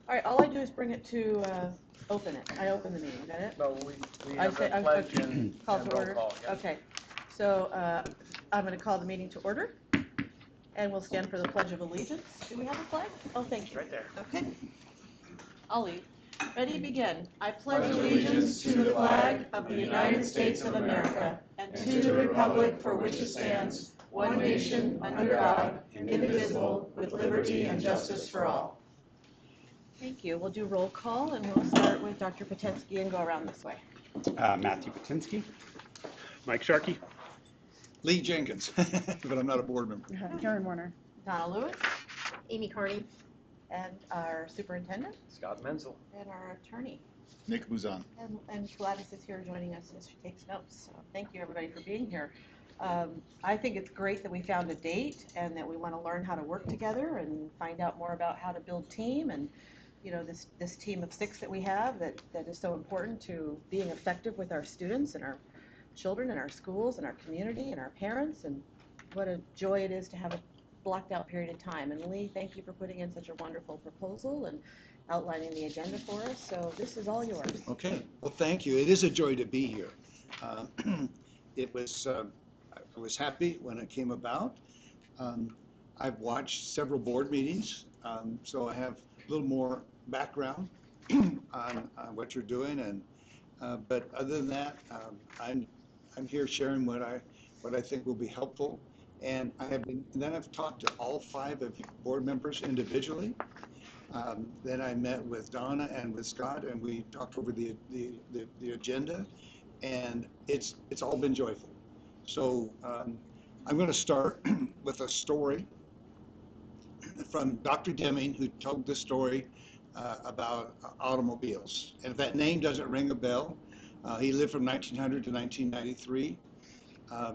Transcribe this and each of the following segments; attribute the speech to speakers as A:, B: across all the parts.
A: All right, all I do is bring it to, open it. I open the meeting, is that it?
B: No, we
A: I
B: have
A: say-
B: the
A: I'm-
B: pledge and
A: Call to
B: roll
A: order?
B: call. Yeah.
A: Okay, so I'm going to call the meeting to order, and we'll stand for the Pledge of Allegiance. Do we have a flag? Oh, thank you.
B: Right there.
A: Okay. I'll lead. Ready, begin. I pledge allegiance to the flag of the United States of America and to the republic for which it stands, one nation, under God, indivisible, with liberty and justice for all. Thank you. We'll do roll call, and we'll start with Dr. Patensky and go around this way.
C: Matthew Patinsky. Mike Sharkey.
D: Lee Jenkins, but I'm not a board member.
A: Karen Warner. Donna Lewis. Amy Carney. And our superintendent.
B: Scott Menzel.
A: And our attorney.
D: Nick Muzan.
A: And Gladys is here joining us as she takes notes. So thank you, everybody, for being here. I think it's great that we found a date and that we want to learn how to work together and find out more about how to build team and, you know, this team of 6 that we have that is so important to being effective with our students and our children and our schools and our community and our parents, and what a joy it is to have a blocked out period of time. And Lee, thank you for putting in such a wonderful proposal and outlining the agenda for us. So this is all yours.
D: Okay, well, thank you. It is a joy to be here. It was, I was happy when it came about. I've watched several board meetings, so I have a little more background on what you're doing. And but other than that, I'm here sharing what I think will be helpful. And then I've talked to all 5 of you board members individually. Then I met with Donna and with Scott, and we talked over the agenda, and it's all been joyful. So I'm going to start with a story from Dr. Deming, who told the story about automobiles. And if that name doesn't ring a bell, he lived from 1900 to 1993.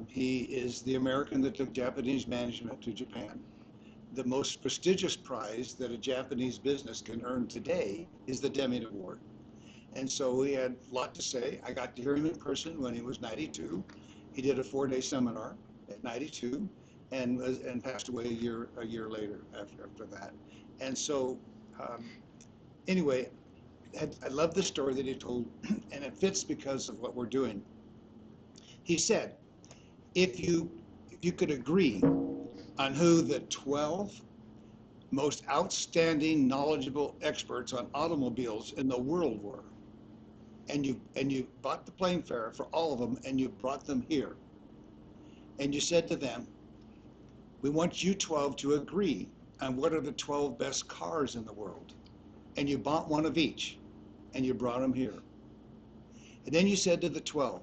D: He is the American that took Japanese management to Japan. The most prestigious prize that a Japanese business can earn today is the Deming Award. And so he had a lot to say. I got to hear him in person when he was 92. He did a 4-day seminar at 92 and passed away a year later after that. And so anyway, I love the story that he told, and it fits because of what we're doing. He said, if you could agree on who the 12 most outstanding, knowledgeable experts on automobiles in the world were, and you bought the plane fare for all of them, and you brought them here, and you said to them, we want you 12 to agree on what are the 12 best cars in the world, and you bought one of each, and you brought them here. And then you said to the 12,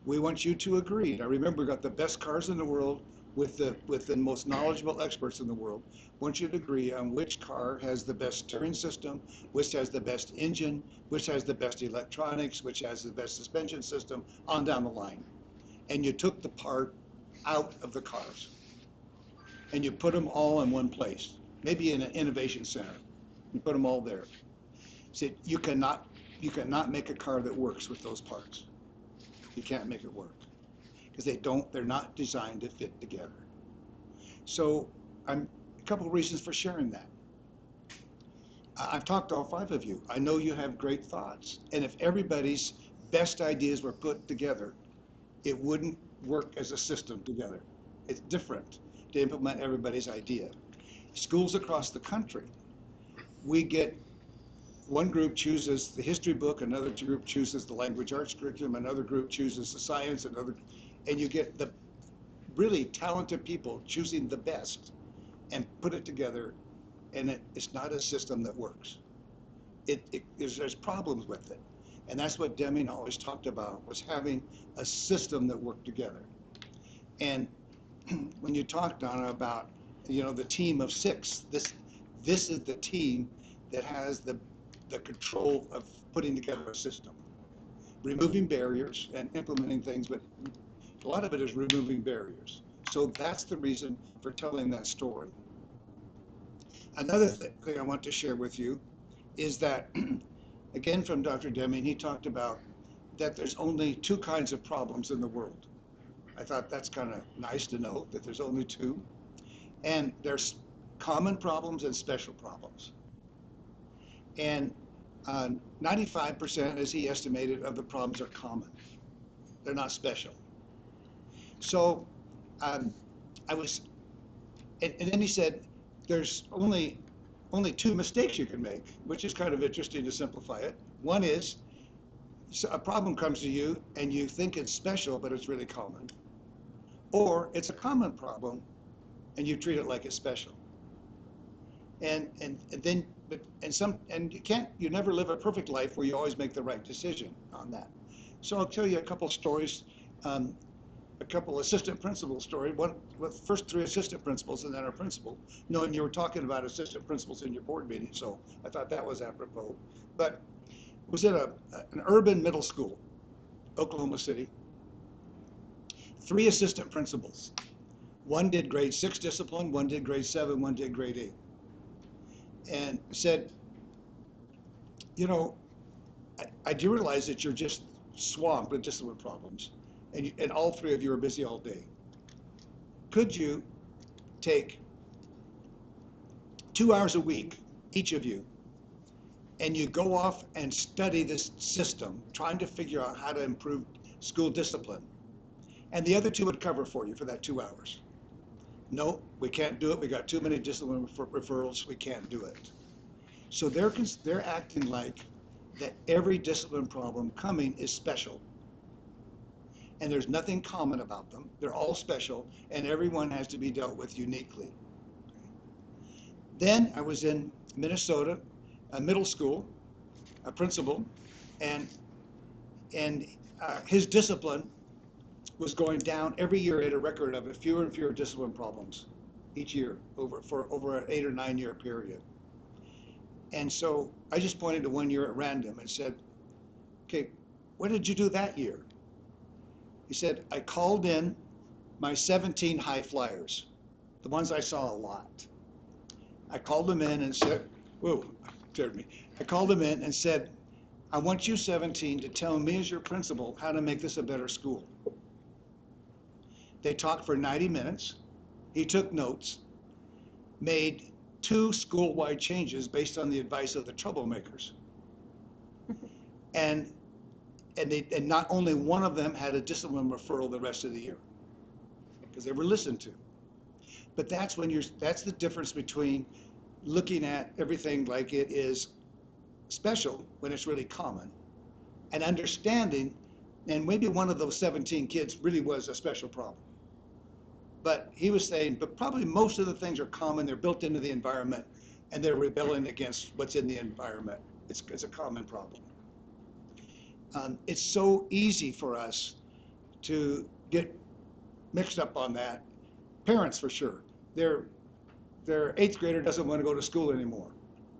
D: we want you to agree. Now remember, we got the best cars in the world with the most knowledgeable experts in the world. I want you to agree on which car has the best steering system, which has the best engine, which has the best electronics, which has the best suspension system, on down the line. And you took the part out of the cars, and you put them all in one place, maybe in an innovation center. You put them all there. See, you cannot make a car that works with those parts. You can't make it work because they're not designed to fit together. So a couple of reasons for sharing that. I've talked to all 5 of you. I know you have great thoughts, and if everybody's best ideas were put together, it wouldn't work as a system together. It's different to implement everybody's idea. Schools across the country, we get one group chooses the history book, another group chooses the language arts curriculum, another group chooses the science, and you get the really talented people choosing the best and put it together, and it's not a system that works. There's problems with it, and that's what Deming always talked about, was having a system that worked together. And when you talk, Donna, about the team of 6, this is the team that has the control of putting together a system, removing barriers and implementing things, but a lot of it is removing barriers. So that's the reason for telling that story. Another thing I want to share with you is that, again, from Dr. Deming, he talked about that there's only 2 kinds of problems in the world. I thought that's kind of nice to know that there's only 2. And there's common problems and special problems. And 95%, as he estimated, of the problems are common. They're not special. So I was, and then he said, there's only two mistakes you can make, which is kind of interesting to simplify it. One is a problem comes to you and you think it's special, but it's really common. Or it's a common problem and you treat it like it's special. And you never live a perfect life where you always make the right decision on that. So I'll tell you a couple stories, a couple assistant principal stories. First 3 assistant principals and then our principal, knowing you were talking about assistant principals in your board meeting, so I thought that was apropos. But it was at an urban middle school, Oklahoma City. 3 assistant principals. One did grade 6 discipline, one did grade 7, one did grade 8. And said, you know, I do realize that you're just swamped with discipline problems, and all 3 of you are busy all day. Could you take 2 hours a week, each of you, and you go off and study this system, trying to figure out how to improve school discipline, and the other 2 would cover for you for that 2 hours? No, we can't do it. We got too many discipline referrals. We can't do it. So they're acting like that every discipline problem coming is special. And there's nothing common about them. They're all special, and everyone has to be dealt with uniquely. Then I was in Minnesota, a middle school, a principal, and his discipline was going down every year at a record of fewer and fewer discipline problems each year over an 8 or 9 year period. And so I just pointed to 1 year at random and said, okay, what did you do that year? He said, I called in my 17 high flyers, the ones I saw a lot. I called them in and said, whoa, scared me. I called them in and said, I want you 17 to tell me as your principal how to make this a better school. They talked for 90 minutes. He took notes, made 2 school-wide changes based on the advice of the troublemakers. And not only one of them had a discipline referral the rest of the year because they were listened to. But that's the difference between looking at everything like it is special when it's really common, and understanding, and maybe one of those 17 kids really was a special problem. But he was saying, but probably most of the things are common, they're built into the environment, and they're rebelling against what's in the environment. It's a common problem. It's so easy for us to get mixed up on that. Parents, for sure. Their 8th grader doesn't want to go to school anymore,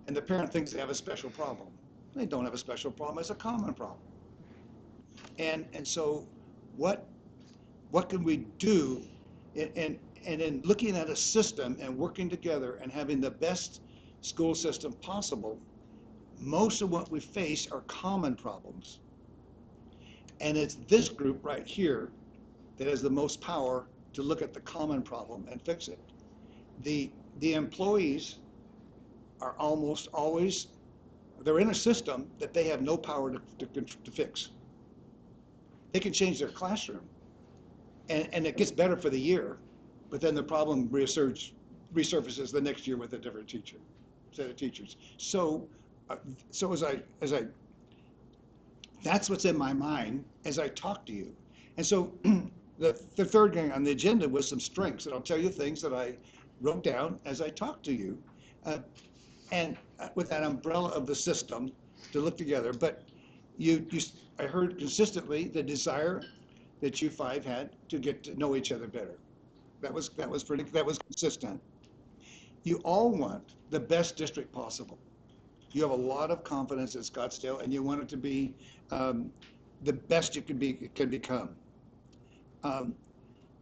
D: and the parent thinks they have a special problem. They don't have a special problem, it's a common problem. And so what can we do and in looking at a system and working together and having the best school system possible? Most of what we face are common problems. And it's this group right here that has the most power to look at the common problem and fix it. The employees are almost always, they're in a system that they have no power to fix. They can change their classroom, and it gets better for the year, but then the problem resurfaces the next year with a different set of teachers. So that's what's in my mind as I talk to you. And so the third thing on the agenda was some strengths, and I'll tell you things that I wrote down as I talked to you, and with that umbrella of the system to look together. But I heard consistently the desire that you 5 had to get to know each other better. That was consistent. You all want the best district possible. You have a lot of confidence in Scottsdale, and you want it to be the best it can become.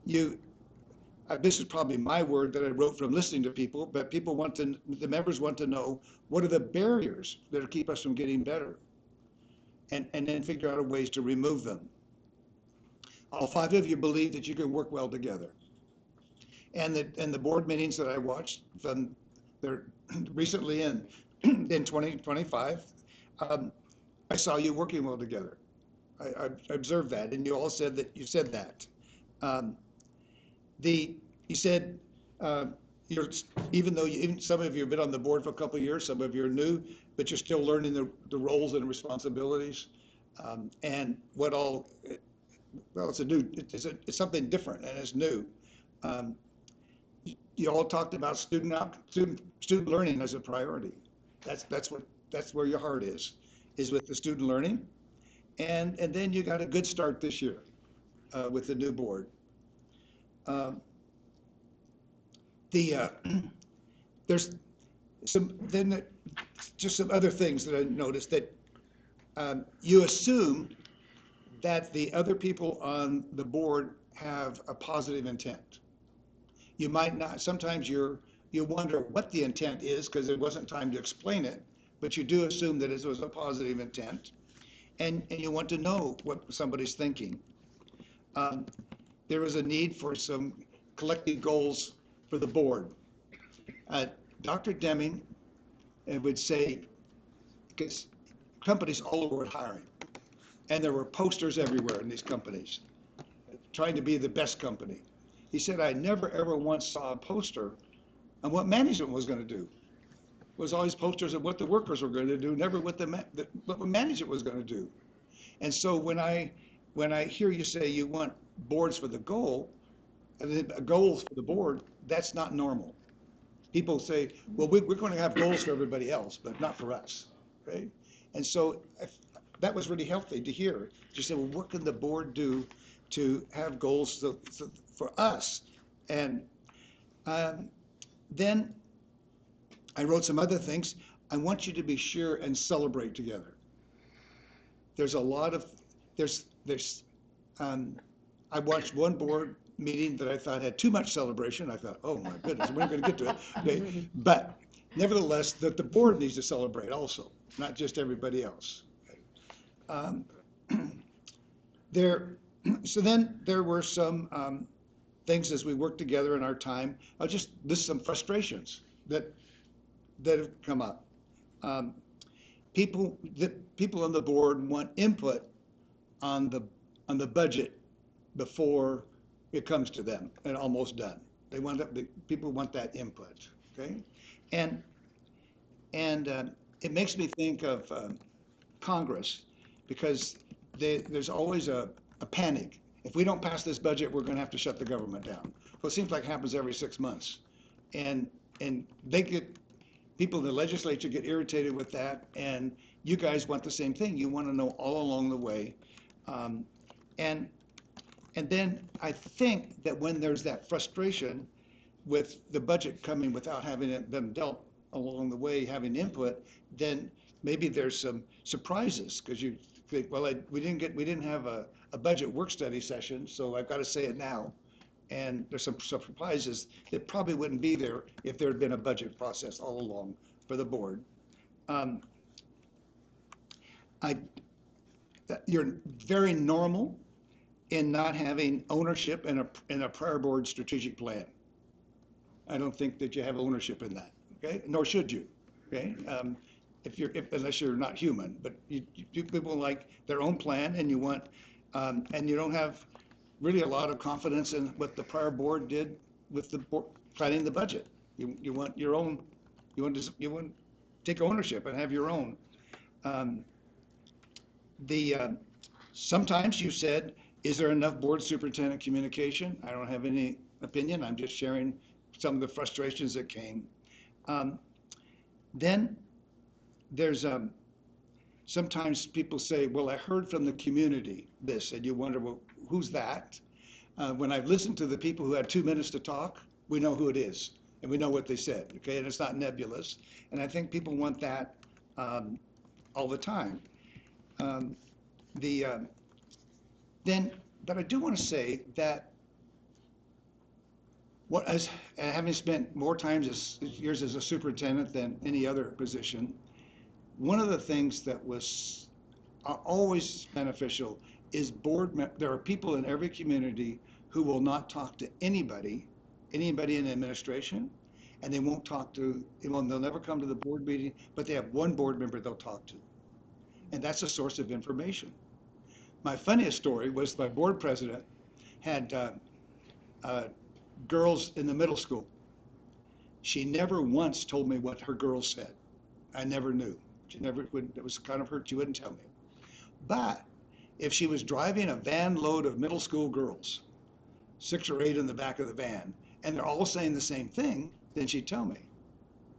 D: This is probably my word that I wrote from listening to people, but the members want to know what are the barriers that keep us from getting better, and then figure out ways to remove them. All 5 of you believe that you can work well together. And the board meetings that I watched from there recently and in 2025, I saw you working well together. I observed that, and you all said that. You said that. Um, you said you're even though even some of you have been on the board for a couple of years, some of you are new, but you're still learning the roles and responsibilities, and what all. Well, it's something different and it's new. Um, you all talked about student learning as a priority. That's where your heart is with the student learning, and then you got a good start this year with the new board. Um, there's just some other things that I noticed that you assume that the other people on the board have a positive intent. You might not, sometimes you wonder what the intent is because there wasn't time to explain it, but you do assume that it was a positive intent, and you want to know what somebody's thinking. There is a need for some collective goals for the board. Dr. Deming would say, because companies all over were hiring, and there were posters everywhere in these companies, trying to be the best company. He said, I never ever once saw a poster on what management was going to do. It was always posters of what the workers were going to do, never what what management was going to do. And so when I hear you say you want boards for the goal, goals for the board, that's not normal. People say, well, we're going to have goals for everybody else, but not for us, right? And so that was really healthy to hear. You said, well, what can the board do to have goals for us? And then I wrote some other things. I want you to be sure and celebrate together. There's a lot of, I watched one board meeting that I thought had too much celebration. I thought, oh my goodness, we're not going to get to it. Okay. But nevertheless, the board needs to celebrate also, not just everybody else. So then there were some things as we worked together in our time. I'll just list some frustrations that have come up. People on the board want input on the budget before it comes to them and almost done. They want people want that input, okay? And it makes me think of Congress, because there's always a panic. If we don't pass this budget, we're going to have to shut the government down. Well, it seems like it happens every 6 months, and people in the legislature get irritated with that, and you guys want the same thing. You want to know all along the way, and then I think that when there's that frustration with the budget coming without having it been dealt along the way, having input, then maybe there's some surprises, because you think, well, we didn't have a budget work study session, so I've got to say it now. And there's some surprises that probably wouldn't be there if there had been a budget process all along for the board. You're very normal in not having ownership in a prior board strategic plan. I don't think that you have ownership in that, okay? Nor should you, okay? Unless you're not human, but people like their own plan, and you want, and you don't have really a lot of confidence in what the prior board did with the board planning the budget. You want your own. You want to take ownership and have your own. Sometimes you said, is there enough board superintendent communication? I don't have any opinion. I'm just sharing some of the frustrations that came. Then there's sometimes people say, well, I heard from the community this, and you wonder, well, who's that? When I've listened to the people who had 2 minutes to talk, we know who it is, and we know what they said, okay? And it's not nebulous. And I think people want that all the time. But I do want to say that having spent more years as a superintendent than any other position, one of the things that was always beneficial is there are people in every community who will not talk to anybody in administration, and they won't talk to, they'll never come to the board meeting, but they have one board member they'll talk to. And that's a source of information. My funniest story was my board president had girls in the middle school. She never once told me what her girls said. I never knew. She never would, it was kind of her, she wouldn't tell me. But if she was driving a van load of middle school girls, 6 or 8 in the back of the van, and they're all saying the same thing, then she'd tell me.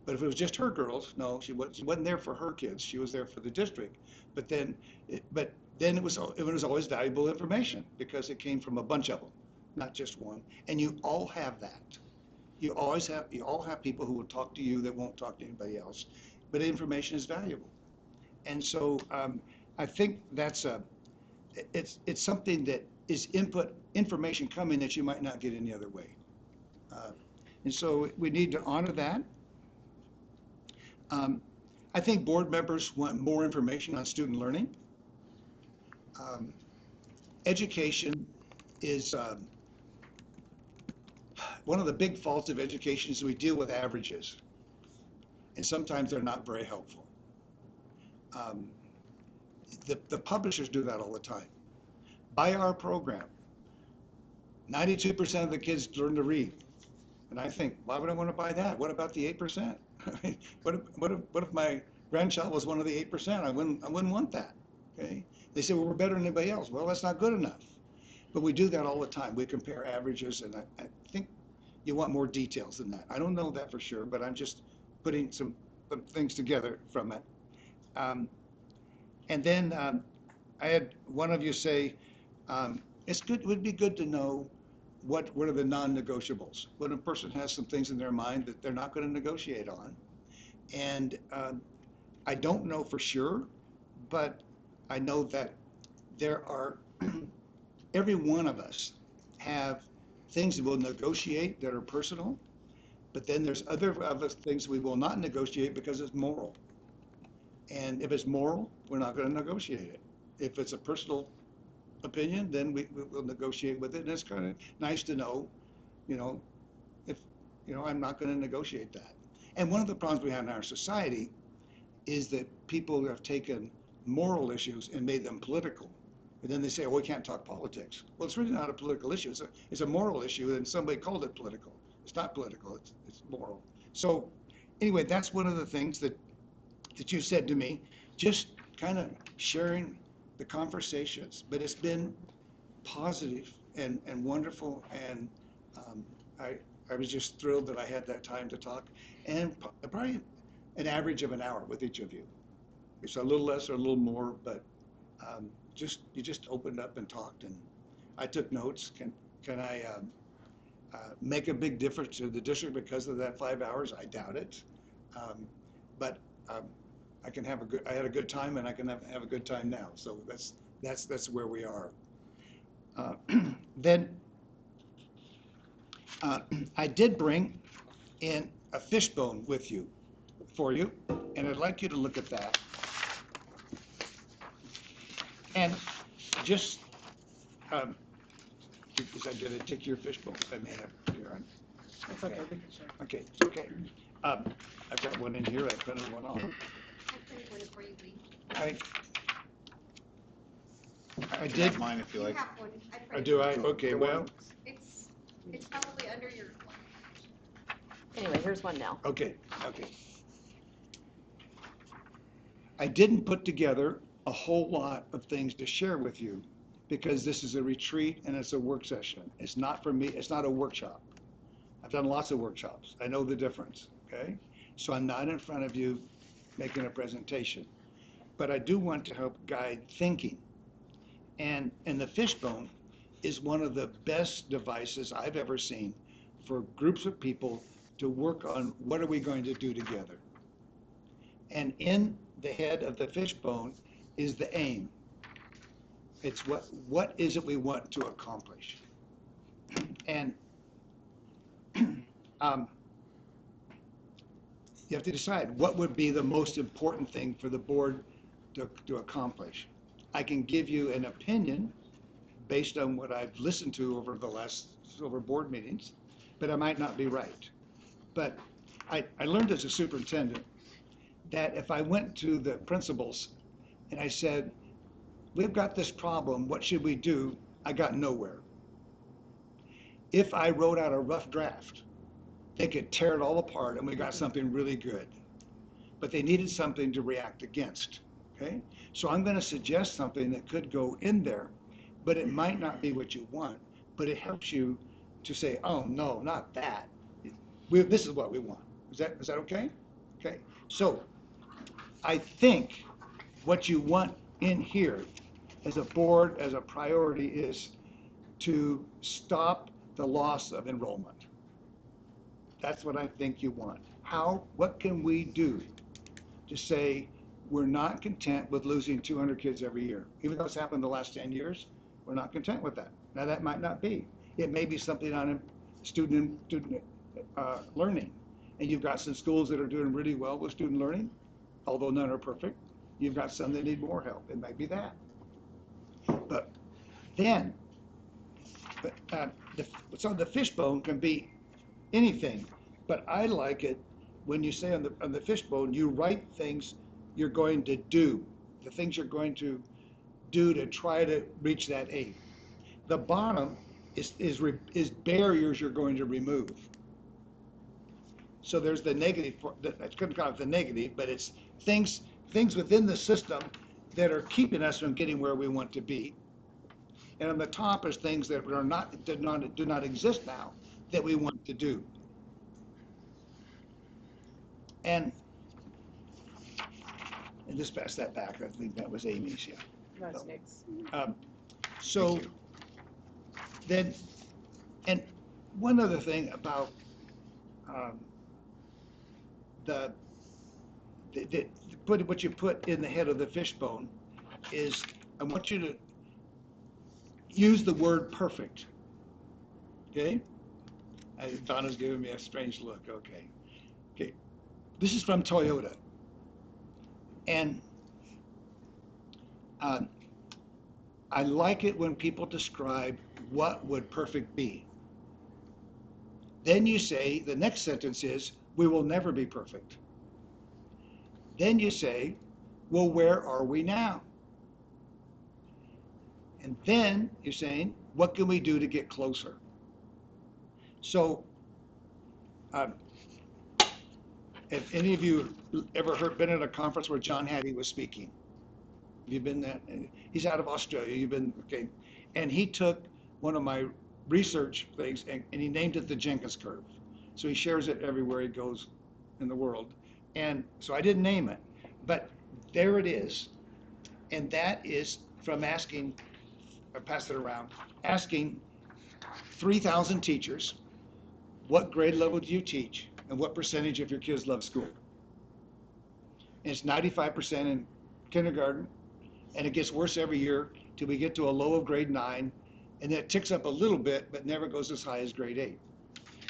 D: But if it was just her girls, no, she wasn't there for her kids. She was there for the district. But then it was always valuable information because it came from a bunch of them, not just one. And you all have that. You all have people who will talk to you that won't talk to anybody else. But information is valuable. And so I think that's it's something that is information coming that you might not get any other way. And so we need to honor that. I think board members want more information on student learning. Education is one of the big faults of education is we deal with averages, and sometimes they're not very helpful. The publishers do that all the time. Buy our program. 92% of the kids learn to read. And I think, why would I want to buy that? What about the 8%? What if my grandchild was one of the 8%? I wouldn't want that. Okay? They say, well, we're better than anybody else. Well, that's not good enough. But we do that all the time. We compare averages, and I think you want more details than that. I don't know that for sure, but I'm just putting some things together from it. And then I had one of you say, it would be good to know what are the non-negotiables. When a person has some things in their mind that they're not going to negotiate on. And I don't know for sure, but I know that there are, every one of us have things that we'll negotiate that are personal, but then there's other of us things we will not negotiate because it's moral. And if it's moral, we're not going to negotiate it. If it's a personal opinion, then we'll negotiate with it. And it's kind of nice to know, if, I'm not going to negotiate that. And one of the problems we have in our society is that people have taken moral issues and made them political. And then they say, oh, we can't talk politics. Well, it's really not a political issue. It's a moral issue, and somebody called it political. It's not political, it's moral. So anyway, that's one of the things that you said to me, just kind of sharing the conversations. But it's been positive and wonderful, and I was just thrilled that I had that time to talk, and probably an average of an hour with each of you. It's a little less or a little more, but you just opened up and talked, and I took notes. Can I make a big difference to the district because of that 5 hours? I doubt it, but I had a good time, and I can have a good time now. So that's where we are. Then I did bring in a fishbone with you, for you, and I'd like you to look at that. And just, is I going to take your fishbone? I may have here on.
A: It's okay, we can share.
D: Okay, it's okay. I've got one in here. I printed one off. I did.
B: Mine if you like.
E: have one.
D: Or do I? Okay, well,
E: It's probably under your.
A: Anyway, here's one now.
D: okay. I didn't put together a whole lot of things to share with you because this is a retreat and it's a work session. It's not for me, it's not a workshop. I've done lots of workshops. I know the difference, okay? So I'm not in front of you making a presentation, but I do want to help guide thinking. And the fishbone is one of the best devices I've ever seen for groups of people to work on what are we going to do together. And in the head of the fishbone is the aim. It's what is it we want to accomplish. And you have to decide what would be the most important thing for the board to accomplish. I can give you an opinion based on what I've listened to over board meetings, but I might not be right. But I learned as a superintendent that if I went to the principals and I said, we've got this problem, what should we do? I got nowhere. If I wrote out a rough draft, they could tear it all apart and we got something really good. But they needed something to react against, okay? So I'm gonna suggest something that could go in there, but it might not be what you want, but it helps you to say, oh, no, not that. This is what we want. Is that okay? Okay, so I think what you want in here as a board, as a priority, is to stop the loss of enrollment. That's what I think you want. What can we do to say we're not content with losing 200 kids every year? Even though it's happened the last 10 years, we're not content with that. Now that might not be. It may be something on student learning. And you've got some schools that are doing really well with student learning, although none are perfect. You've got some that need more help. It might be that. But then, so the fishbone can be anything, but I like it when you say on the fishbone, you write things you're going to do, the things you're going to do to try to reach that aim. The bottom is barriers you're going to remove. So there's the negative, that's kind of the negative, but it's things within the system that are keeping us from getting where we want to be. And on the top is things that do not exist now that we want to do. And just pass that back. I think that was Amy's, yeah.
A: That's Nick's.
D: So then, and one other thing about what you put in the head of the fishbone is I want you to use the word perfect. Okay? Donna's giving me a strange look. Okay. Okay. This is from Toyota. And I like it when people describe what would perfect be. Then you say, the next sentence is, we will never be perfect. Then you say, well, where are we now? And then you're saying, what can we do to get closer? So, if any of you ever been at a conference where John Hattie was speaking, have you been that? He's out of Australia. You've been, okay. And he took one of my research things and he named it the Jenkins curve. So he shares it everywhere he goes in the world. And so I didn't name it, but there it is. And that is from asking, I pass it around, asking 3,000 teachers, what grade level do you teach and what percentage of your kids love school? And it's 95% in kindergarten, and it gets worse every year till we get to a low of grade 9, and then it ticks up a little bit, but never goes as high as grade 8.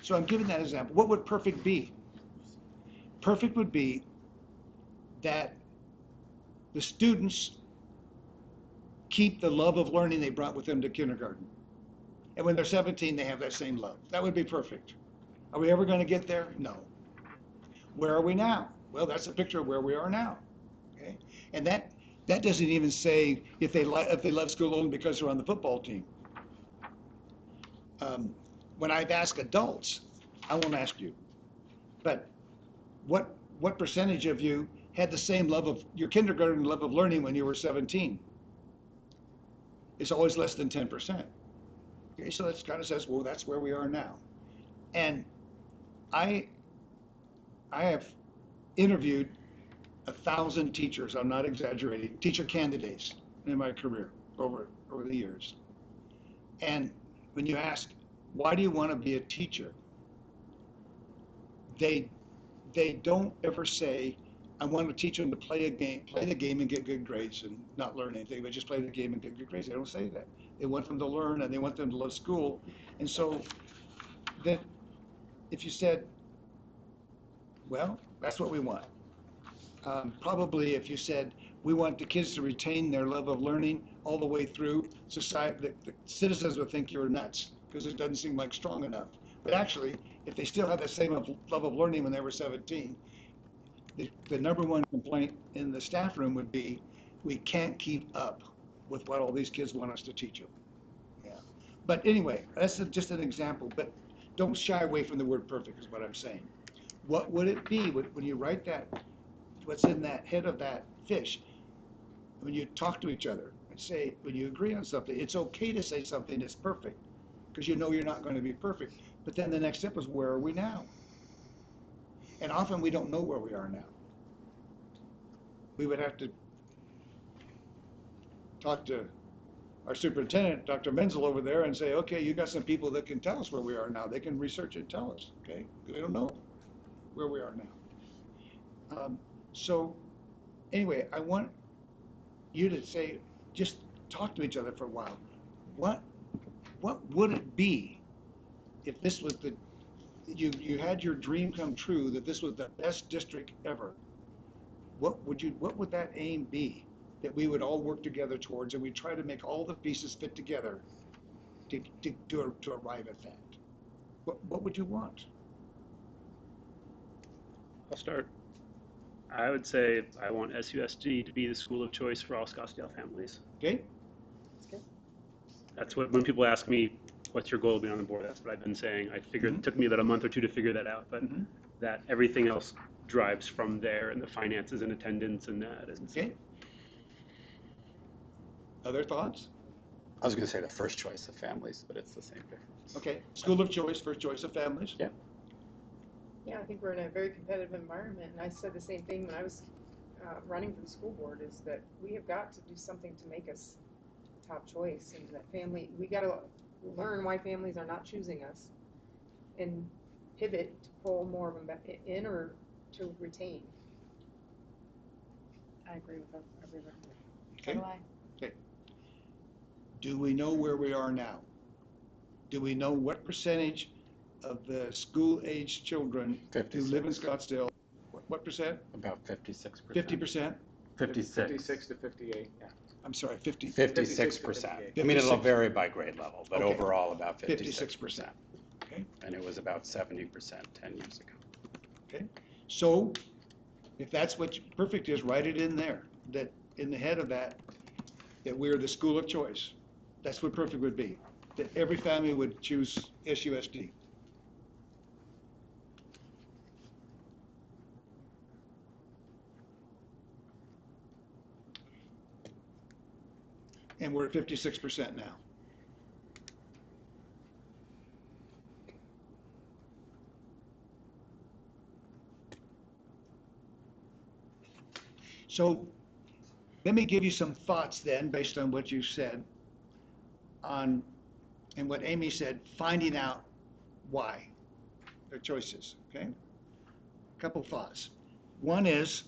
D: So I'm giving that example. What would perfect be? Perfect would be that the students keep the love of learning they brought with them to kindergarten. And when they're 17, they have that same love. That would be perfect. Are we ever going to get there? No. Where are we now? Well, that's a picture of where we are now. Okay? And that doesn't even say if they love school only because they're on the football team. When I've asked adults, I won't ask you, but what percentage of you had the same love of your kindergarten love of learning when you were 17? It's always less than 10%. Okay, so that kind of says, well, that's where we are now. And I have interviewed 1,000 teachers, I'm not exaggerating, teacher candidates in my career over the years. And when you ask, why do you want to be a teacher? They don't ever say, I want to teach them to play the game and get good grades and not learn anything, but just play the game and get good grades. They don't say that. They want them to learn and they want them to love school. And so that if you said, well, that's what we want. Probably if you said, we want the kids to retain their love of learning all the way through society, the citizens would think you're nuts because it doesn't seem like strong enough. But actually, if they still have the same level of learning when they were 17, the number one complaint in the staff room would be, we can't keep up with what all these kids want us to teach them. Yeah. But anyway, that's just an example, but don't shy away from the word perfect is what I'm saying. What would it be when you write that, what's in that head of that fish, when you talk to each other and say, when you agree on something, it's okay to say something that's perfect, because you know you're not going to be perfect. But then the next step is, where are we now? And often we don't know where we are now. We would have to talk to our superintendent, Dr. Menzel over there, and say, okay, you got some people that can tell us where we are now. They can research and tell us, okay? We don't know where we are now. So anyway, I want you to say, just talk to each other for a while. What would it be if this was you had your dream come true, that this was the best district ever? What would that aim be that we would all work together towards, and we try to make all the pieces fit together to arrive at that? What would you want?
C: I'll start. I would say I want SUSD to be the school of choice for all Scottsdale families.
D: Okay?
C: That's what, when people ask me, what's your goal being on the board, that's what I've been saying. I figured it took me about a month or two to figure that out, but that everything else drives from there, and the finances and attendance and that. And so.
D: Okay. Other thoughts?
B: I was going to say the first choice of families, but it's the same difference.
D: Okay. School of choice, first choice of families?
B: Yeah.
F: Yeah, I think we're in a very competitive environment, and I said the same thing when I was running for the school board, is that we have got to do something to make us the top choice, and that family, we got to learn why families are not choosing us, and pivot to pull more of them back in or to retain.
A: I agree with everyone. So
D: Okay.
A: do I.
D: Okay. Do we know where we are now? Do we know what percentage of the school-aged children who
B: 56.
D: live in Scottsdale, what percent?
B: About 56%.
D: 50%?
B: 56.
G: 56 to 58, yeah.
D: I'm sorry, 50.
B: 56%.
G: 56%.
B: I mean, it'll vary by grade level, but
D: Okay.
B: overall about
D: 56%.
B: 56%.
D: Okay.
B: And it was about 70% 10 years ago.
D: Okay. So if that's what perfect is, write it in there, that in the head of that we're the school of choice. That's what perfect would be, that every family would choose SUSD. And we're at 56% now. So let me give you some thoughts then, based on what you said, and what Amy said, finding out why their choices, okay? A couple thoughts. One is,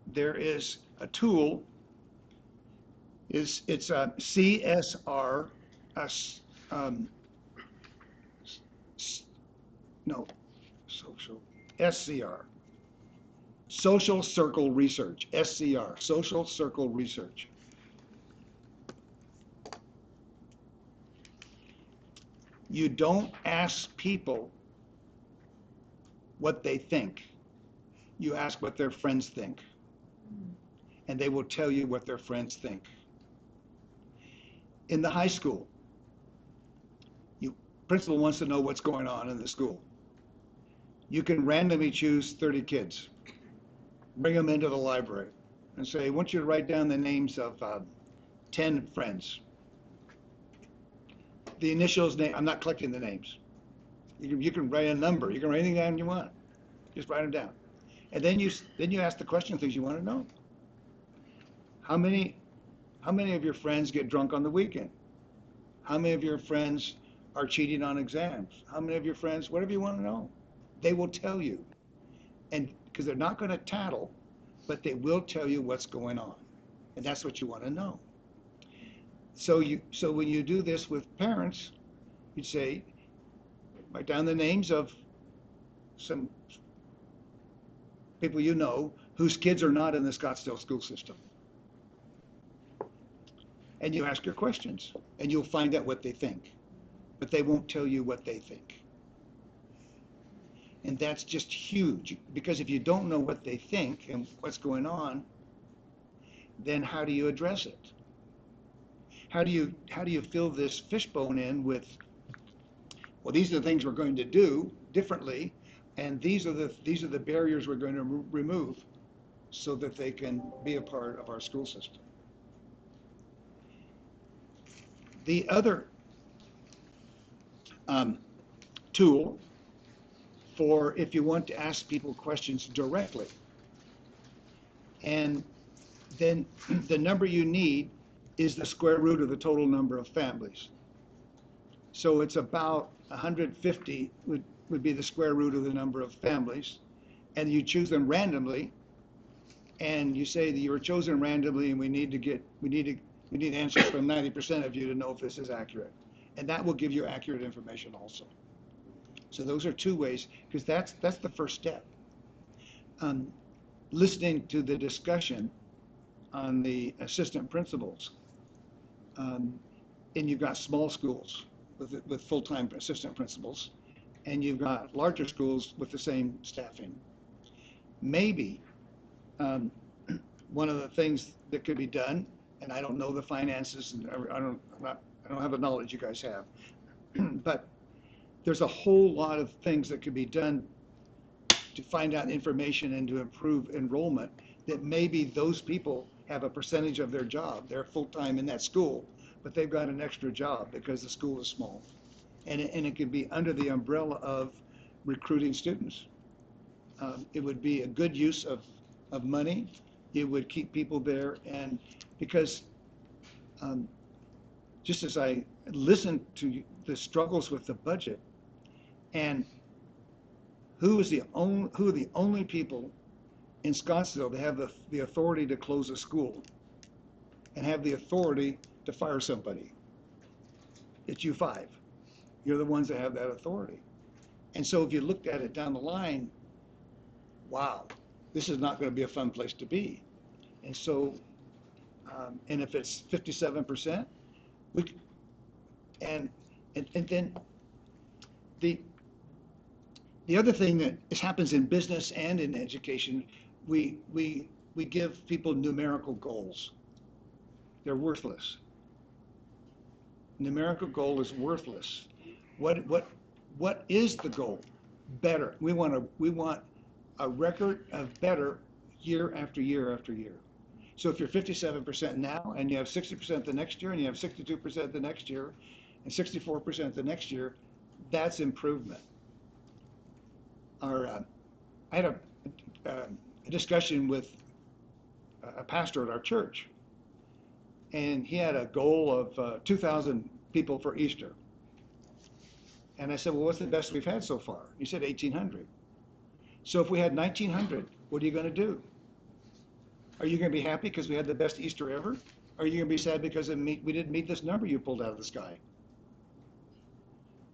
D: there is a tool, it's a CSR, SCR, Social Circle Research, SCR, Social Circle Research. You don't ask people what they think. You ask what their friends think. And they will tell you what their friends think. In the high school, principal wants to know what's going on in the school. You can randomly choose 30 kids, bring them into the library, and say, I want you to write down the names of 10 friends. The initials, I'm not collecting the names. You can write a number. You can write anything down you want. Just write them down. And then you ask the question, things you want to know. How many of your friends get drunk on the weekend? How many of your friends are cheating on exams? How many of your friends, whatever you want to know, they will tell you. And because they're not going to tattle, but they will tell you what's going on. And that's what you want to know. So when you do this with parents, you'd say, write down the names of some people you know whose kids are not in the Scottsdale school system. And you ask your questions, and you'll find out what they think. But they won't tell you what they think. And that's just huge, because if you don't know what they think and what's going on, then how do you address it? How do you fill this fishbone in with, well, these are the things we're going to do differently, and these are the barriers we're going to remove so that they can be a part of our school system. The other tool for if you want to ask people questions directly, and then the number you need is the square root of the total number of families. So it's about 150 would be the square root of the number of families, and you choose them randomly, and you say that you were chosen randomly, and we need answers from 90% of you to know if this is accurate, and that will give you accurate information also. So those are two ways, because that's the first step. Listening to the discussion on the assistant principals, and you've got small schools with full-time assistant principals, and you've got larger schools with the same staffing. Maybe one of the things that could be done, and I don't know the finances, and I don't have the knowledge you guys have, but there's a whole lot of things that could be done to find out information and to improve enrollment, that maybe those people have a percentage of their job. They're full-time in that school, but they've got an extra job because the school is small. And it could be under the umbrella of recruiting students. It would be a good use of money. It would keep people there, and because just as I listened to the struggles with the budget, and who are the only people in Scottsdale that have the authority to close a school and have the authority to fire somebody? It's you five. You're the ones that have that authority. And so if you looked at it down the line, wow, this is not going to be a fun place to be. And so, and if it's 57%, and then the other thing that happens in business and in education, we give people numerical goals. They're worthless. Numerical goal is worthless. What is the goal? Better. We want a record of better year after year after year. So if you're 57% now, and you have 60% the next year, and you have 62% the next year, and 64% the next year, that's improvement. I had a discussion with a pastor at our church, and he had a goal of 2,000 people for Easter. And I said, well, what's the best we've had so far? He said 1,800. So if we had 1,900, what are you going to do? Are you going to be happy because we had the best Easter ever? Or are you going to be sad because we didn't meet this number you pulled out of the sky?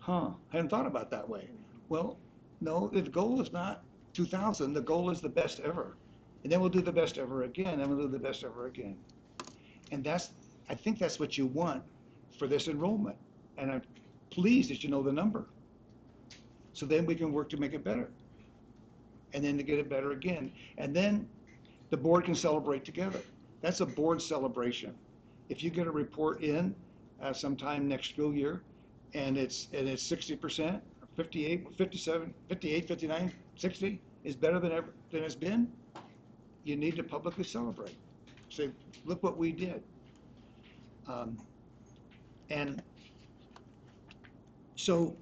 D: I hadn't thought about that way. Well, no, the goal is not 2,000. The goal is the best ever. And then we'll do the best ever again, and we'll do the best ever again. And I think that's what you want for this enrollment. And I'm pleased that you know the number. So then we can work to make it better. And then to get it better again. And then the board can celebrate together. That's a board celebration. If you get a report in sometime next school year, and it's 60%, 58, 57, 58, 59, 60 is better than it's been, you need to publicly celebrate. Say, look what we did. And so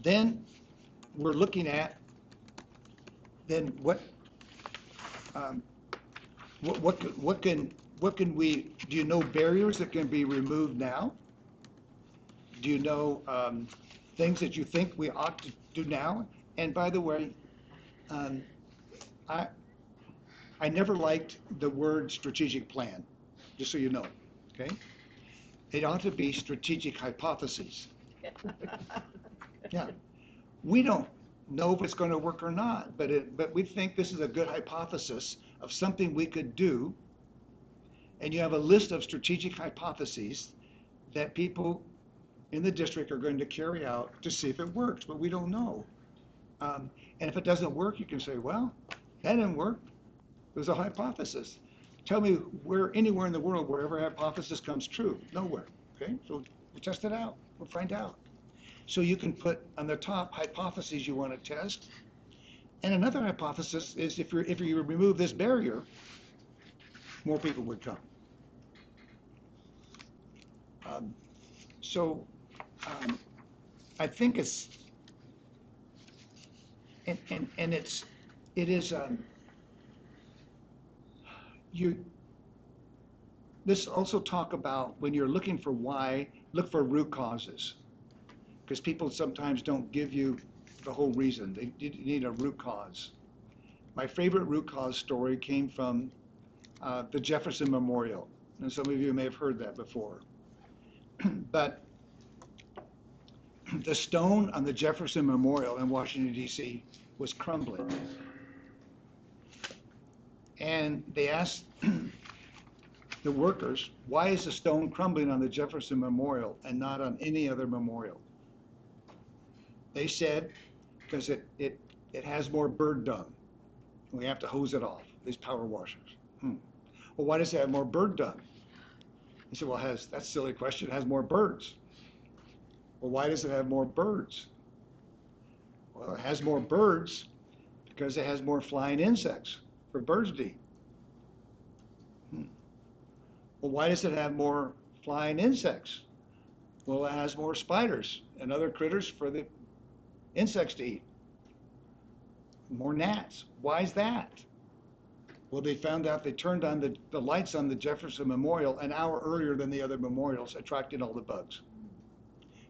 D: then we're looking at then what can we, do you know barriers that can be removed now? Do you know things that you think we ought to do now? And by the way, I never liked the word strategic plan, just so you know, okay? It ought to be strategic hypotheses. Yeah, we don't know if it's going to work or not, but we think this is a good hypothesis of something we could do. And you have a list of strategic hypotheses that people in the district are going to carry out to see if it works, but we don't know. And if it doesn't work, you can say, well, that didn't work. It was a hypothesis. Tell me anywhere in the world where every hypothesis comes true. Nowhere. Okay, so we'll test it out. We'll find out. So you can put on the top hypotheses you want to test. And another hypothesis is if you remove this barrier, more people would come. So I think it's, and it is, this also talk about when you're looking for why, look for root causes. Because people sometimes don't give you the whole reason. They need a root cause. My favorite root cause story came from the Jefferson Memorial. And some of you may have heard that before. But the stone on the Jefferson Memorial in Washington, D.C. was crumbling. And they asked the workers, why is the stone crumbling on the Jefferson Memorial and not on any other memorial? They said, because it has more bird dung. We have to hose it off, these power washers. Well, why does it have more bird dung? He said, well, that's a silly question. It has more birds. Well, why does it have more birds? Well, it has more birds because it has more flying insects for birds to eat. Well, why does it have more flying insects? Well, it has more spiders and other critters for the insects to eat. More gnats. Why is that? Well, they found out they turned on the lights on the Jefferson Memorial an hour earlier than the other memorials, attracting all the bugs.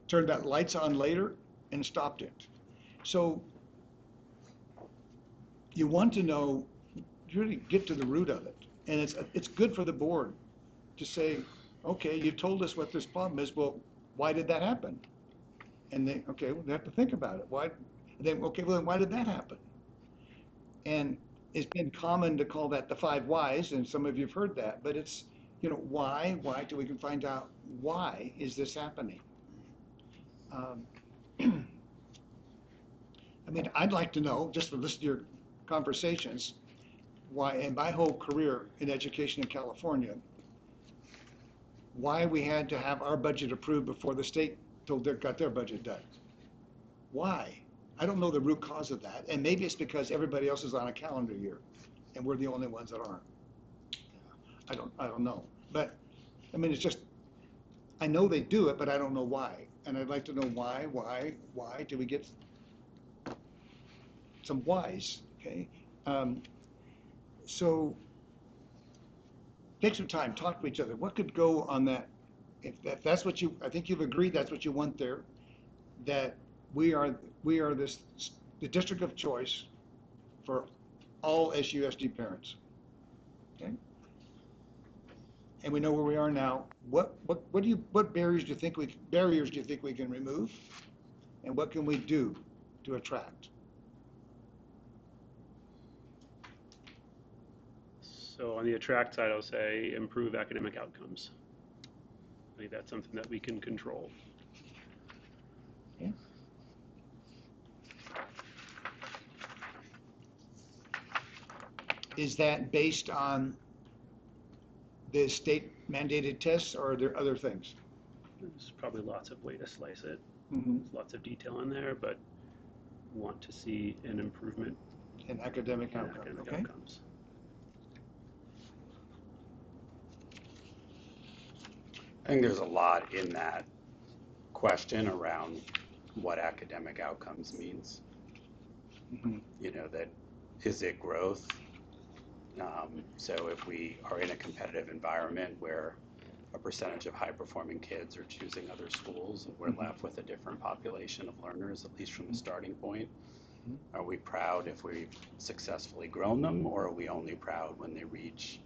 D: Turned that lights on later and stopped it. So you want to know, really get to the root of it. And it's good for the board to say, okay, you told us what this problem is. Well, why did that happen? And they, okay, well, they have to think about it. Why? Then, okay, well, then why did that happen? And it's been common to call that the 5 whys, and some of you have heard that, but it's, why till we can find out why is this happening? I mean, I'd like to know, just from listening to your conversations, why, in my whole career in education in California, why we had to have our budget approved before the state got their budget done. Why? I don't know the root cause of that, and maybe it's because everybody else is on a calendar year, and we're the only ones that aren't. I don't know, but I mean, it's just, I know they do it, but I don't know why, and I'd like to know why do we get some whys, okay? So take some time, talk to each other. What could go on that? If that's what I think you've agreed that's what you want there, that we are the district of choice for all SUSD parents. Okay? And we know where we are now. What barriers do you think we can remove? And what can we do to attract?
C: So on the attract side, I'll say improve academic outcomes. I think that's something that we can control.
D: Okay. Is that based on the state mandated tests, or are there other things?
C: There's probably lots of way to slice it.
D: Mm-hmm.
C: There's lots of detail in there, but want to see an improvement
D: In academic
C: in
D: outcomes.
C: academic
D: Okay.
C: outcomes.
B: I think there's a lot in that question around what academic outcomes means.
D: Mm-hmm.
B: That is it growth? So if we are in a competitive environment where a percentage of high-performing kids are choosing other schools, and we're left with a different population of learners, at least from the starting point, are we proud if we've successfully grown them, or are we only proud when they reach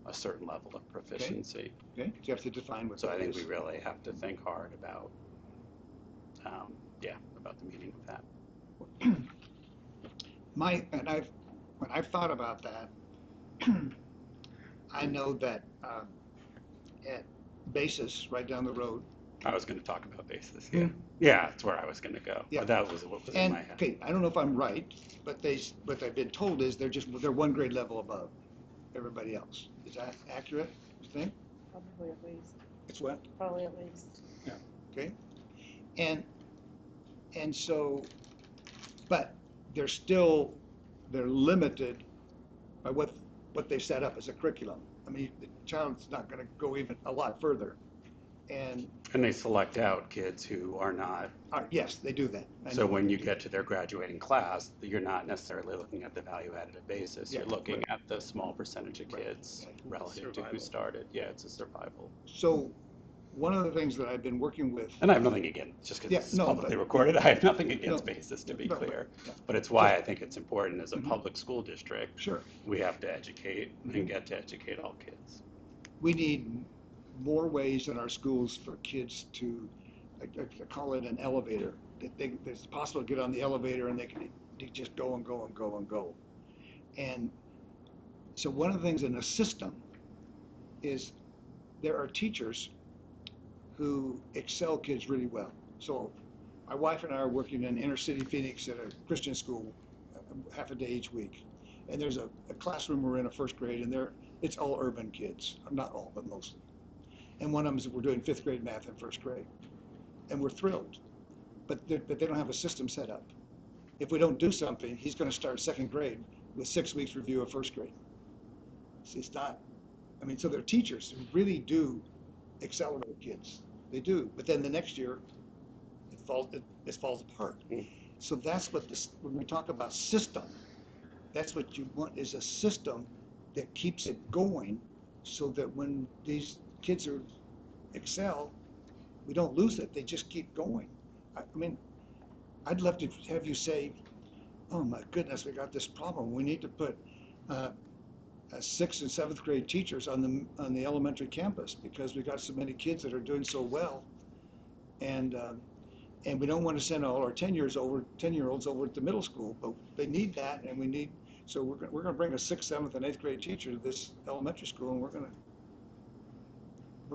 B: a certain level of proficiency?
D: Okay. So you have to define what
B: So
D: that
B: I think
D: is.
B: we really have to think hard about, about the meaning of that.
D: When I've thought about that, I know that at Basis, right down the road,
B: I was going to talk about basis. Yeah, yeah, that's where I was going to go.
D: Yeah.
B: That was what was in
D: And,
B: my head.
D: okay, I don't know if I'm right, but what I've been told is they're one grade level above everybody else. Is that accurate, you think?
A: Probably at least,
D: It's what?
A: probably at least.
D: Okay? And so, but they're limited by what they've set up as a curriculum. I mean, the child's not gonna go even a lot further. And,
B: And they select out kids who are not.
D: yes, they do that. I
B: So
D: know.
B: when you get to their graduating class, you're not necessarily looking at the value-added basis. You're
D: Yeah,
B: looking
D: right.
B: at the small percentage of kids relative to who
C: Survival.
B: started. Yeah, it's a survival.
D: So, one of the things that I've been working with,
B: And I have nothing against, just because
D: Yeah,
B: it's
D: no,
B: publicly
D: but-
B: recorded, I have nothing against
D: No,
B: basis, to be
D: no,
B: clear.
D: yeah.
B: But it's why I think it's important as a
D: Mhm.
B: public school district,
D: sure,
B: we have to educate
D: Mhm.
B: and get to educate all kids.
D: we need more ways in our schools for kids to, I call it an elevator. It's possible to get on the elevator and they just go and go and go and go. And so one of the things in the system is there are teachers who excel kids really well. So my wife and I are working in inner city Phoenix at a Christian school, half a day each week. And there's a classroom we're in, a first grade, and it's all urban kids. Not all, but mostly. And one of them is we're doing fifth grade math in first grade. And we're thrilled. But they don't have a system set up. If we don't do something, he's going to start second grade with 6 weeks review of first grade. It's not, I mean, so there are teachers who really do excel with kids. They do. But then the next year, it falls apart. So that's what when we talk about system, that's what you want, is a system that keeps it going so that when these kids excel, we don't lose it. They just keep going. I mean, I'd love to have you say, oh my goodness, we got this problem. We need to put 6th and 7th grade teachers on the elementary campus because we got so many kids that are doing so well. And we don't want to send all our 10-year-olds over to middle school, but they need that, and so we're going to bring a 6th, 7th, and 8th grade teacher to this elementary school, and we're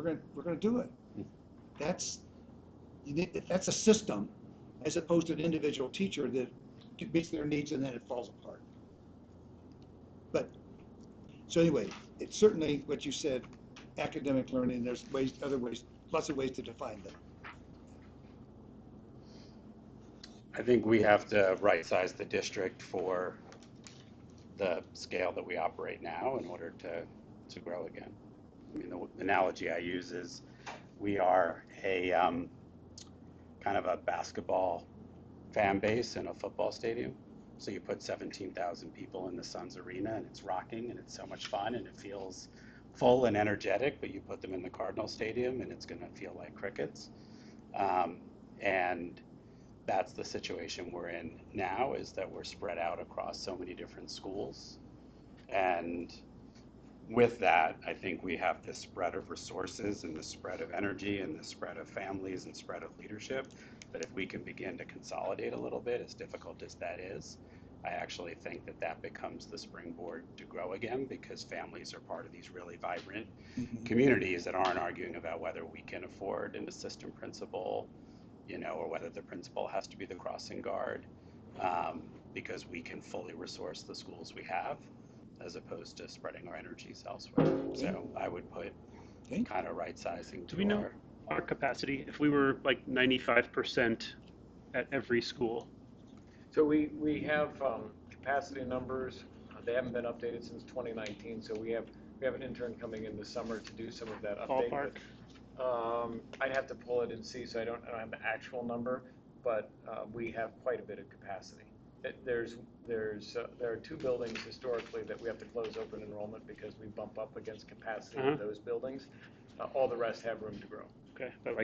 D: going to do it. That's a system, as opposed to an individual teacher that meets their needs and then it falls apart. But so anyway, it's certainly what you said, academic learning. There's other ways, lots of ways to define them.
B: I think we have to right-size the district for the scale that we operate now in order to grow again. I mean, the analogy I use is we are a kind of a basketball fan base in a football stadium. So you put 17,000 people in the Suns arena and it's rocking and it's so much fun and it feels full and energetic, but you put them in the Cardinal Stadium and it's going to feel like crickets. And that's the situation we're in now, is that we're spread out across so many different schools. And with that, I think we have this spread of resources and the spread of energy and the spread of families and spread of leadership, that if we can begin to consolidate a little bit, as difficult as that is, I actually think that becomes the springboard to grow again, because families are part of these really vibrant communities that aren't arguing about whether we can afford an assistant principal, or whether the principal has to be the crossing guard, because we can fully resource the schools we have, as opposed to spreading our energies elsewhere. So I would put kind of right sizing to
C: Do we know our capacity? If we were like 95% at every school?
G: So we have capacity numbers. They haven't been updated since 2019. So we have an intern coming in this summer to do some of that update.
C: Ballpark?
G: I'd have to pull it and see, so I don't have the actual number, but we have quite a bit of capacity. There are 2 buildings historically that we have to close open enrollment because we bump up against capacity in those buildings. All the rest have room to grow.
C: Okay, but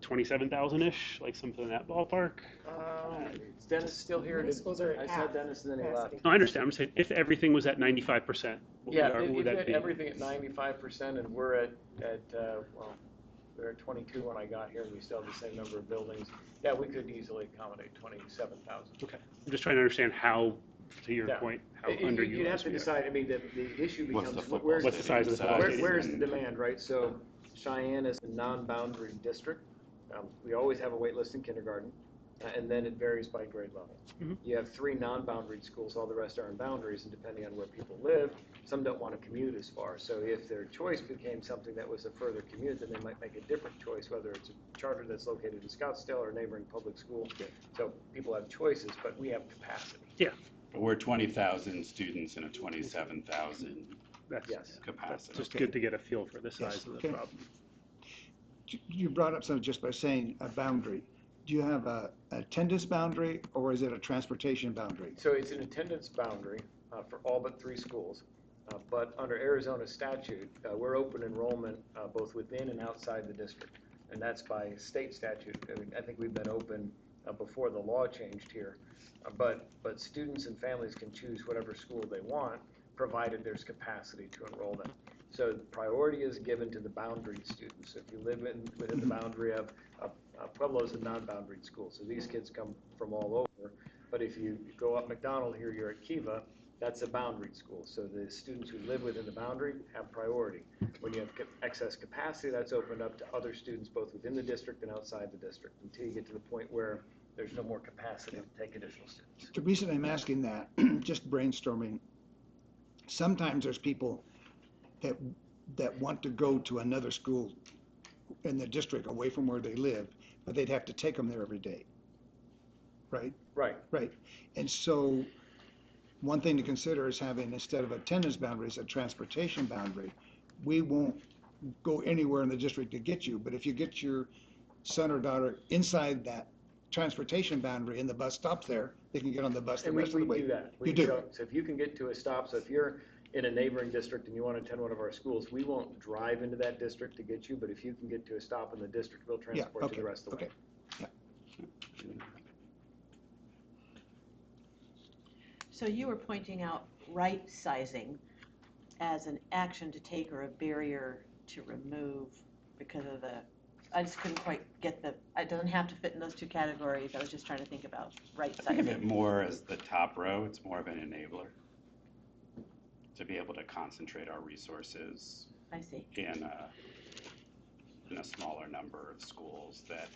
C: 27,000-ish, like something in that ballpark?
G: Is Dennis still here?
F: Many schools are at
G: I
F: half
G: said Dennis and then he left.
F: capacity.
C: No, I understand. I'm saying if everything was at 95%, what
G: Yeah,
C: would
G: if
C: that be?
G: everything at 95%, and we're at we were at 22 when I got here, and we still have the same number of buildings. Yeah, we could easily accommodate 27,000.
C: Okay, I'm just trying to understand how, to your
G: Yeah.
C: point, how
G: You'd have
C: underutilized
G: to
C: we are.
G: decide. I mean, the issue
B: What's the
G: becomes
B: football
C: What's the size of the
B: stadium
C: football
G: where's the demand, right? So Cheyenne is a non-boundary district. We always have a wait list in kindergarten, and then it varies by grade level.
C: Mhm.
G: You have 3 non-boundary schools, all the rest are in boundaries, and depending on where people live, some don't want to commute as far. So if their choice became something that was a further commute, then they might make a different choice, whether it's a charter that's located in Scottsdale or a neighboring public school. So people have choices, but we have capacity.
B: But we're 20,000 students in a 27,000
C: That's,
G: Yes.
C: that's
B: capacity.
C: just good to get a feel for the size of the
D: Okay.
C: problem.
D: You brought up something just by saying a boundary. Do you have a attendance boundary or is it a transportation boundary?
G: So it's an attendance boundary for all but 3 schools. But under Arizona statute, we're open enrollment both within and outside the district. And that's by state statute. I think we've been open before the law changed here. But students and families can choose whatever school they want, provided there's capacity to enroll them. So priority is given to the boundaried students. If you live within the boundary of Pueblo's a non-boundaried school, so these kids come from all over. But if you go up McDonald here, you're at Kiva, that's a boundaried school. So the students who live within the boundary have priority. When you have excess capacity, that's opened up to other students both within the district and outside the district until you get to the point where there's no more capacity to take additional students.
D: The reason I'm asking that, just brainstorming, sometimes there's people that want to go to another school in the district away from where they live, but they'd have to take them there every day. Right?
G: Right.
D: Right. And so one thing to consider is having, instead of attendance boundaries, a transportation boundary. We won't go anywhere in the district to get you, but if you get your son or daughter inside that transportation boundary and the bus stops there, they can get on the bus the
G: And
D: rest of the
G: we
D: way.
G: do that.
D: You do?
G: So if you can get to a stop, so if you're in a neighboring district and you want to attend one of our schools, we won't drive into that district to get you, but if you can get to a stop in the district, we'll
D: Yeah,
G: transport you
D: okay,
G: the rest of the way.
D: okay.
A: So you were pointing out right sizing as an action to take or a barrier to remove because of the, I just couldn't quite get it doesn't have to fit in those 2 categories. I was just trying to think about right
B: Think of it
A: sizing.
B: more as the top row. It's more of an enabler to be able to concentrate our resources
A: I see.
B: in a smaller number of schools that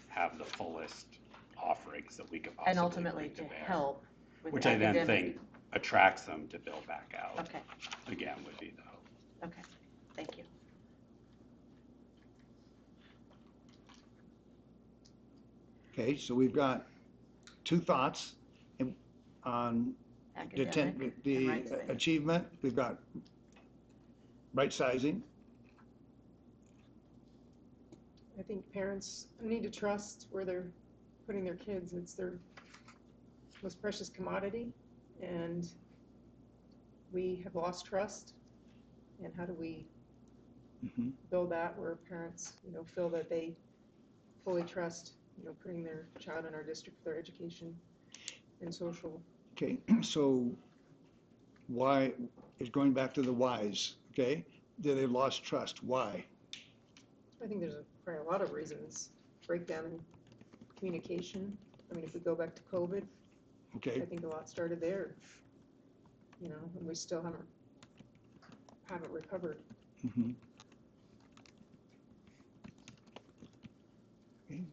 B: have the fullest offerings that we could possibly
A: And ultimately
B: bring to
A: to
B: bear.
A: help with
B: Which I then
A: academic.
B: think attracts them to bill back out.
A: Okay,
B: Again, would be the hope.
A: okay, thank you.
D: Okay, so we've got 2 thoughts on the
A: Academic and right sizing.
D: achievement. We've got right sizing.
F: I think parents need to trust where they're putting their kids. It's their most precious commodity, and we have lost trust. And how do we
D: Mhm.
F: build that where parents, feel that they fully trust, putting their child in our district for their education and social.
D: Okay, so why, it's going back to the whys, okay? They lost trust, why?
F: I think there's probably a lot of reasons. Breakdown in communication. I mean, if we go back to COVID,
D: Okay,
F: I think a lot started there. And we still haven't recovered.
D: mhm. Okay,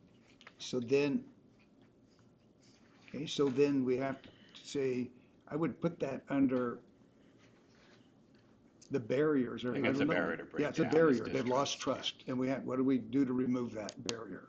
D: so then we have to say, I would put that under the barriers, or
B: I think
D: I
B: it's
D: don't
B: a
D: know.
B: barrier to break
D: Yeah, it's a
B: down this
D: barrier. They've
B: district.
D: lost trust, and what do we do to remove that barrier?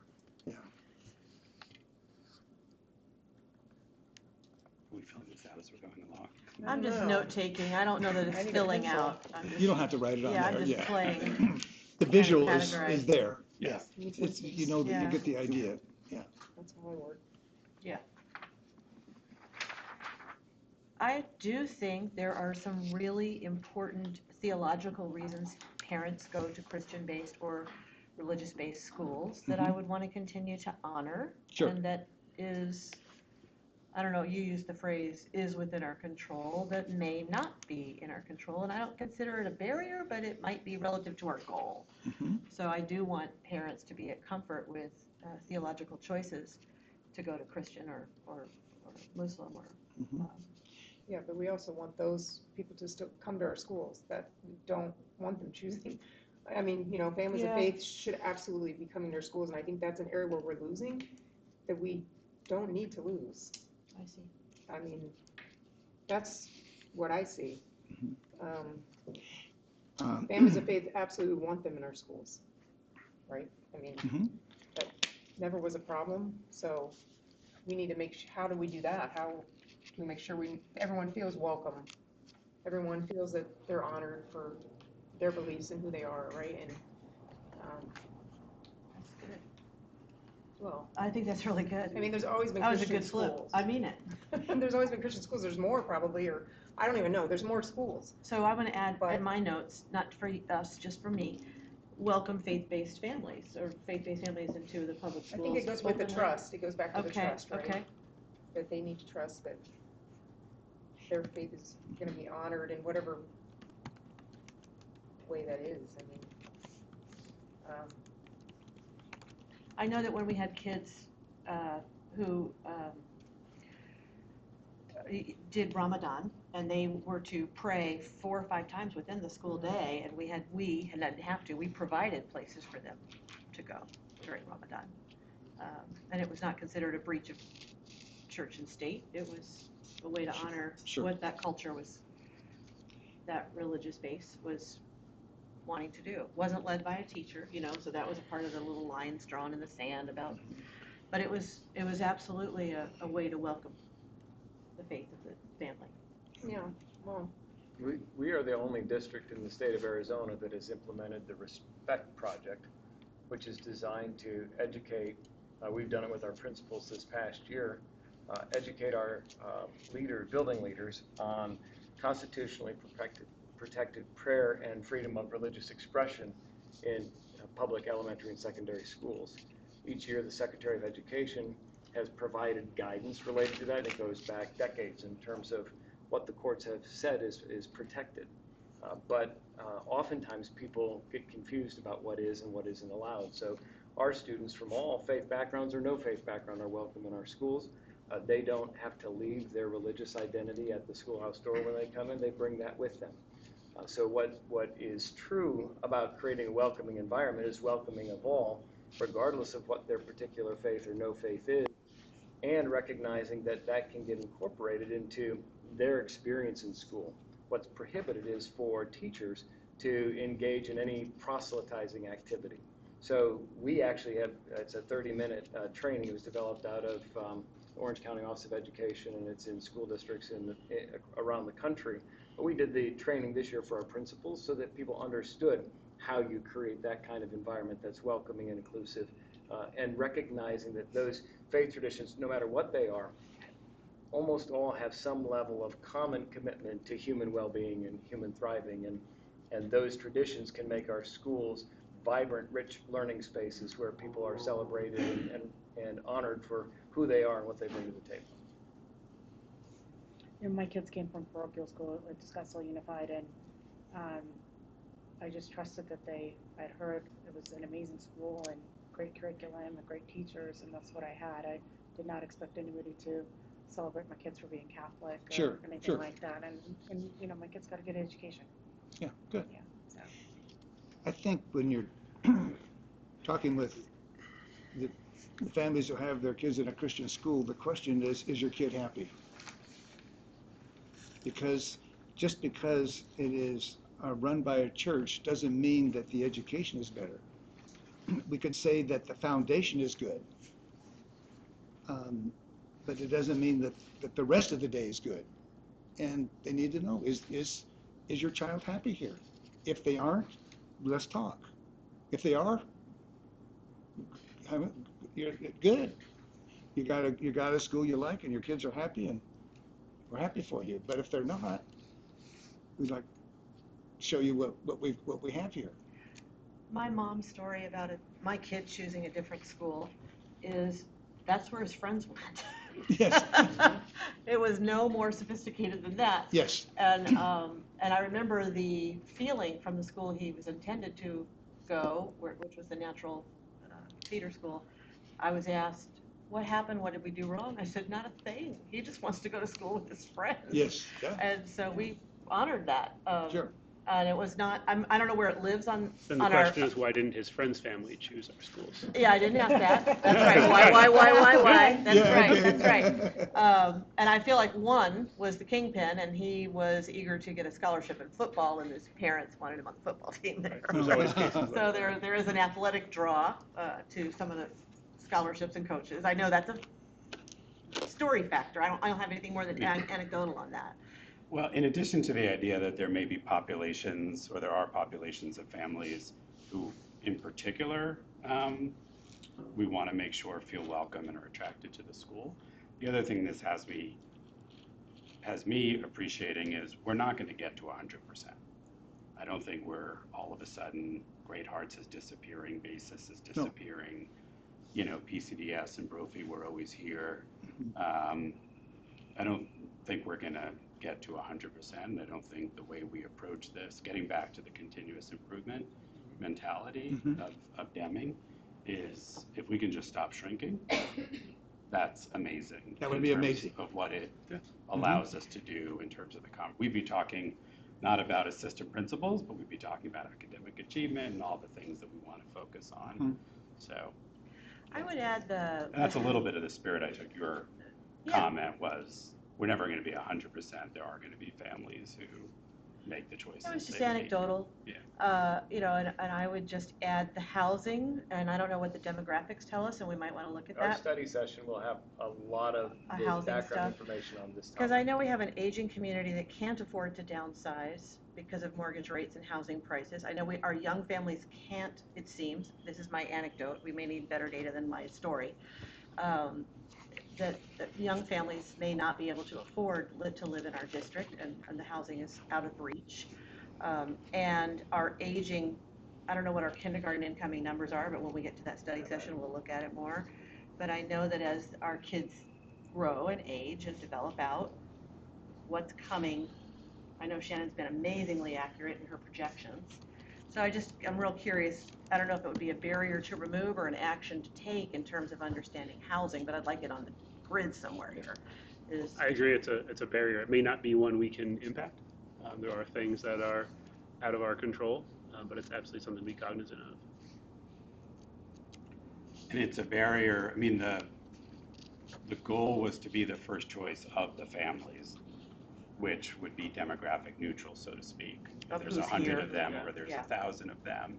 B: Are we filling this out as we're going along?
A: I'm just note taking. I don't know that
F: I
A: it's
F: need a
A: filling
F: pencil.
A: out. I'm just-
D: You don't have to write it on there,
A: Yeah, I'm
D: yeah.
A: just playing.
D: The visual is
A: categorize.
D: there, yeah.
B: Yes.
D: It's, you know, you
A: Yeah.
D: get the idea.
F: That's how I work.
A: I do think there are some really important theological reasons parents go to Christian-based or religious-based schools that I would want to continue to honor.
D: Sure.
A: And that is, I don't know, you used the phrase, is within our control, that may not be in our control. And I don't consider it a barrier, but it might be relative to our goal.
D: Mhm.
A: So I do want parents to be at comfort with theological choices to go to Christian or Muslim or
D: Mhm.
F: Yeah, but we also want those people to still come to our schools that we don't want them choosing I mean, you know, families of
A: Yeah.
F: faith should absolutely be coming to their schools, and I think that's an area where we're losing, that we don't need to lose.
A: I see.
F: I mean, that's what I see. Families of faith absolutely want them in our schools, right? I mean,
D: Mhm.
F: that never was a problem, so we need to how do we do that? How do we make sure everyone feels welcome? Everyone feels that they're honored for their beliefs and who they are, right? And,
A: That's good.
F: well,
A: I think that's really good.
F: I mean, there's always been
A: That was a
F: Christian
A: good flip.
F: schools.
A: I mean it.
F: There's always been Christian schools. There's more probably, or I don't even know. There's more schools.
A: So I'm gonna add
F: But-
A: in my notes, not for us, just for me, welcome faith-based families, or faith-based families into the public
F: I
A: schools.
F: think it goes with the
A: openly.
F: trust. It goes back to the
A: Okay,
F: trust, right?
A: okay.
F: That they need to trust that their faith is going to be honored in whatever way that is. I mean,
A: I know that when we had kids who did Ramadan, and they were to pray 4 or 5 times within the school day, and we didn't have to, we provided places for them to go during Ramadan. And it was not considered a breach of church and state. It was a way to honor
D: Sure.
A: what that culture was, that religious base was wanting to do. It wasn't led by a teacher, you know, so that was a part of the little lines drawn in the sand about, but it was absolutely a way to welcome the faith of the family.
F: yeah, well,
G: We are the only district in the state of Arizona that has implemented the Respect Project, which is designed to educate, we've done it with our principals this past year, educate our building leaders on constitutionally protected prayer and freedom of religious expression in public elementary and secondary schools. Each year, the Secretary of Education has provided guidance related to that. It goes back decades in terms of what the courts have said is protected. But oftentimes people get confused about what is and what isn't allowed. So our students from all faith backgrounds or no faith background are welcome in our schools. They don't have to leave their religious identity at the schoolhouse door when they come in. They bring that with them. So what is true about creating a welcoming environment is welcoming of all, regardless of what their particular faith or no faith is, and recognizing that that can get incorporated into their experience in school. What's prohibited is for teachers to engage in any proselytizing activity. So we actually have, it's a 30-minute training. It was developed out of Orange County Office of Education, and it's in school districts around the country. But we did the training this year for our principals so that people understood how you create that kind of environment that's welcoming and inclusive, and recognizing that those faith traditions, no matter what they are, almost all have some level of common commitment to human well-being and human thriving, and those traditions can make our schools vibrant, rich learning spaces where people are celebrated and honored for who they are and what they bring to the table.
H: And my kids came from parochial school at Scottsdale Unified, and I just trusted that I'd heard it was an amazing school and great curriculum and great teachers, and that's what I had. I did not expect anybody to celebrate my kids for being Catholic or
D: Sure,
H: anything
D: sure.
H: like that. And you know, my kids got a good education.
D: Yeah, good.
H: Yeah, so.
D: I think when you're talking with the families who have their kids in a Christian school, the question is your kid happy? Because just because it is run by a church doesn't mean that the education is better. We could say that the foundation is good, but it doesn't mean that the rest of the day is good. And they need to know, is your child happy here? If they aren't, let's talk. If they are, you're good. You got a school you like, and your kids are happy, and we're happy for you. But if they're not, we'd like to show you what we have here.
A: My mom's story about my kid choosing a different school is that's where his friends went.
D: Yes.
A: It was no more sophisticated than that.
D: Yes.
A: And I remember the feeling from the school he was intended to go, which was the natural theater school. I was asked, what happened? What did we do wrong? I said, not a thing. He just wants to go to school with his friends.
D: Yes. Yeah.
A: And so we honored that.
D: Sure.
A: And it was not, I don't know where it lives on
C: Then the
A: our.
C: question is, why didn't his friend's family choose our schools?
A: Yeah, I didn't ask that. That's right. Why? That's
D: Yeah,
A: right,
D: okay.
A: that's right. And I feel like one was the kingpin, and he was eager to get a scholarship in football, and his parents wanted him on the football team there.
C: There's always cases like
A: So
C: that.
A: there is an athletic draw to some of the scholarships and coaches. I know that's a story factor. I don't have anything more than anecdotal on that.
B: Well, in addition to the idea that there may be populations, or there are populations of families who, in particular, we want to make sure feel welcome and are attracted to the school. The other thing this has me appreciating is we're not going to get to 100%. I don't think we're all of a sudden Great Hearts is disappearing, Basis is disappearing, you know, PCDS and Brophy were always here. I don't think we're going to get to 100%. I don't think the way we approach this, getting back to the continuous improvement mentality of Deming, is if we can just stop shrinking, that's amazing.
D: That would be amazing.
B: Of what it allows us to do in terms of the we'd be talking not about assistant principals, but we'd be talking about academic achievement and all the things that we want to focus on. So
A: I would add
B: and that's a little bit of the spirit I took your comment was we're never going to be 100%. There are going to be families who make the choices.
A: It was just
B: they make.
A: anecdotal.
B: Yeah.
A: You know, and I would just add the housing, and I don't know what the demographics tell us, and we might want to look at
G: Our
A: that.
G: study session will have a lot of the
A: Housing
G: background
A: stuff.
G: information on this topic.
A: Because I know we have an aging community that can't afford to downsize because of mortgage rates and housing prices. I know our young families can't, it seems, this is my anecdote, we may need better data than my story, that young families may not be able to afford to live in our district, and the housing is out of reach. And our aging, I don't know what our kindergarten incoming numbers are, but when we get to that study session, we'll look at it more. But I know that as our kids grow and age and develop out, what's coming, I know Shannon's been amazingly accurate in her projections. So I'm real curious, I don't know if it would be a barrier to remove or an action to take in terms of understanding housing, but I'd like it on the grid somewhere here.
C: I agree, it's a barrier. It may not be one we can impact. There are things that are out of our control, but it's absolutely something to be cognizant of.
B: And it's a barrier. I mean, the goal was to be the first choice of the families, which would be demographic neutral, so to speak. If there's 100 of them or there's 1,000 of them.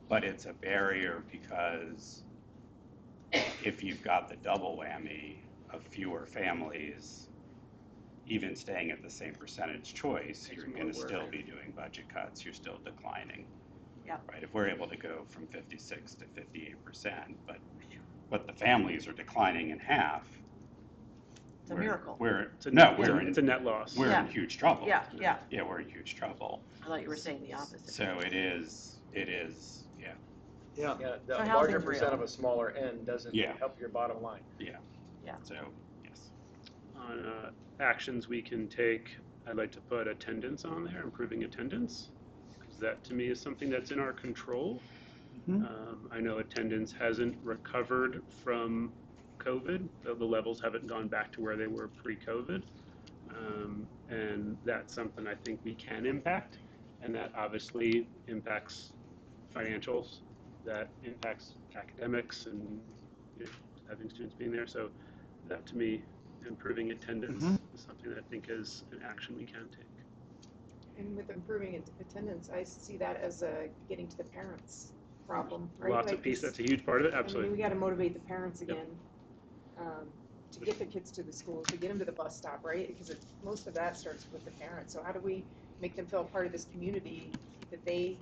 B: But it's a barrier because if you've got the double whammy of fewer families, even staying at the same percentage choice, you're going to still be doing budget cuts. You're still declining. Right? If we're able to go from 56 to 58%, but the families are declining in half.
A: It's a miracle.
C: It's a net loss.
B: We're in huge trouble.
A: Yeah,
B: we're in huge trouble.
A: I thought you were saying the opposite.
B: So it is,
D: Yeah.
G: Yeah, the
A: So
G: larger
A: housing's
G: percent
A: real.
G: of a smaller end doesn't help your bottom line.
B: So, yes.
C: On actions we can take, I'd like to put attendance on there, improving attendance, because that to me is something that's in our control. I know attendance hasn't recovered from COVID. The levels haven't gone back to where they were pre-COVID. And that's something I think we can impact. And that obviously impacts financials, that impacts academics and having students being there. So that to me, improving attendance is something that I think is an action we can take.
F: And with improving attendance, I see that as a getting to the parents problem, right?
C: Lots of pieces, that's a huge part of it, absolutely.
F: I mean, we got to motivate the parents again to get the kids to the school, to get them to the bus stop, right? Because most of that starts with the parents. So how do we make them feel part of this community that they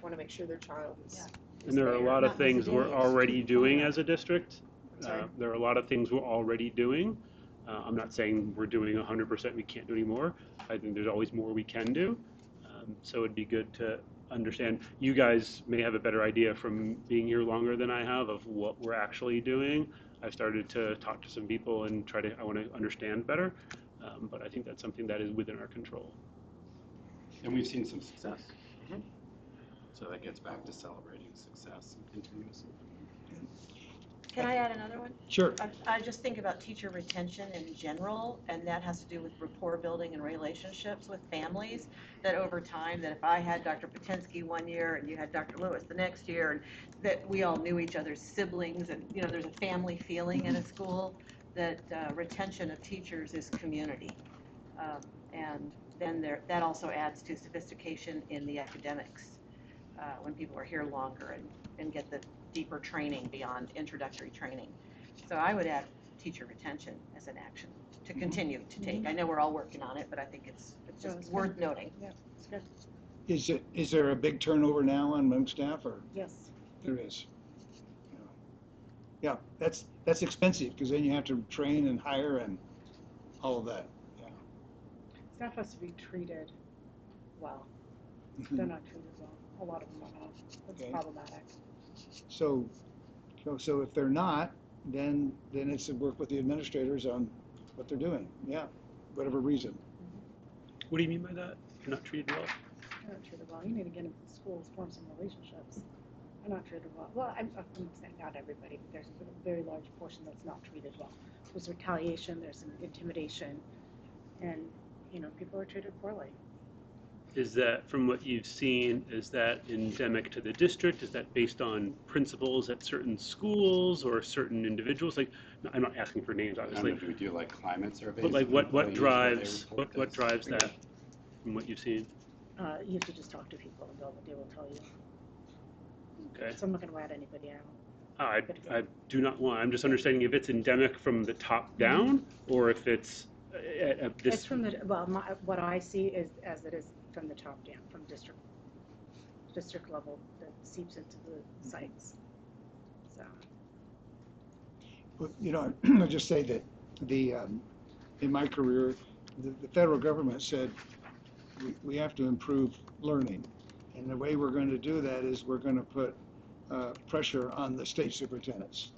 F: want to make sure their child is
C: And there are a lot of things we're already doing as a district. There are a lot of things we're already doing. I'm not saying we're doing 100%, we can't do any more. I think there's always more we can do. So it'd be good to understand. You guys may have a better idea from being here longer than I have of what we're actually doing. I've started to talk to some people and I want to understand better. But I think that's something that is within our control.
B: And we've seen some success. So that gets back to celebrating success and continuous improvement.
A: Can I add another one?
D: Sure.
A: I just think about teacher retention in general, and that has to do with rapport building and relationships with families, that over time, that if I had Dr. Patensky one year and you had Dr. Lewis the next year, and that we all knew each other's siblings, and, you know, there's a family feeling in a school, that retention of teachers is community. And then that also adds to sophistication in the academics, when people are here longer and get the deeper training beyond introductory training. So I would add teacher retention as an action to continue to take. I know we're all working on it, but I think it's just
H: it's
A: worth noting.
H: Yeah, it's good.
D: Is there a big turnover now among staff, or
H: Yes.
D: there is? Yeah, that's expensive, because then you have to train and hire and all of that. Yeah.
H: Staff has to be treated well. They're not treated well. A lot of them are not. It's
D: Okay.
H: problematic.
D: So if they're not, then it's to work with the administrators on what they're doing. Yeah, whatever reason.
C: What do you mean by that? You're not treated well?
H: They're not treated well. You need to get into the schools, form some relationships. They're not treated well. Well, I'm saying not everybody, but there's a very large portion that's not treated well. There's retaliation, there's some intimidation, and, you know, people are treated poorly.
C: Is that, from what you've seen, is that endemic to the district? Is that based on principals at certain schools or certain individuals? Like, I'm not asking for names,
B: I don't know,
C: obviously,
B: do we do like climate surveys?
C: but like
B: of
C: what
B: employees where they
C: drives
B: report
C: what
B: this?
C: drives that from what you've seen?
H: You have to just talk to people and they will tell you.
C: Okay.
H: So I'm not going to rat anybody out.
C: I do not want. I'm just understanding if it's endemic from the top down, or if it's this.
H: It's from the, well, what I see is as it is from the top down, from district level, that seeps into the sites. So.
D: But, you know, I'll just say that in my career, the federal government said we have to improve learning. And the way we're going to do that is we're going to put pressure on the state superintendents.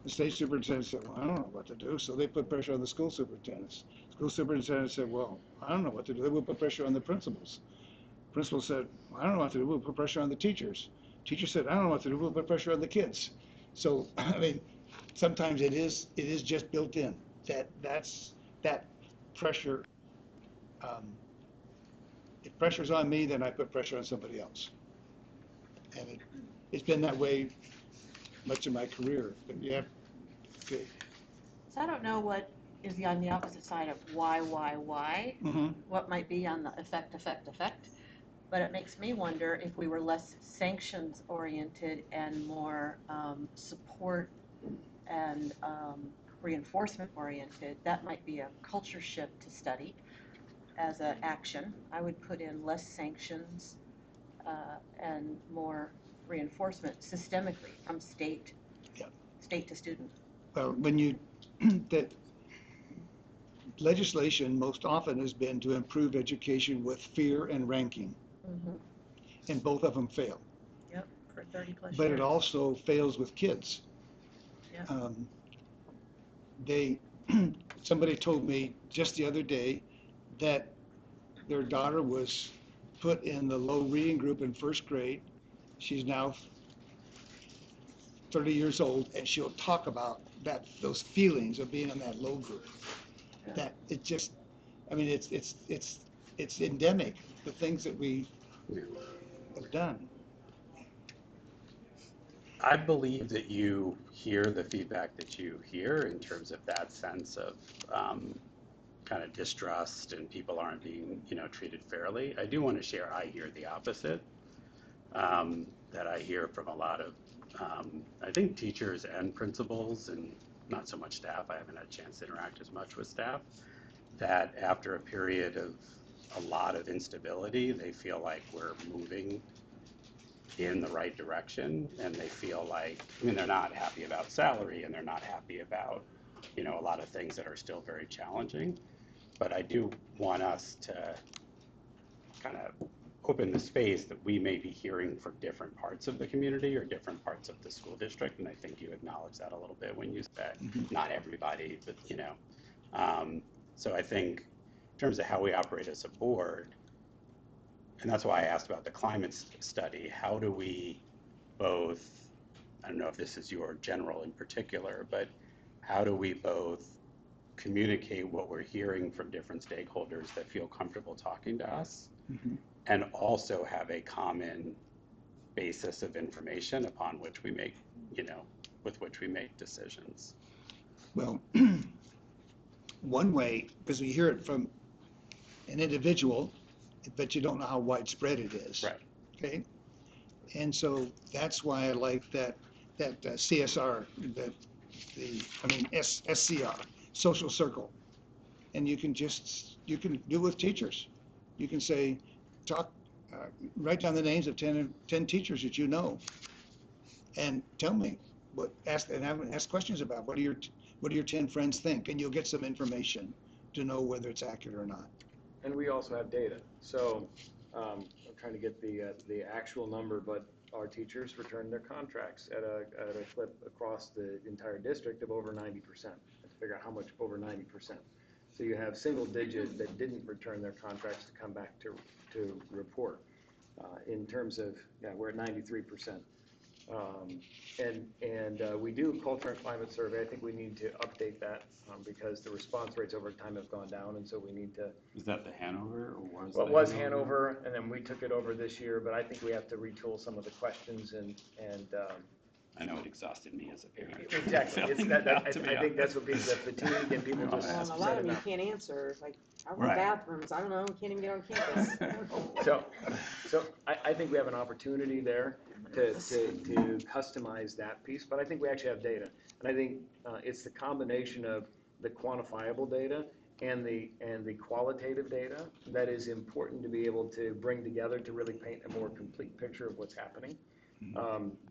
D: The state superintendent said, well, I don't know what to do, so they put pressure on the school superintendents. School superintendent said, well, I don't know what to do. They will put pressure on the principals. Principal said, well, I don't know what to do. We'll put pressure on the teachers. Teacher said, I don't know what to do. We'll put pressure on the kids. So, I mean, sometimes it is just built in that pressure. If pressure's on me, then I put pressure on somebody else. And it's been that way much of my career. But yeah, okay.
A: So I don't know what is on the opposite side of why,
D: Mm-hmm.
A: what might be on the effect. But it makes me wonder if we were less sanctions oriented and more support and reinforcement oriented, that might be a culture shift to study as an action. I would put in less sanctions and more reinforcement systemically from state to student.
D: Well, that legislation most often has been to improve education with fear and ranking, and both of them fail.
A: Yep, for 30 plus
D: But
A: years.
D: it also fails with kids.
A: Yeah.
D: Somebody told me just the other day that their daughter was put in the low reading group in first grade. She's now 30 years old, and she'll talk about those feelings of being in that low group.
A: Yeah.
D: That it just, I mean, it's endemic, the things that we have done.
B: I believe that you hear the feedback that you hear in terms of that sense of kind of distrust and people aren't being, treated fairly. I do want to share, I hear the opposite, that I hear from a lot of, I think teachers and principals, and not so much staff. I haven't had a chance to interact as much with staff, that after a period of a lot of instability, they feel like we're moving in the right direction, and they feel like, they're not happy about salary, and they're not happy about, a lot of things that are still very challenging. But I do want us to kind of open the space that we may be hearing from different parts of the community or different parts of the school district, and I think you acknowledge that a little bit when you said not everybody, but so I think in terms of how we operate as a board, and that's why I asked about the climate study, how do we both I don't know if this is your general in particular, but how do we both communicate what we're hearing from different stakeholders that feel comfortable talking to us, and also have a common basis of information upon which we make, with which we make decisions?
D: Well, one way, because we hear it from an individual, but you don't know how widespread it is.
B: Right.
D: Okay? And so that's why I like that CSR, SCR, social circle. And you can do it with teachers. You can say, write down the names of 10 teachers that you know, and tell me ask questions about what do your 10 friends think, and you'll get some information to know whether it's accurate or not.
G: And we also have data. So I'm trying to get the actual number, but our teachers return their contracts at a clip across the entire district of over 90%. To figure out how much over 90%. So you have single digit that didn't return their contracts to come back to report. In terms of, we're at 93%. We do culture and climate survey. I think we need to update that because the response rates over time have gone down, and so we need to.
B: Is that the Hanover, or was
G: Well, it was Hanover, and then we took it over this year, but I think we have to retool some of the questions and
B: I know it exhausted me as a parent.
G: exactly. I think that's what people, the fatigue and people just.
F: A lot of them you can't answer, like, I want
B: Right.
F: bathrooms, I don't know, can't even get on campus.
G: So I think we have an opportunity there to customize that piece, but I think we actually have data. And I think it's the combination of the quantifiable data and the qualitative data that is important to be able to bring together to really paint a more complete picture of what's happening.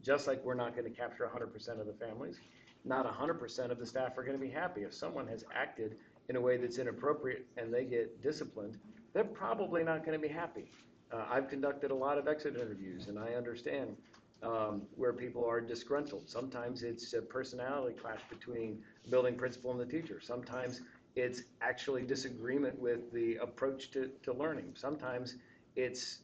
G: Just like we're not going to capture 100% of the families, not 100% of the staff are going to be happy. If someone has acted in a way that's inappropriate and they get disciplined, they're probably not going to be happy. I've conducted a lot of exit interviews, and I understand where people are disgruntled. Sometimes it's a personality clash between the building principal and the teacher. Sometimes it's actually disagreement with the approach to learning. Sometimes it's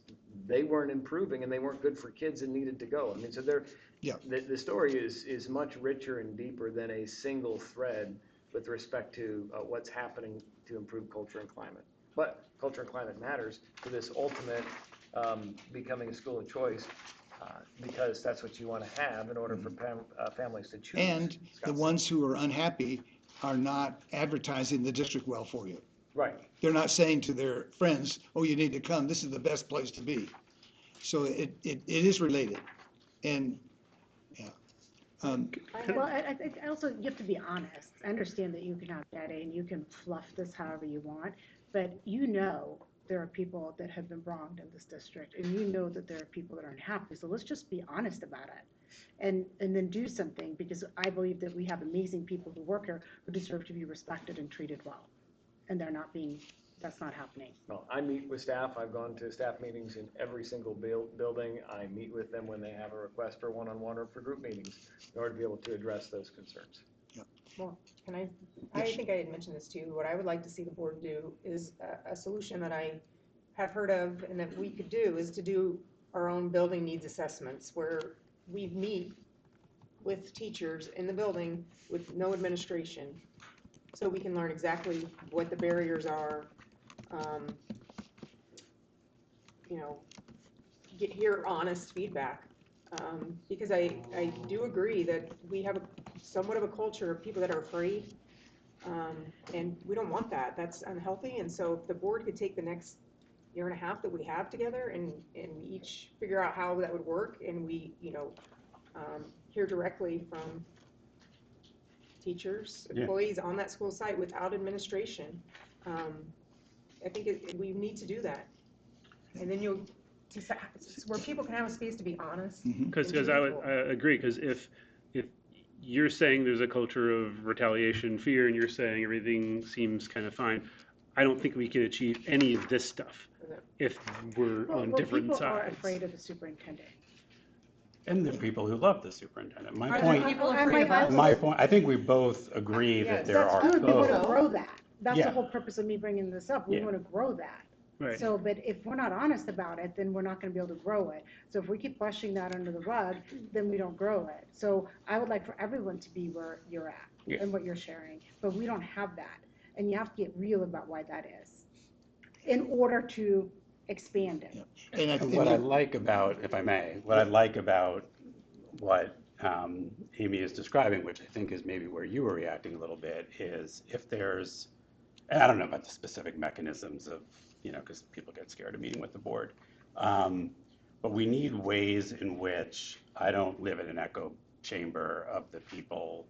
G: they weren't improving and they weren't good for kids and needed to go. I mean, so the story is much richer and deeper than a single thread with respect to what's happening to improve culture and climate. But culture and climate matters for this ultimate becoming a school of choice because that's what you want to have in order for families to choose.
D: And the ones who are unhappy are not advertising the district well for you.
G: Right.
D: They're not saying to their friends, oh, you need to come, this is the best place to be. So it is related. And, yeah.
H: Well, I also, you have to be honest. I understand that you can have data and you can fluff this however you want, but there are people that have been wronged in this district, and that there are people that are unhappy. So let's just be honest about it. And then do something, because I believe that we have amazing people who work here who deserve to be respected and treated well. And that's not happening.
G: Well, I meet with staff. I've gone to staff meetings in every single building. I meet with them when they have a request for one-on-one or for group meetings in order to be able to address those concerns.
F: Well, I think I had mentioned this too. What I would like to see the board do is a solution that I have heard of and that we could do is to do our own building needs assessments where we meet with teachers in the building with no administration, so we can learn exactly what the barriers are, hear honest feedback. Because I do agree that we have somewhat of a culture of people that are afraid, and we don't want that. That's unhealthy. And so if the board could take the next year and a half that we have together and each figure out how that would work, and we hear directly from teachers, employees on that school site without administration, I think we need to do that. And then where people can have a space to be honest.
C: Because I would agree, because if you're saying there's a culture of retaliation, fear, and you're saying everything seems kind of fine, I don't think we can achieve any of this stuff if we're on different sides.
H: People are afraid of the superintendent.
B: And there are people who love the superintendent. My
A: Are
B: point,
A: there people afraid of us?
B: my point, I think we both agree that there
H: That's
B: are
H: good. We want to
B: both.
H: grow that. That's
B: Yeah.
H: the whole purpose of me bringing this up. We
B: Yeah.
H: want to grow that.
C: Right.
H: So, but if we're not honest about it, then we're not gonna be able to grow it. So if we keep brushing that under the rug, then we don't grow it. So I would like for everyone to be where you're at
B: Yeah.
H: and what you're sharing, but we don't have that. And you have to get real about why that is in order to expand it.
D: And I
B: And
D: think
B: what I like about, if I may, what I like about what Amy is describing, which I think is maybe where you were reacting a little bit, is if there's, and I don't know about the specific mechanisms of, because people get scared of meeting with the board, but we need ways in which I don't live in an echo chamber of the people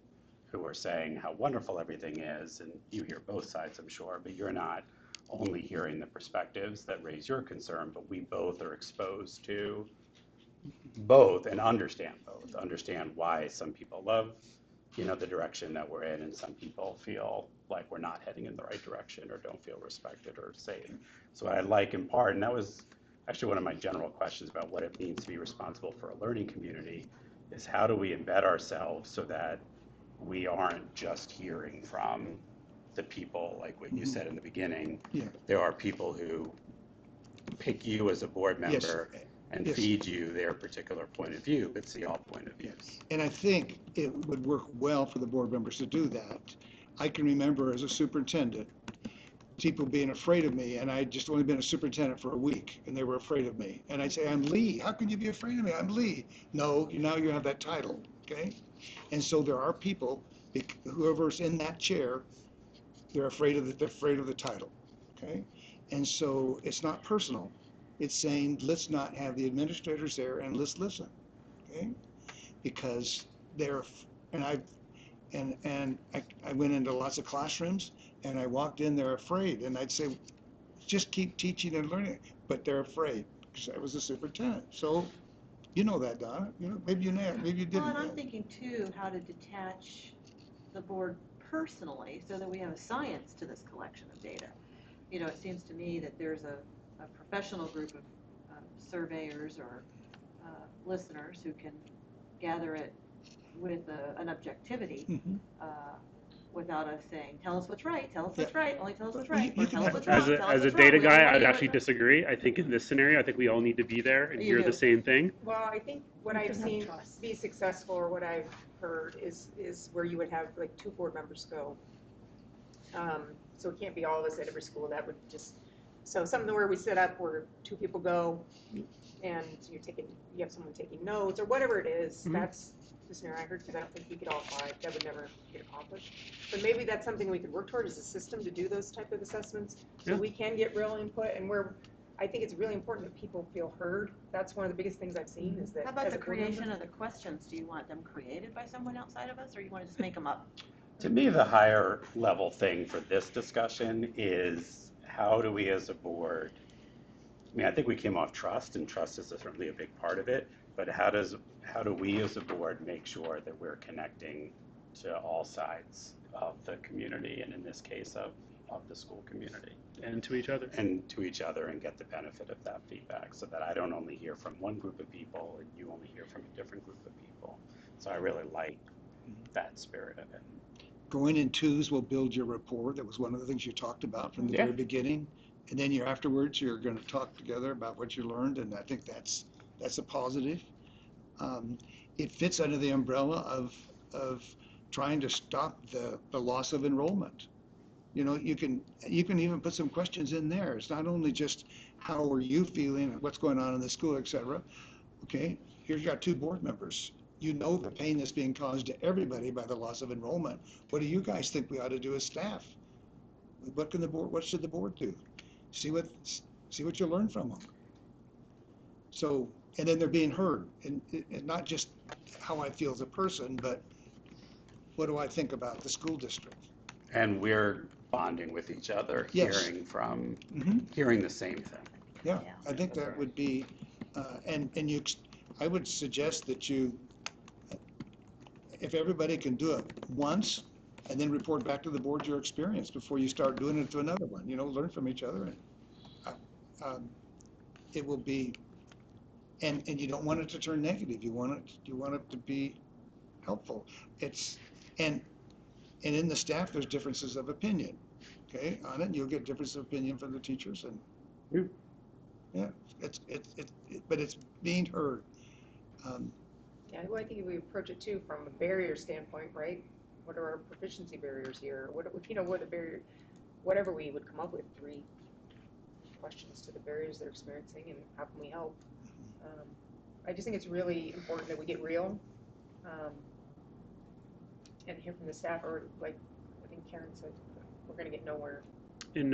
B: who are saying how wonderful everything is, and you hear both sides, I'm sure, but you're not only hearing the perspectives that raise your concern, but we both are exposed to both and understand both. Understand why some people love, the direction that we're in, and some people feel like we're not heading in the right direction or don't feel respected or safe. So what I like in part, and that was actually one of my general questions about what it means to be responsible for a learning community, is how do we embed ourselves so that we aren't just hearing from the people, like what you said in the beginning.
D: Yeah.
B: There are people who pick you as a board member and
D: Yes.
B: feed you their particular point of view, but see all point of views.
D: And I think it would work well for the board members to do that. I can remember as a superintendent, people being afraid of me, and I'd just only been a superintendent for a week, and they were afraid of me. And I'd say, I'm Lee. How can you be afraid of me? I'm Lee. No, now you have that title, okay? And so there are people, whoever's in that chair, they're afraid of the title, okay? And so it's not personal. It's saying, let's not have the administrators there and let's listen, okay? Because I went into lots of classrooms and I walked in there afraid, and I'd say, just keep teaching and learning, but they're afraid because I was a superintendent. So, you know that, Donna, maybe you didn't.
A: Well, and I'm thinking too, how to detach the board personally so that we have a science to this collection of data. It seems to me that there's a professional group of surveyors or listeners who can gather it with an objectivity without us saying, tell us what's right, only tell us what's right, or tell us what's wrong, tell us
C: As a
A: what's wrong.
C: data
A: We don't
C: guy,
A: wanna
C: I'd
A: hear
C: actually
A: it.
C: disagree. I think in this scenario, I think we all need to be there and
A: You
C: hear the
A: do.
C: same thing.
F: Well, I think what
H: We
F: I've
H: can have
F: seen
H: trust.
F: be successful, or what I've heard, is where you would have like 2 board members go. So it can't be all of us at every school. That would just, so something where we set up where 2 people go, and you have someone taking notes or whatever it is.
C: Mhm.
F: That's the scenario I heard, because I don't think we could all 5. That would never get accomplished. But maybe that's something we could work toward as a system to do those type of assessments, so
C: Yeah.
F: we can get real input. And I think it's really important that people feel heard. That's one of the biggest things I've seen, is that
A: How about
F: as
A: the
F: a board member-
A: creation of the questions? Do you want them created by someone outside of us, or you want to just make them up?
B: To me, the higher level thing for this discussion is how do we as a board, I think we came off trust, and trust is certainly a big part of it, but how do we as a board make sure that we're connecting to all sides of the community, and in this case of the school community?
C: And to each other.
B: And to each other, and get the benefit of that feedback, so that I don't only hear from one group of people and you only hear from a different group of people. So I really like that spirit of it.
D: Going in twos will build your rapport. That was one of the things you talked about from the
B: Yeah.
D: very beginning. And then afterwards, you're going to talk together about what you learned, and I think that's a positive. It fits under the umbrella of trying to stop the loss of enrollment. You can even put some questions in there. It's not only just how are you feeling, what's going on in the school, etc. Okay, here's got 2 board members. You know the pain that's being caused to everybody by the loss of enrollment. What do you guys think we ought to do as staff? What should the board do? See what you learn from them. So, and then they're being heard, and not just how I feel as a person, but what do I think about the school district?
B: And we're bonding with each other,
D: Yes.
B: hearing the same thing.
D: Yeah,
A: Yeah.
D: I think that would be, I would suggest that if everybody can do it once, and then report back to the board your experience before you start doing it to another one, learn from each other. And it will be, and you don't want it to turn negative. You want it to be helpful. And in the staff, there's differences of opinion, okay, on it. You'll get differences of opinion from the teachers, and
B: Yeah.
D: Yeah, but it's being heard.
F: Yeah, well, I think if we approach it too from a barrier standpoint, right? What are our proficiency barriers here? What a barrier, whatever we would come up with, 3 questions to the barriers they're experiencing and how can we help? I just think it's really important that we get real and hear from the staff, or like I think Karen said, we're going to get nowhere.
C: In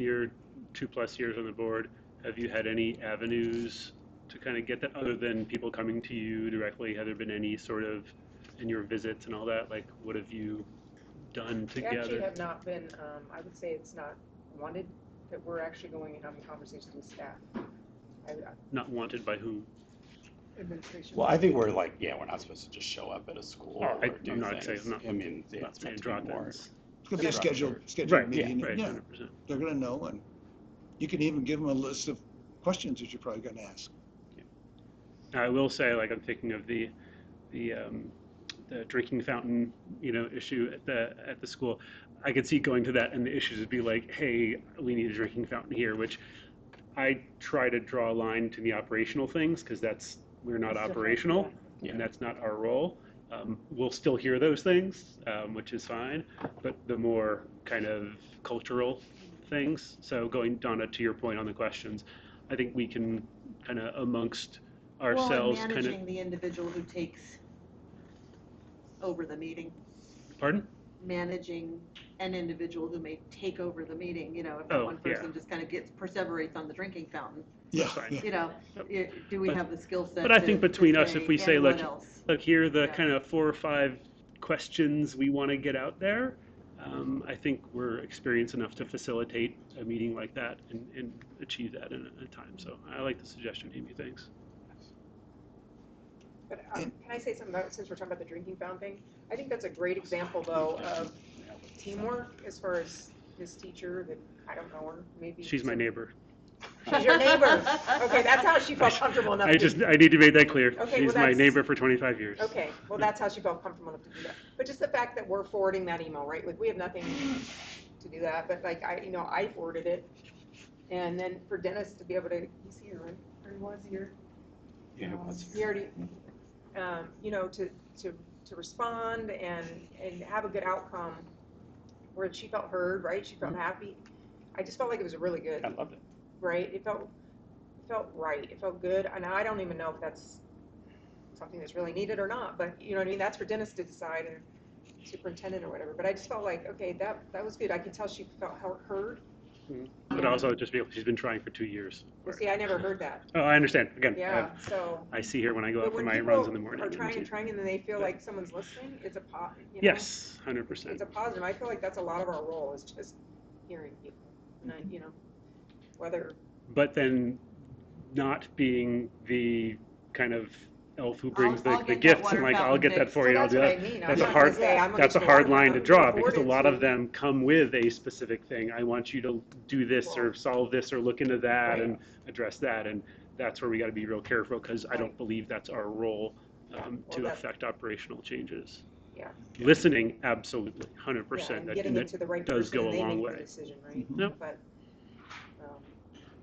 C: your 2+ years on the board, have you had any avenues to kind of get that other than people coming to you directly? Have there been any sort of, in your visits and all that, like what have you done
F: We actually
C: together?
F: have not been, I would say it's not wanted that we're actually going and having conversations with staff.
C: Not wanted by whom?
H: Administration.
B: Well, I think we're like, yeah, we're not supposed to just show up at a school
C: Oh,
B: or do
C: I'm not
B: things.
C: saying, not,
B: I mean, yeah,
C: not
B: it's
C: saying
B: meant to be more.
C: drop-ins.
D: It's gonna be a
B: Structured.
D: scheduled
C: Right, yeah,
D: meeting.
C: right,
D: Yeah,
C: 100%.
D: they're gonna know, and you can even give them a list of questions that you're probably gonna ask.
C: I will say, like, I'm thinking of the drinking fountain, issue at the school. I could see going to that, and the issues would be like, hey, we need a drinking fountain here, which I try to draw a line to the operational things because we're not
H: It's different,
C: operational,
B: yeah.
C: and that's not our role. We'll still hear those things, which is fine, but the more kind of cultural things. So going, Donna, to your point on the questions, I think we can kind of amongst ourselves
A: Well, and
C: kind of.
A: managing the individual who takes over the meeting,
C: Pardon?
A: managing an individual who may take over the meeting, if that
C: Oh,
A: one
C: yeah.
A: person just kind of perseverates on the drinking fountain,
D: Yeah,
C: fine.
D: yeah.
A: Do we
C: But-
A: have the skill set?
C: But I think
A: to
C: between us, if we say,
A: and
C: look,
A: what else?
C: here are the
A: Yeah.
C: kind of 4 or 5 questions we want to get out there, I think we're experienced enough to facilitate a meeting like that and achieve that in a time. So I like the suggestion, Amy. Thanks.
F: But can I say something about, since we're talking about the drinking fountain thing? I think that's a great example, though, of teamwork as far as this teacher that, I don't know her, maybe.
C: She's my neighbor.
F: She's your neighbor. Okay, that's how she felt comfortable enough.
C: I need to make that clear.
F: Okay,
C: She's
F: well,
C: my
F: that's-
C: neighbor for 25 years.
F: Okay, well, that's how she felt comfortable enough to do that. But just the fact that we're forwarding that email, right? Like, we have nothing to do that, but like, I forwarded it. And then for Dennis to be able to, he's here, right? Or he was here.
B: Yeah, it was.
F: He already, to respond and have a good outcome where she felt heard, right? She felt happy. I just felt like it was really good,
B: I loved it.
F: right? It felt right. It felt good. And I don't even know if that's something that's really needed or not, but you know what I mean? That's for Dennis to decide, and superintendent or whatever. But I just felt like, okay, that was good. I could tell she felt heard.
C: But also just because she's been trying for 2 years.
F: Well, see, I never heard that.
C: Oh, I understand. Again,
F: Yeah, so.
C: I see her when I go out
F: But
C: for
F: when
C: my
F: people
C: runs in the morning.
F: are trying, and then they feel like someone's listening, it's a
C: Yes, 100%.
F: It's a positive. I feel like that's a lot of our role, is just hearing people, and whether.
C: But then not being the kind of elf who brings
A: I'll
C: the
A: get that
C: gifts
A: water
C: and like, I'll
A: fountain
C: get that
A: fixed.
C: for you,
F: Well,
C: I'll do
F: that's
C: that.
F: what I mean.
C: That's
F: I'm
C: a
F: not
C: hard,
F: gonna say, I'm gonna
C: that's a
F: get
C: hard
F: water.
C: line to
F: I'm
C: draw
F: gonna
C: because a
F: forward it
C: lot
F: to
C: of them come with a specific thing. I want you to do this or solve this or look into that
F: Right.
C: and address that. And that's where we got to be real careful because I don't
F: Right.
C: believe that's our role to
F: that-
C: affect operational changes.
F: Yeah.
C: Listening, absolutely, 100%.
F: Yeah, and
C: That-
F: getting
C: and
F: it to the right
C: does
F: person,
C: go
F: and
C: a
F: they
C: long
F: make the
C: way.
F: decision, right?
C: Yep.
F: But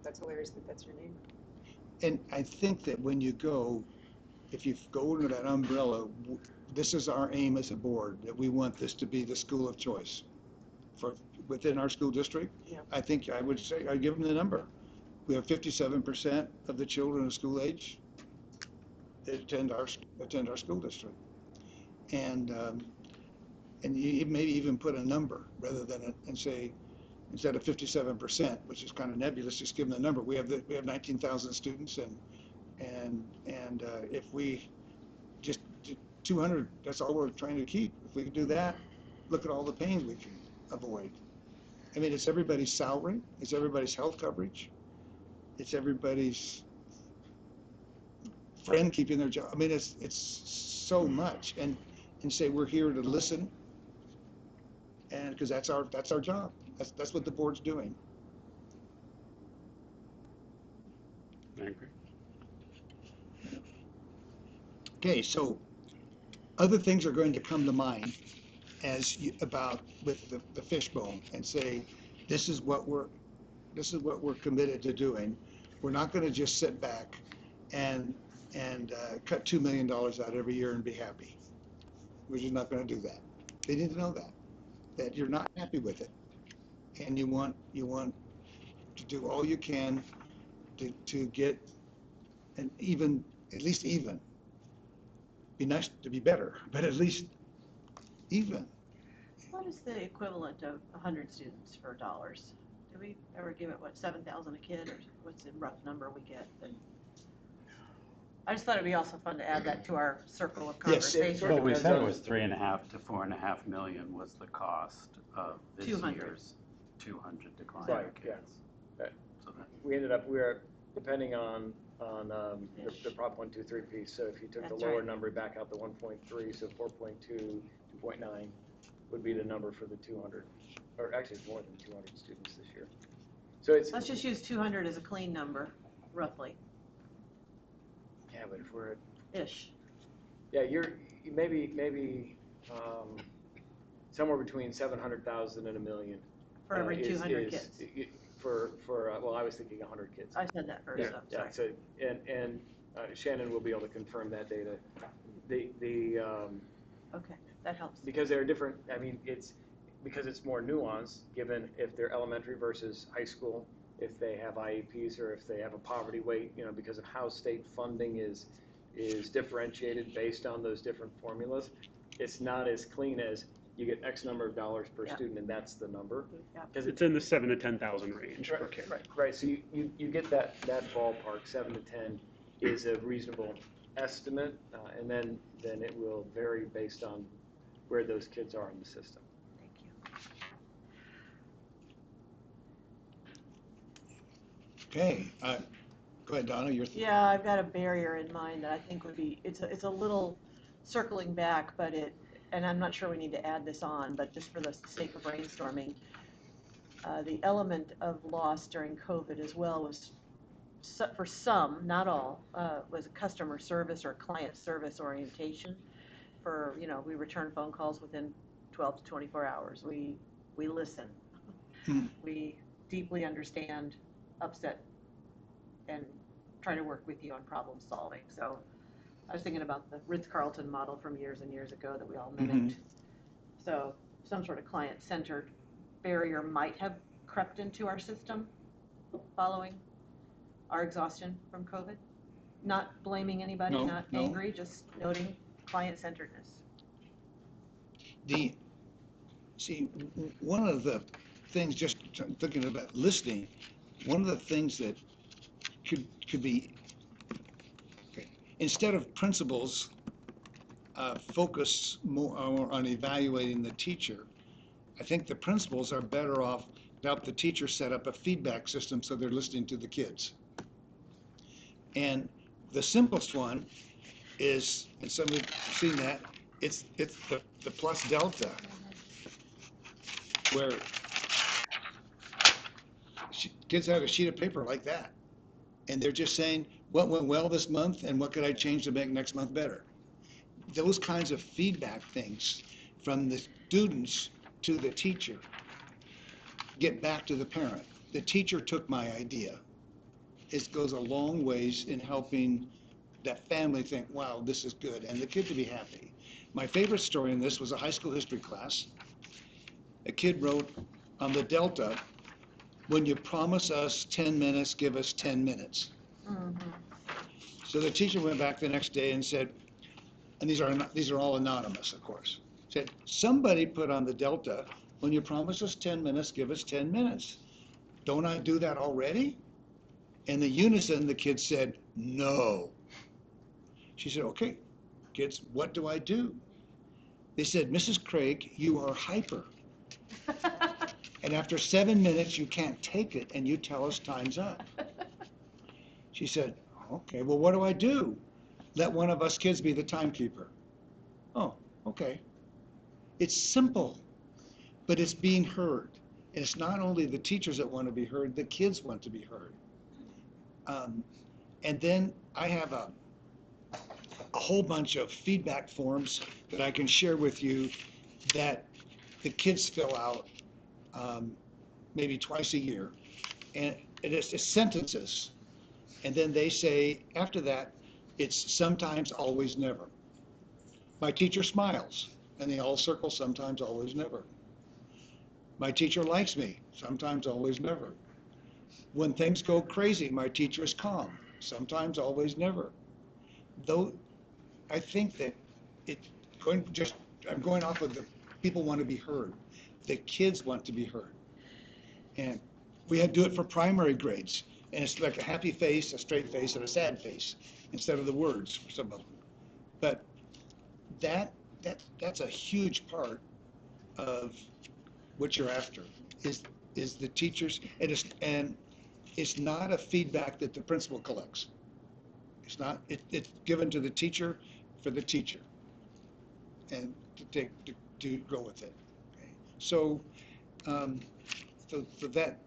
F: that's hilarious that that's your name.
D: And I think that when you go, if you go under that umbrella, this is our aim as a board, that we want this to be the school of choice within our school district.
F: Yeah.
D: I think I would say, I'd give them the number. We have 57% of the children of school age that attend our school district. And you maybe even put a number rather than and say, instead of 57%, which is kind of nebulous, just give them the number. We have 19,000 students, and if we just 200, that's all we're trying to keep. If we can do that, look at all the pains we can avoid. I mean, it's everybody's salary, it's everybody's health coverage, it's everybody's friend keeping their job. I mean, it's so much, and say we're here to listen, and because that's our job. That's what the board's doing.
C: I agree.
D: Okay, so other things are going to come to mind as about with the fishbone and say, this is what This is what we're committed to doing. We're not going to just sit back and cut $2 million out every year and be happy. We're just not going to do that. They need to know that you're not happy with it, and you want to do all you can to get an even, at least even. Be nice to be better, but at least even.
A: What is the equivalent of 100 students for dollars? Do we ever give it, what, 7,000 a kid, or what's the rough number we get? But I just thought it'd be also fun to add that to our circle of
D: Yes.
A: conversation.
B: Well, we said it was 3.5 to 4.5 million was the cost of this
A: 200.
B: year's 200 decline
G: Right,
B: kids.
G: yeah.
B: So that,
G: We ended up, depending on the Prop 123 piece, so if you took the
A: That's
G: lower
A: right.
G: number, back out the 1.3, so 4.2, 2.9 would be the number for the 200, or actually it's more than 200 students this year. So it's,
A: Let's just use 200 as a clean number, roughly,
G: yeah, but if we're at,
A: ish.
G: yeah, you maybe somewhere between 700,000 and $1 million.
A: For every 200 kids.
G: Well, I was thinking 100 kids.
A: I said that first, so
G: Yeah,
A: sorry.
G: so, and Shannon will be able to confirm that data.
A: Okay, that helps.
G: Because they're different, I mean, because it's more nuanced, given if they're elementary versus high school, if they have IEPs or if they have a poverty weight, because of how state funding is differentiated based on those different formulas. It's not as clean as you get X number of dollars per
A: Yeah.
G: student and that's the number.
A: Yeah.
G: Because
C: It's in the 7,000 to 10,000 range per kid.
G: Right, so you get that ballpark, 7 to 10 is a reasonable estimate, and then it will vary based on where those kids are in the system.
A: Thank you.
D: Okay, go ahead, Donna,
A: Yeah, I've got a barrier in mind that I think would be, it's a little circling back, but and I'm not sure we need to add this on, but just for the sake of brainstorming, the element of loss during COVID as well was, for some, not all, was a customer service or client service orientation. For, we return phone calls within 12 to 24 hours. We listen. We deeply understand upset and try to work with you on problem solving. So I was thinking about the Ritz-Carlton model from years and years ago that we all mimicked. So some sort of client-centered barrier might have crept into our system following our exhaustion from COVID. Not blaming anybody,
D: No,
A: not
D: no.
A: angry, just noting client-centeredness.
D: See, one of the things, just thinking about listening, one of the things that could be, okay, instead of principals focus more on evaluating the teacher, I think the principals are better off to help the teacher set up a feedback system so they're listening to the kids. And the simplest one is, and some of you have seen that, it's the plus delta, where kids have a sheet of paper like that, and they're just saying, what went well this month and what could I change to make next month better? Those kinds of feedback things from the students to the teacher get back to the parent. The teacher took my idea. It goes a long ways in helping that family think, wow, this is good, and the kid to be happy. My favorite story in this was a high school history class. A kid wrote on the delta, when you promise us 10 minutes, give us 10 minutes. So the teacher went back the next day and said, and these are all anonymous, of course, said, somebody put on the delta, when you promise us 10 minutes, give us 10 minutes. Don't I do that already? And the unison, the kids said, no. She said, okay, kids, what do I do? They said, Mrs. Craig, you are hyper. And after 7 minutes, you can't take it, and you tell us time's up. She said, okay, well, what do I do? Let one of us kids be the timekeeper. Oh, okay. It's simple, but it's being heard. And it's not only the teachers that want to be heard, the kids want to be heard. And then I have a whole bunch of feedback forms that I can share with you that the kids fill out maybe twice a year. and it's just sentences. And then they say, after that, it's sometimes, always, never. My teacher smiles, and they all circle sometimes, always, never. My teacher likes me, sometimes, always, never. When things go crazy, my teacher is calm, sometimes, always, never. Though I think that I'm going off of the people want to be heard. The kids want to be heard. And we had to do it for primary grades. And it's like a happy face, a straight face, and a sad face instead of the words for some of them. But that's a huge part of what you're after is the teachers, and it's not a feedback that the principal collects. It's not. It's given to the teacher for the teacher, and to go with it. Okay. So, for that,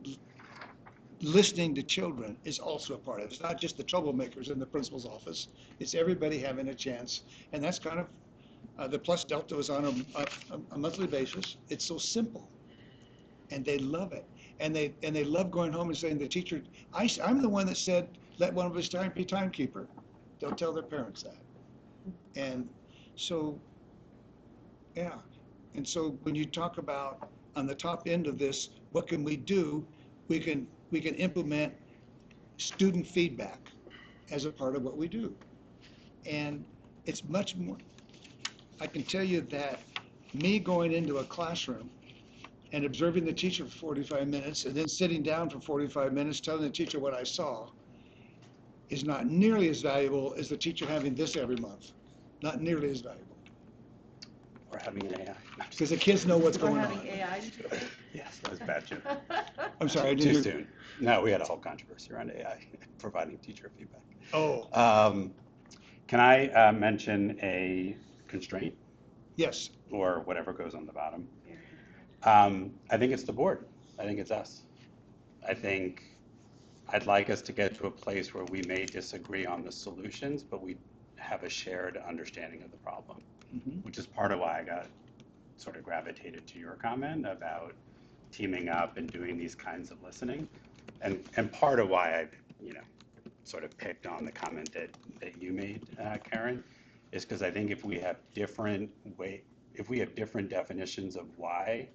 D: listening to children is also a part of it. It's not just the troublemakers in the principal's office. It's everybody having a chance, and that's kind of the Plus Delta is on a monthly basis. It's so simple, and they love it, and they love going home and saying the teacher. I'm the one that said let one of us be timekeeper. They'll tell their parents that, and so yeah, and so when you talk about on the top end of this, what can we do? We can implement student feedback as a part of what we do. And it's much more, I can tell you that me going into a classroom and observing the teacher for 45 minutes and then sitting down for 45 minutes telling the teacher what I saw is not nearly as valuable as the teacher having this every month. Not nearly as valuable.
B: Or having an AI.
D: Because the kids know what's
A: We're
D: going on.
A: having AI.
B: Yes, that was a bad joke.
D: I'm sorry, I
B: Too
D: didn't hear.
B: soon. No, we had a whole controversy around AI providing teacher feedback.
D: Oh,
B: Can I mention a constraint
D: yes.
B: or whatever goes on the bottom? I think it's the board. I think it's us. I think I'd like us to get to a place where we may disagree on the solutions, but we have a shared understanding of the problem, which is part of why I got sort of gravitated to your comment about teaming up and doing these kinds of listening. And part of why I, sort of picked on the comment that you made, Karen, is because I think if we have different definitions of why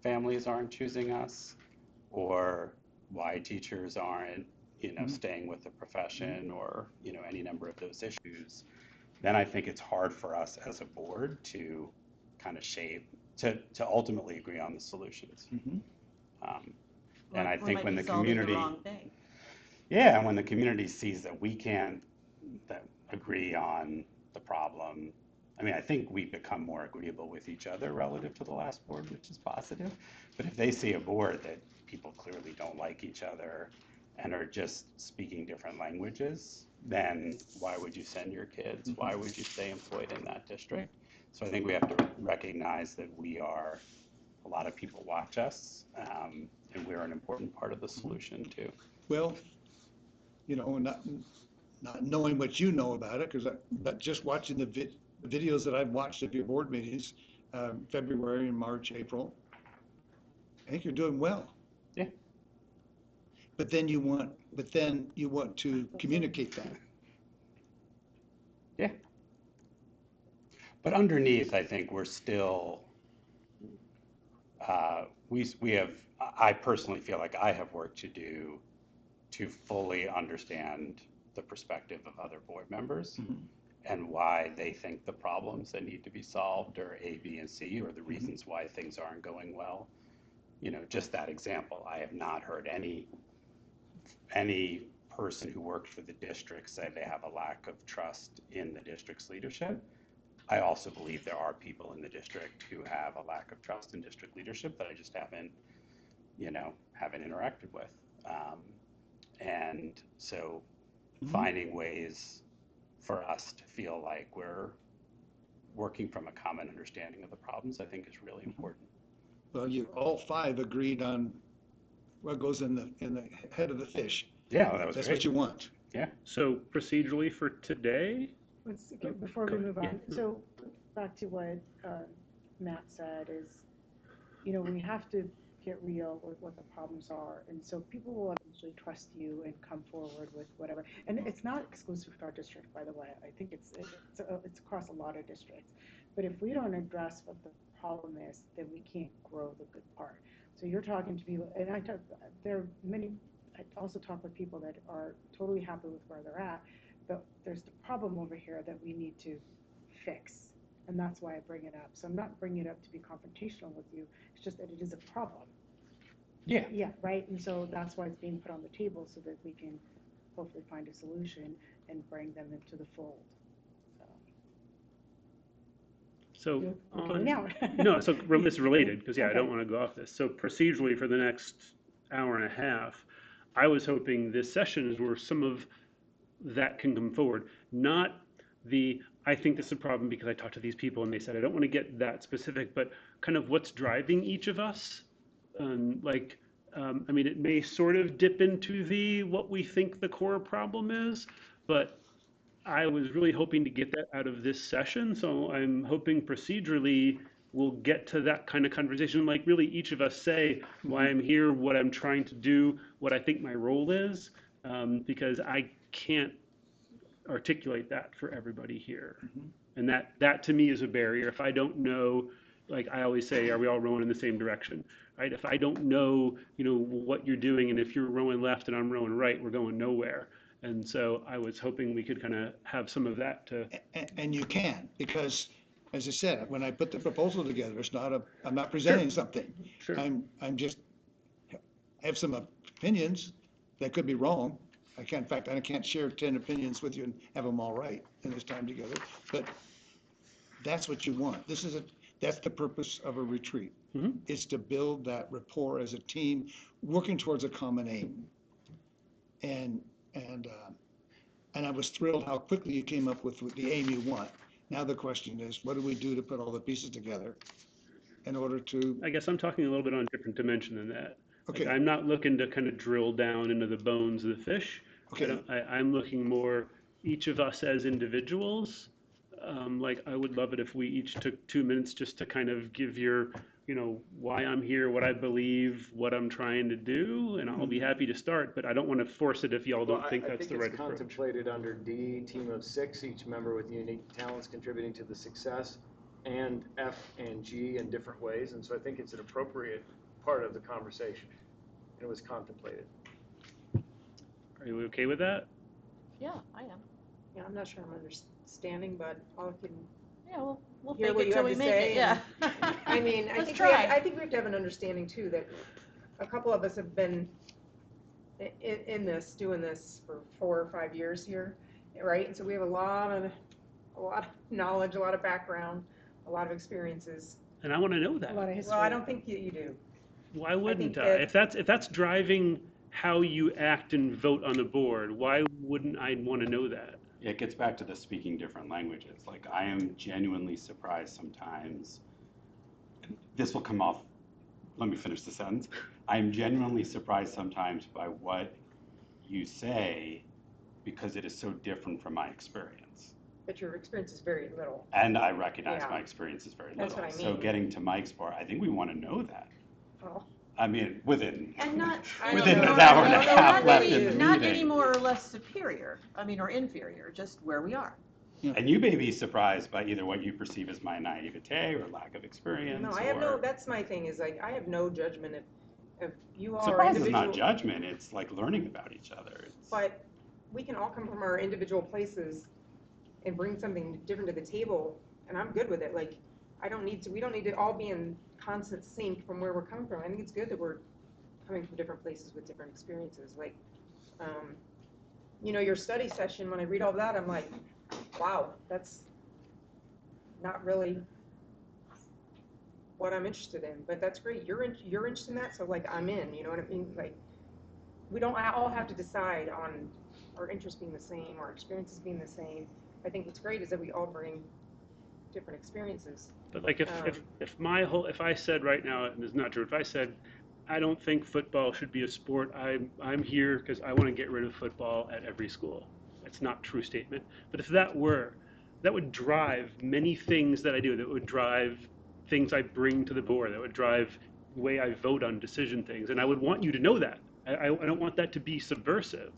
B: families aren't choosing us or why teachers aren't, staying with the profession or, any number of those issues, then I think it's hard for us as a board to kind of to ultimately agree on the solutions. And I think when the community, when the community sees that we can't agree on the problem, I think we become more agreeable with each other relative to the last board, which is positive. But if they see a board that people clearly don't like each other and are just speaking different languages, then why would you send your kids? Why would you stay employed in that district? So I think we have to recognize that a lot of people watch us, and we're an important part of the solution too.
D: Well, not knowing what you know about it, but just watching the videos that I've watched of your board meetings, February and March, April, I think you're doing well.
B: Yeah.
D: But then you want to communicate that.
B: Yeah. But underneath, I think we're still, I personally feel like I have work to do to fully understand the perspective of other board members and why they think the problems that need to be solved are A, B, and C, or the reasons why things aren't going well. Just that example, I have not heard any person who worked for the district say they have a lack of trust in the district's leadership. I also believe there are people in the district who have a lack of trust in district leadership that I just haven't interacted with. And so finding ways for us to feel like we're working from a common understanding of the problems, I think is really important.
D: Well, you all five agreed on what goes in the head of the fish.
B: Yeah, that was
D: That's
B: great.
D: what you want.
B: Yeah.
C: So procedurally for today,
H: Before we move on,
C: Yeah.
H: so back to what Matt said is, we have to get real with what the problems are. And so people will eventually trust you and come forward with whatever. And it's not exclusive to our district, by the way. I think it's across a lot of districts. But if we don't address what the problem is, then we can't grow the good part. So you're talking to people, and there are many, I also talk with people that are totally happy with where they're at, but there's the problem over here that we need to fix. And that's why I bring it up. So I'm not bringing it up to be confrontational with you. It's just that it is a problem.
B: Yeah.
H: Yeah, right? And so that's why it's being put on the table so that we can hopefully find a solution and bring them into the fold.
C: So
H: Okay,
C: on,
H: now.
C: no, so it's related, because I don't want to go off this. So procedurally for the next hour and a half, I was hoping this session is where some of that can come forward, not I think this is a problem because I talked to these people and they said, I don't want to get that specific, but kind of what's driving each of us. I mean, it may sort of dip into what we think the core problem is, but I was really hoping to get that out of this session. So I'm hoping procedurally we'll get to that kind of conversation. Like really each of us say why I'm here, what I'm trying to do, what I think my role is, because I can't articulate that for everybody here. And that to me is a barrier. If I don't know, like I always say, are we all rowing in the same direction, right? If I don't know, what you're doing, and if you're rowing left and I'm rowing right, we're going nowhere. And so I was hoping we could kind of have some of that to.
D: And you can, because, as I said, when I put the proposal together, I'm not presenting something.
C: Sure.
D: I'm just, I have some opinions that could be wrong. In fact, I can't share 10 opinions with you and have them all right in this time together, but that's what you want. That's the purpose of a retreat.
C: Mm-hmm.
D: It's to build that rapport as a team, working towards a common aim. And I was thrilled how quickly you came up with the aim you want. Now the question is, what do we do to put all the pieces together in order to?
C: I guess I'm talking a little bit on a different dimension than that.
D: Okay.
C: Like, I'm not looking to kind of drill down into the bones of the fish.
D: Okay.
C: I'm looking more, each of us as individuals. Like I would love it if we each took 2 minutes just to kind of give your, why I'm here, what I believe, what I'm trying to do, and I'll be happy to start, but I don't want to force it if y'all don't think that's the right
G: it's
C: approach.
G: contemplated under D, team of 6, each member with unique talents contributing to the success, and F and G in different ways, and so I think it's an appropriate part of the conversation. It was contemplated.
C: Are you okay with that?
A: Yeah, I am.
F: Yeah, I'm not sure I'm understanding, but I can
A: Yeah, we'll
F: hear
A: fake
F: what
A: it
F: you
A: till
F: have
A: we
F: to
A: make
F: say.
A: it, yeah.
F: I mean, I
A: Let's
F: think
A: try.
F: I think we have to have an understanding too that a couple of us have been in this, doing this for 4 or 5 years here, right? And so we have a lot of knowledge, a lot of background, a lot of experiences.
C: And I want to know
H: A
C: that.
H: lot of history.
F: Well, I don't think you do.
C: Why wouldn't I?
F: that-
C: If that's driving how you act and vote on the board, why wouldn't I want to know that?
B: It gets back to the speaking different languages. Like I am genuinely surprised sometimes. This will come off, let me finish the sentence. I'm genuinely surprised sometimes by what you say because it is so different from my experience.
F: But your experience is very little.
B: And I recognize
F: Yeah.
B: my experience is very
F: That's
B: little.
F: what I
B: So
F: mean.
B: getting to Mike's part, I think we want to know that.
F: Oh.
B: I mean, within
A: And not.
B: within
F: an
B: an
F: hour
B: hour and a
F: I don't know
B: half
F: what
B: left
F: it
B: in the
F: is.
A: Not
B: meeting.
A: any more or less superior, or inferior, just where we are.
B: And you may be surprised by either what you perceive as my naivete or lack of experience.
F: No, I have no, that's my thing, is like, I have no judgment if you all are
B: Surprise is
F: individual.
B: not judgment, it's like learning about each other.
F: But we can all come from our individual places and bring something different to the table, and I'm good with it. Like, we don't need to all be in constant sync from where we're coming from. I think it's good that we're coming from different places with different experiences. Like, your study session, when I read all that, I'm like, wow, that's not really what I'm interested in, but that's great. You're interested in that, so like I'm in, you know what I mean? Like, we don't all have to decide on our interests being the same, our experiences being the same. I think what's great is that we all bring different experiences.
C: But like if I said right now, and it's not true, if I said I don't think football should be a sport, I'm here because I want to get rid of football at every school. It's not a true statement. But if that would drive many things that I do. That would drive things I bring to the board. That would drive way I vote on decision things, and I would want you to know that. I don't want that to be subversive.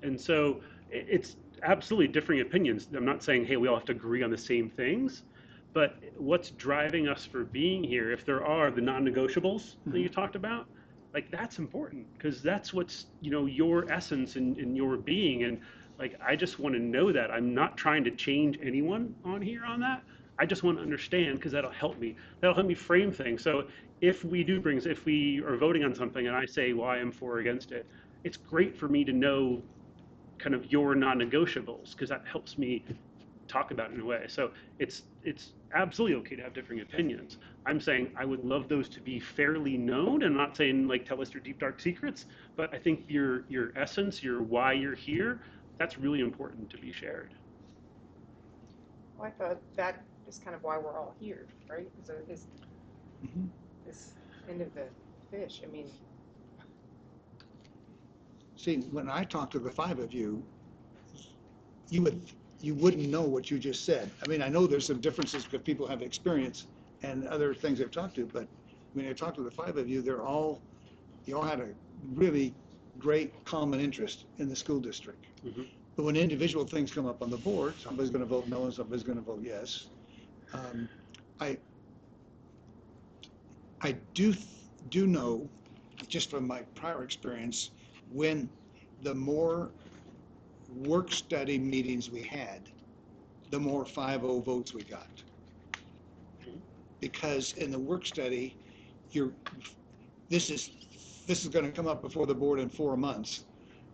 C: And so it's absolutely differing opinions. I'm not saying, hey, we all have to agree on the same things, but what's driving us for being here, if there are the non-negotiables that you talked about, like that's important because that's what's, your essence and your being. And like, I just want to know that. I'm not trying to change anyone on here on that. I just want to understand because that'll help me. That'll help me frame things. So if we are voting on something and I say why I'm for or against it, it's great for me to know kind of your non-negotiables because that helps me talk about it in a way. So it's absolutely okay to have differing opinions. I'm saying I would love those to be fairly known, and I'm not saying like tell us your deep dark secrets, but I think your essence, your why you're here, that's really important to be shared.
F: Well, I thought that is kind of why we're all here, right? So this end of the fish. I mean,
D: See, when I talked to the five of you, you wouldn't know what you just said. I mean, I know there's some differences because people have experience and other things they've talked to, but when I talked to the five of you, you all had a really great common interest in the school district.
C: Mm-hmm.
D: But when individual things come up on the board, somebody's going to vote no and somebody's going to vote yes. I do know, just from my prior experience, when the more work study meetings we had, the more 5-0 votes we got. Because in the work study, this is going to come up before the board in 4 months,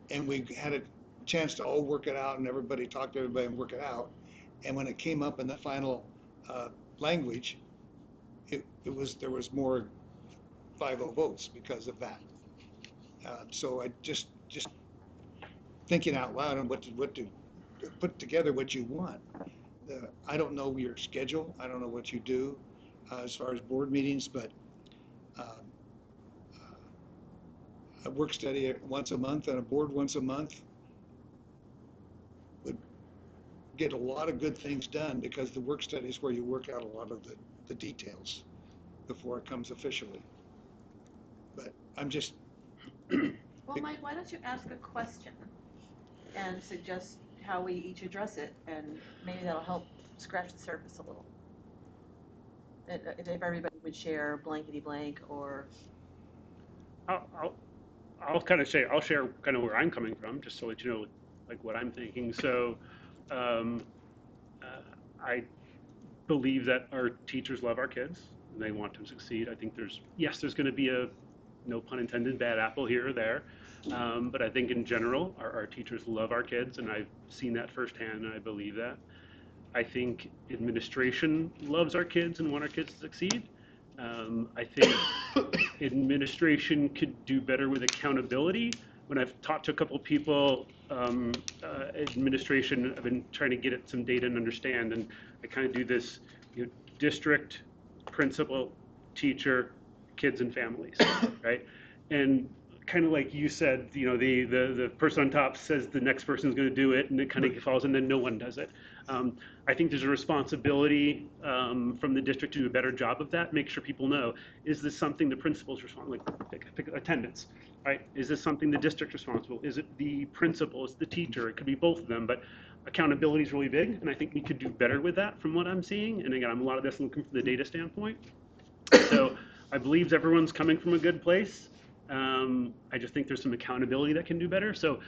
D: and we had a chance to all work it out, and everybody talked to everybody and work it out. And when it came up in the final language, there was more 5-0 votes because of that. So I just thinking out loud on what to put together what you want. I don't know your schedule. I don't know what you do as far as board meetings, but a work study once a month and a board once a month would get a lot of good things done because the work study is where you work out a lot of the details before it comes officially. But I'm just...
A: Well, Mike, why don't you ask a question and suggest how we each address it, and maybe that'll help scratch the surface a little. If everybody would share blankety blank, or
C: I'll kind of share. I'll share kind of where I'm coming from, just so that you know, like what I'm thinking. So, I believe that our teachers love our kids and they want to succeed. I think there's going to be a, no pun intended, bad apple here or there. But I think in general, our teachers love our kids, and I've seen that firsthand, and I believe that. I think administration loves our kids and want our kids to succeed. I think administration could do better with accountability. When I've talked to a couple of people, administration, I've been trying to get at some data and understand, and I kind of do this, district, principal, teacher, kids and families, right? And kind of like you said, the person on top says the next person's going to do it, and it kind of falls, and then no one does it. I think there's a responsibility from the district to do a better job of that. Make sure people know, is this something the principal's responsible? Like pick attendance, right? Is this something the district's responsible? Is it the principal? Is it the teacher? It could be both of them, but accountability is really big, and I think we could do better with that from what I'm seeing. And again, I'm a lot of this looking from the data standpoint. So I believe everyone's coming from a good place. I just think there's some accountability that can do better. So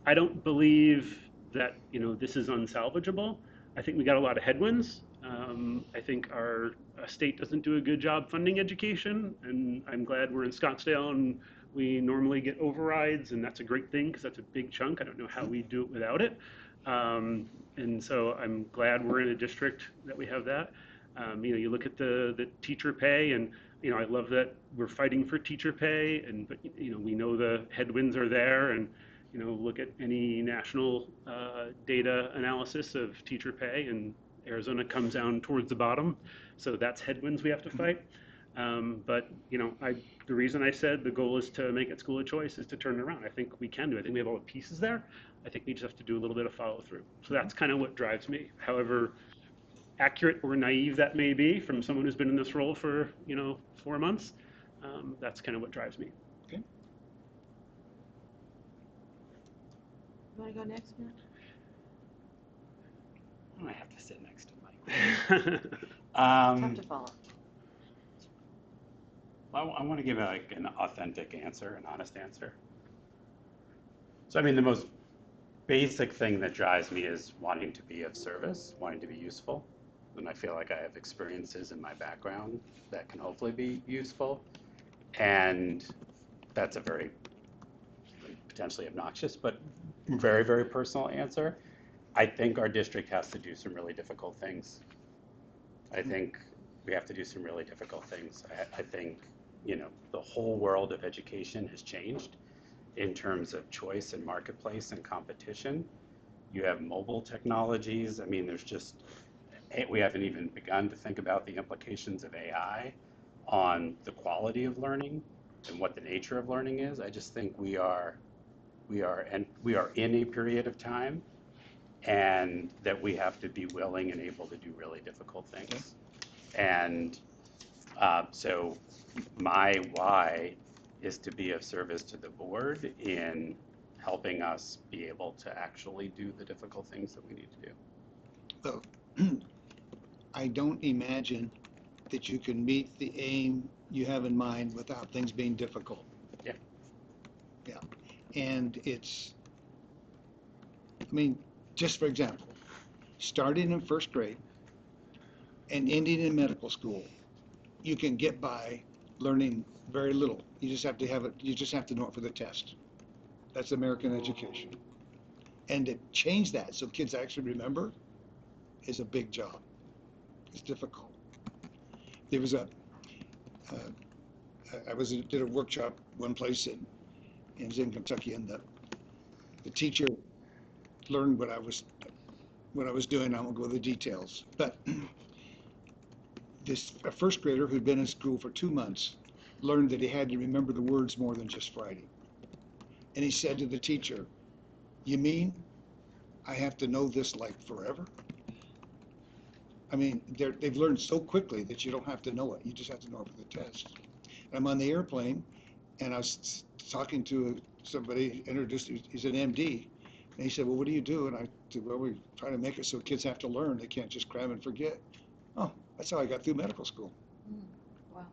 C: I don't believe that, this is unsalvageable. I think we got a lot of headwinds. I think our state doesn't do a good job funding education, and I'm glad we're in Scottsdale and we normally get overrides, and that's a great thing because that's a big chunk. I don't know how we do it without it. And so I'm glad we're in a district that we have that. You look at the teacher pay, and I love that we're fighting for teacher pay, but we know the headwinds are there, and look at any national data analysis of teacher pay, and Arizona comes down towards the bottom, so that's headwinds we have to fight. But the reason I said the goal is to make it school of choice is to turn it around. I think we can do it. I think we have all the pieces there. I think we just have to do a little bit of follow through. So that's kind of what drives me. However accurate or naive that may be from someone who's been in this role for 4 months, That's kind of what drives me.
A: You want to go next, Matt?
B: I might have to sit next to Mike.
A: Tough to follow.
B: I want to give like an authentic answer, an honest answer. So I mean, the most basic thing that drives me is wanting to be of service, wanting to be useful. And I feel like I have experiences in my background that can hopefully be useful. And that's a very potentially obnoxious, but very, very personal answer. I think our district has to do some really difficult things. I think we have to do some really difficult things. I think, you know, the whole world of education has changed in terms of choice and marketplace and competition. You have mobile technologies. I mean, we haven't even begun to think about the implications of AI on the quality of learning and what the nature of learning is. I just think we are in a period of time, and that we have to be willing and able to do really difficult things. And so my why is to be of service to the board in helping us be able to actually do the difficult things that we need to do.
D: So, I don't imagine that you can meet the aim you have in mind without things being difficult.
B: Yeah.
D: Yeah. And it's, I mean, just for example, starting in first grade and ending in medical school, you can get by learning very little. You just have to have it, you just have to know it for the test. That's American education. And to change that so kids actually remember is a big job. It's difficult. There was did a workshop one place in Kentucky, and the teacher learned what I was doing. I won't go into the details, but a first grader who'd been in school for 2 months learned that he had to remember the words more than just Friday. And he said to the teacher, "You mean I have to know this like forever?" I mean, they've learned so quickly that you don't have to know it. You just have to know it for the test. And I'm on the airplane, and I was talking to somebody, introduced, he's an MD, and he said, "Well, what do you do?" And I said, "Well, we try to make it so kids have to learn. They can't just cram and forget." Oh, that's how I got through medical school.
A: Wow.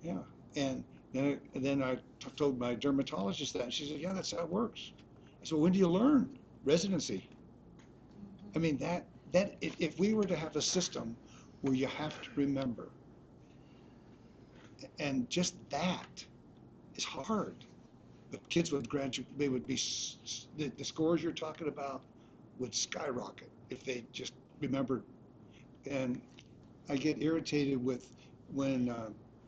D: Yeah. And then I told my dermatologist that, and she said, "Yeah, that's how it works." I said, "Well, when do you learn?" Residency. I mean, that if we were to have a system where you have to remember, and just that is hard, but kids would graduate, they would be, the scores you're talking about would skyrocket if they just remembered. And I get irritated with when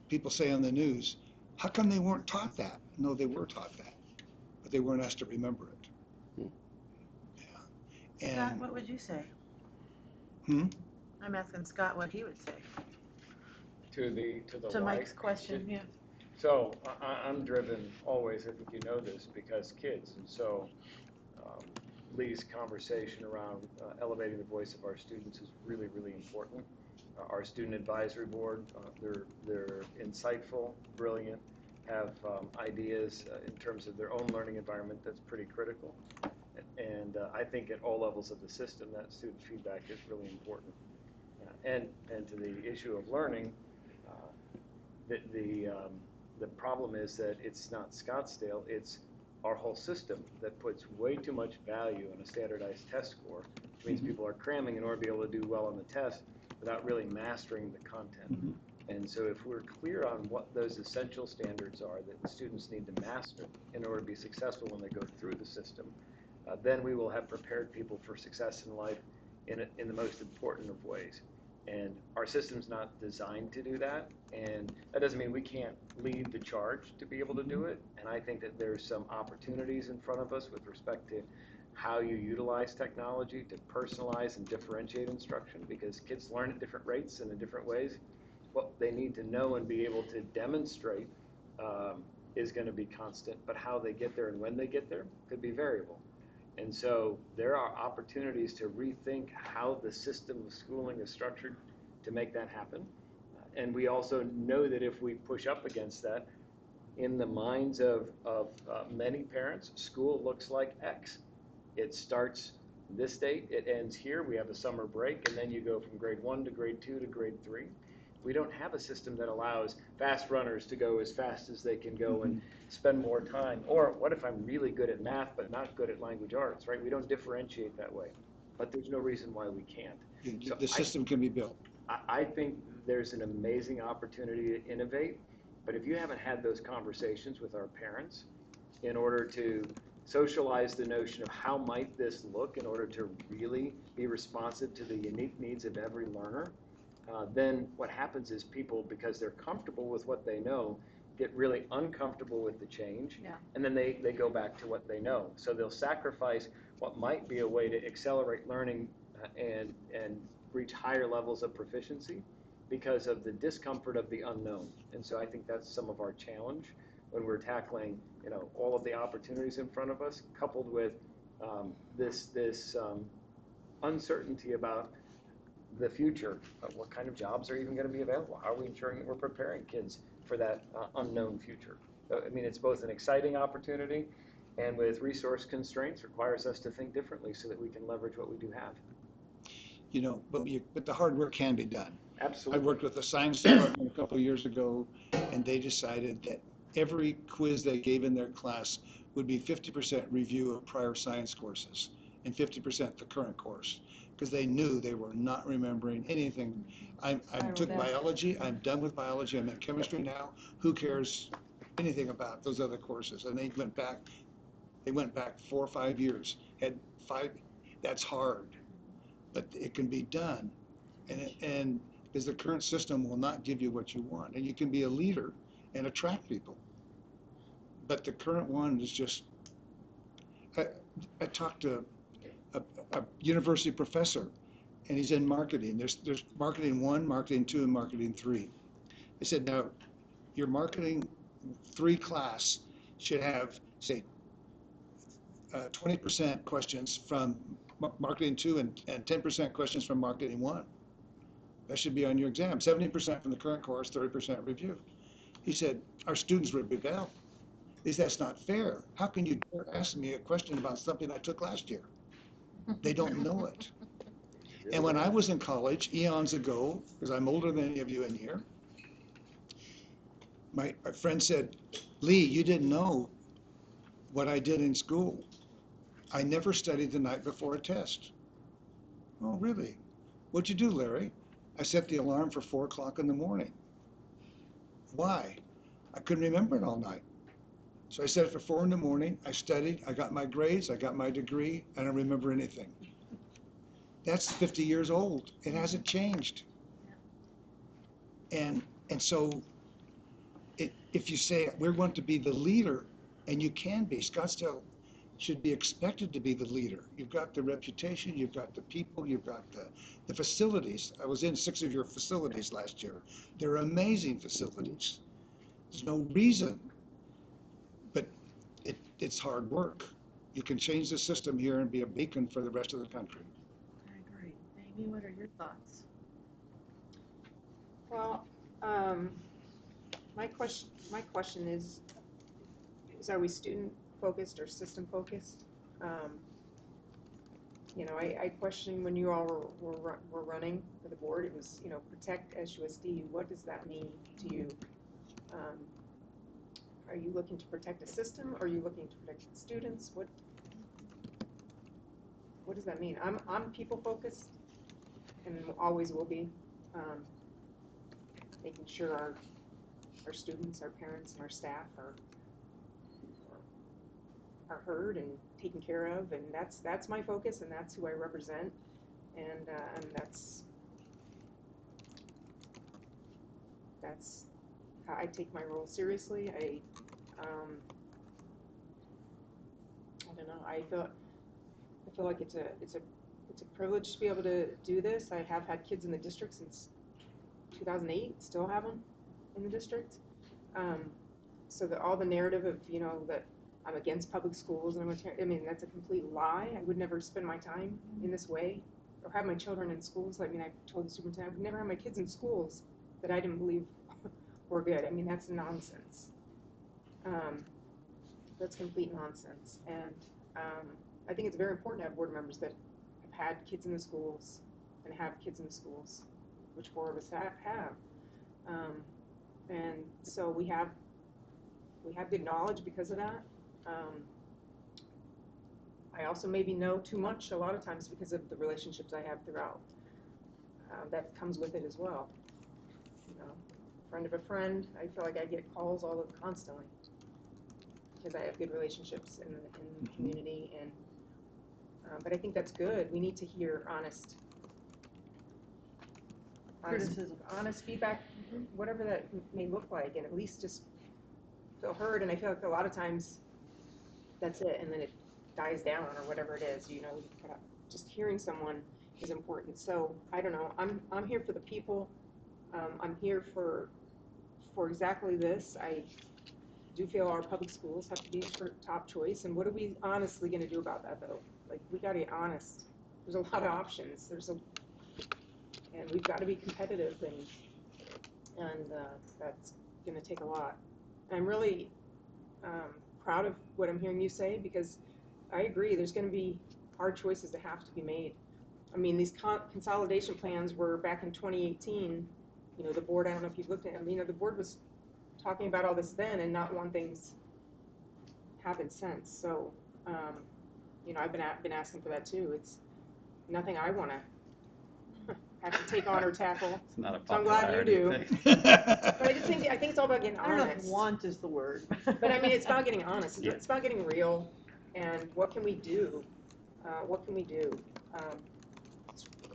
D: people say on the news, "How come they weren't taught that?" No, they were taught that, but they weren't asked to remember it. Yeah.
A: Scott,
D: And,
A: what would you say?
D: hmm?
A: I'm asking Scott what he would say.
G: To the
A: To
G: why
A: Mike's question, yeah.
G: So I'm driven always, I think you know this, because kids. And so Lee's conversation around elevating the voice of our students is really, really important. Our student advisory board, they're insightful, brilliant, have ideas in terms of their own learning environment that's pretty critical. And I think at all levels of the system, that student feedback is really important. And to the issue of learning, the problem is that it's not Scottsdale, it's our whole system that puts way too much value on a standardized test score, which means people are cramming in order to be able to do well on the test without really mastering the content. And so if we're clear on what those essential standards are that the students need to master in order to be successful when they go through the system, then we will have prepared people for success in life in the most important of ways. And our system's not designed to do that, and that doesn't mean we can't lead the charge to be able to do it. And I think that there's some opportunities in front of us with respect to how you utilize technology to personalize and differentiate instruction, because kids learn at different rates and in different ways. What they need to know and be able to demonstrate is going to be constant, but how they get there and when they get there could be variable. And so there are opportunities to rethink how the system of schooling is structured to make that happen. And we also know that if we push up against that, in the minds of many parents, school looks like X. It starts this date, it ends here, we have a summer break, and then you go from grade 1 to grade 2 to grade 3. We don't have a system that allows fast runners to go as fast as they can go and spend more time. Or what if I'm really good at math but not good at language arts, right? We don't differentiate that way. But there's no reason why we can't. So
D: The system can be built.
G: I think there's an amazing opportunity to innovate, but if you haven't had those conversations with our parents in order to socialize the notion of how might this look in order to really be responsive to the unique needs of every learner, then what happens is people, because they're comfortable with what they know, get really uncomfortable with the change, and then they go back to what they know. So they'll sacrifice what might be a way to accelerate learning and reach higher levels of proficiency because of the discomfort of the unknown. And so I think that's some of our challenge when we're tackling, all of the opportunities in front of us, coupled with this uncertainty about the future. What kind of jobs are even going to be available? How are we ensuring that we're preparing kids for that unknown future? So, I mean, it's both an exciting opportunity and with resource constraints requires us to think differently so that we can leverage what we do have.
D: But the hard work can be done.
G: Absolutely.
D: I worked with the science department a couple of years ago, and they decided that every quiz they gave in their class would be 50% review of prior science courses and 50% the current course, because they knew they were not remembering anything. I took biology, I'm done with biology, I'm in chemistry now. Who cares anything about those other courses? And they went back 4 or 5 years, had 5, that's hard, but it can be done. And because the current system will not give you what you want, and you can be a leader and attract people. But the current one is just, I talked to a university professor, and he's in marketing. There's marketing 1, marketing 2, and marketing 3. They said, now, your marketing 3 class should have, say, 20% questions from marketing 2 and 10% questions from marketing 1. That should be on your exam. 70% from the current course, 30% review. He said, our students would rebel. He said, that's not fair. How can you dare ask me a question about something I took last year? They don't know it. And when I was in college, eons ago, because I'm older than any of you in here, my friend said, Lee, you didn't know what I did in school. I never studied the night before a test. Oh, really? What'd you do, Larry? I set the alarm for 4 o'clock in the morning. Why? I couldn't remember it all night. So I set it for 4 in the morning, I studied, I got my grades, I got my degree, I don't remember anything. That's 50 years old. It hasn't changed. And so if you say we're going to be the leader, and you can be, Scottsdale should be expected to be the leader. You've got the reputation, you've got the people, you've got the facilities. I was in 6 of your facilities last year. They're amazing facilities. There's no reason, but it's hard work. You can change the system here and be a beacon for the rest of the country.
A: I agree. Amy, what are your thoughts?
F: Well, my question is are we student focused or system focused? I questioned when you all were running for the board, it was, protect SUSD. What does that mean to you? Are you looking to protect a system? Or are you looking to protect the students? What does that mean? I'm people focused and always will be. Making sure our students, our parents, and our staff are heard and taken care of, and that's my focus, and that's who I represent, and that's how I take my role seriously. I don't know. I feel like it's a privilege to be able to do this. I have had kids in the district since 2008, still have them in the district. So that all the narrative of that I'm against public schools and that's a complete lie. I would never spend my time in this way or have my children in schools. I told the superintendent I would never have my kids in schools that I didn't believe were good. I mean, that's nonsense. That's complete nonsense. And I think it's very important to have board members that have had kids in the schools and have kids in the schools, which 4 of us have. And so we have good knowledge because of that. I also maybe know too much a lot of times because of the relationships I have throughout. That comes with it as well. You know, friend of a friend, I feel like I get calls constantly because I have good relationships in the community. And but I think that's good. We need to hear honest
A: Criticism.
F: honest feedback, whatever that may look like, and at least just feel heard. And I feel like a lot of times that's it, and then it dies down or whatever it is. You know, just hearing someone is important. So I don't know. I'm here for the people. I'm here for exactly this. I do feel our public schools have to be top choice. And what are we honestly going to do about that, though? Like, we got to be honest. There's a lot of options. And we've got to be competitive, and that's going to take a lot. And I'm really proud of what I'm hearing you say, because I agree. There's going to be hard choices that have to be made. I mean, these consolidation plans were back in 2018. You know, the board, I don't know if you've looked at them, you know, the board was talking about all this then, and not one thing's happened since. So, you know, I've been asking for that too. It's nothing I want to have to take on or tackle.
B: It's not a
F: So I'm glad you do.
B: popularity thing.
F: But I think it's all about getting
A: I don't know if
F: honest.
A: want is the word.
F: But I mean, it's about getting honest.
B: Yeah.
F: It's about getting real, and what can we do? What can we do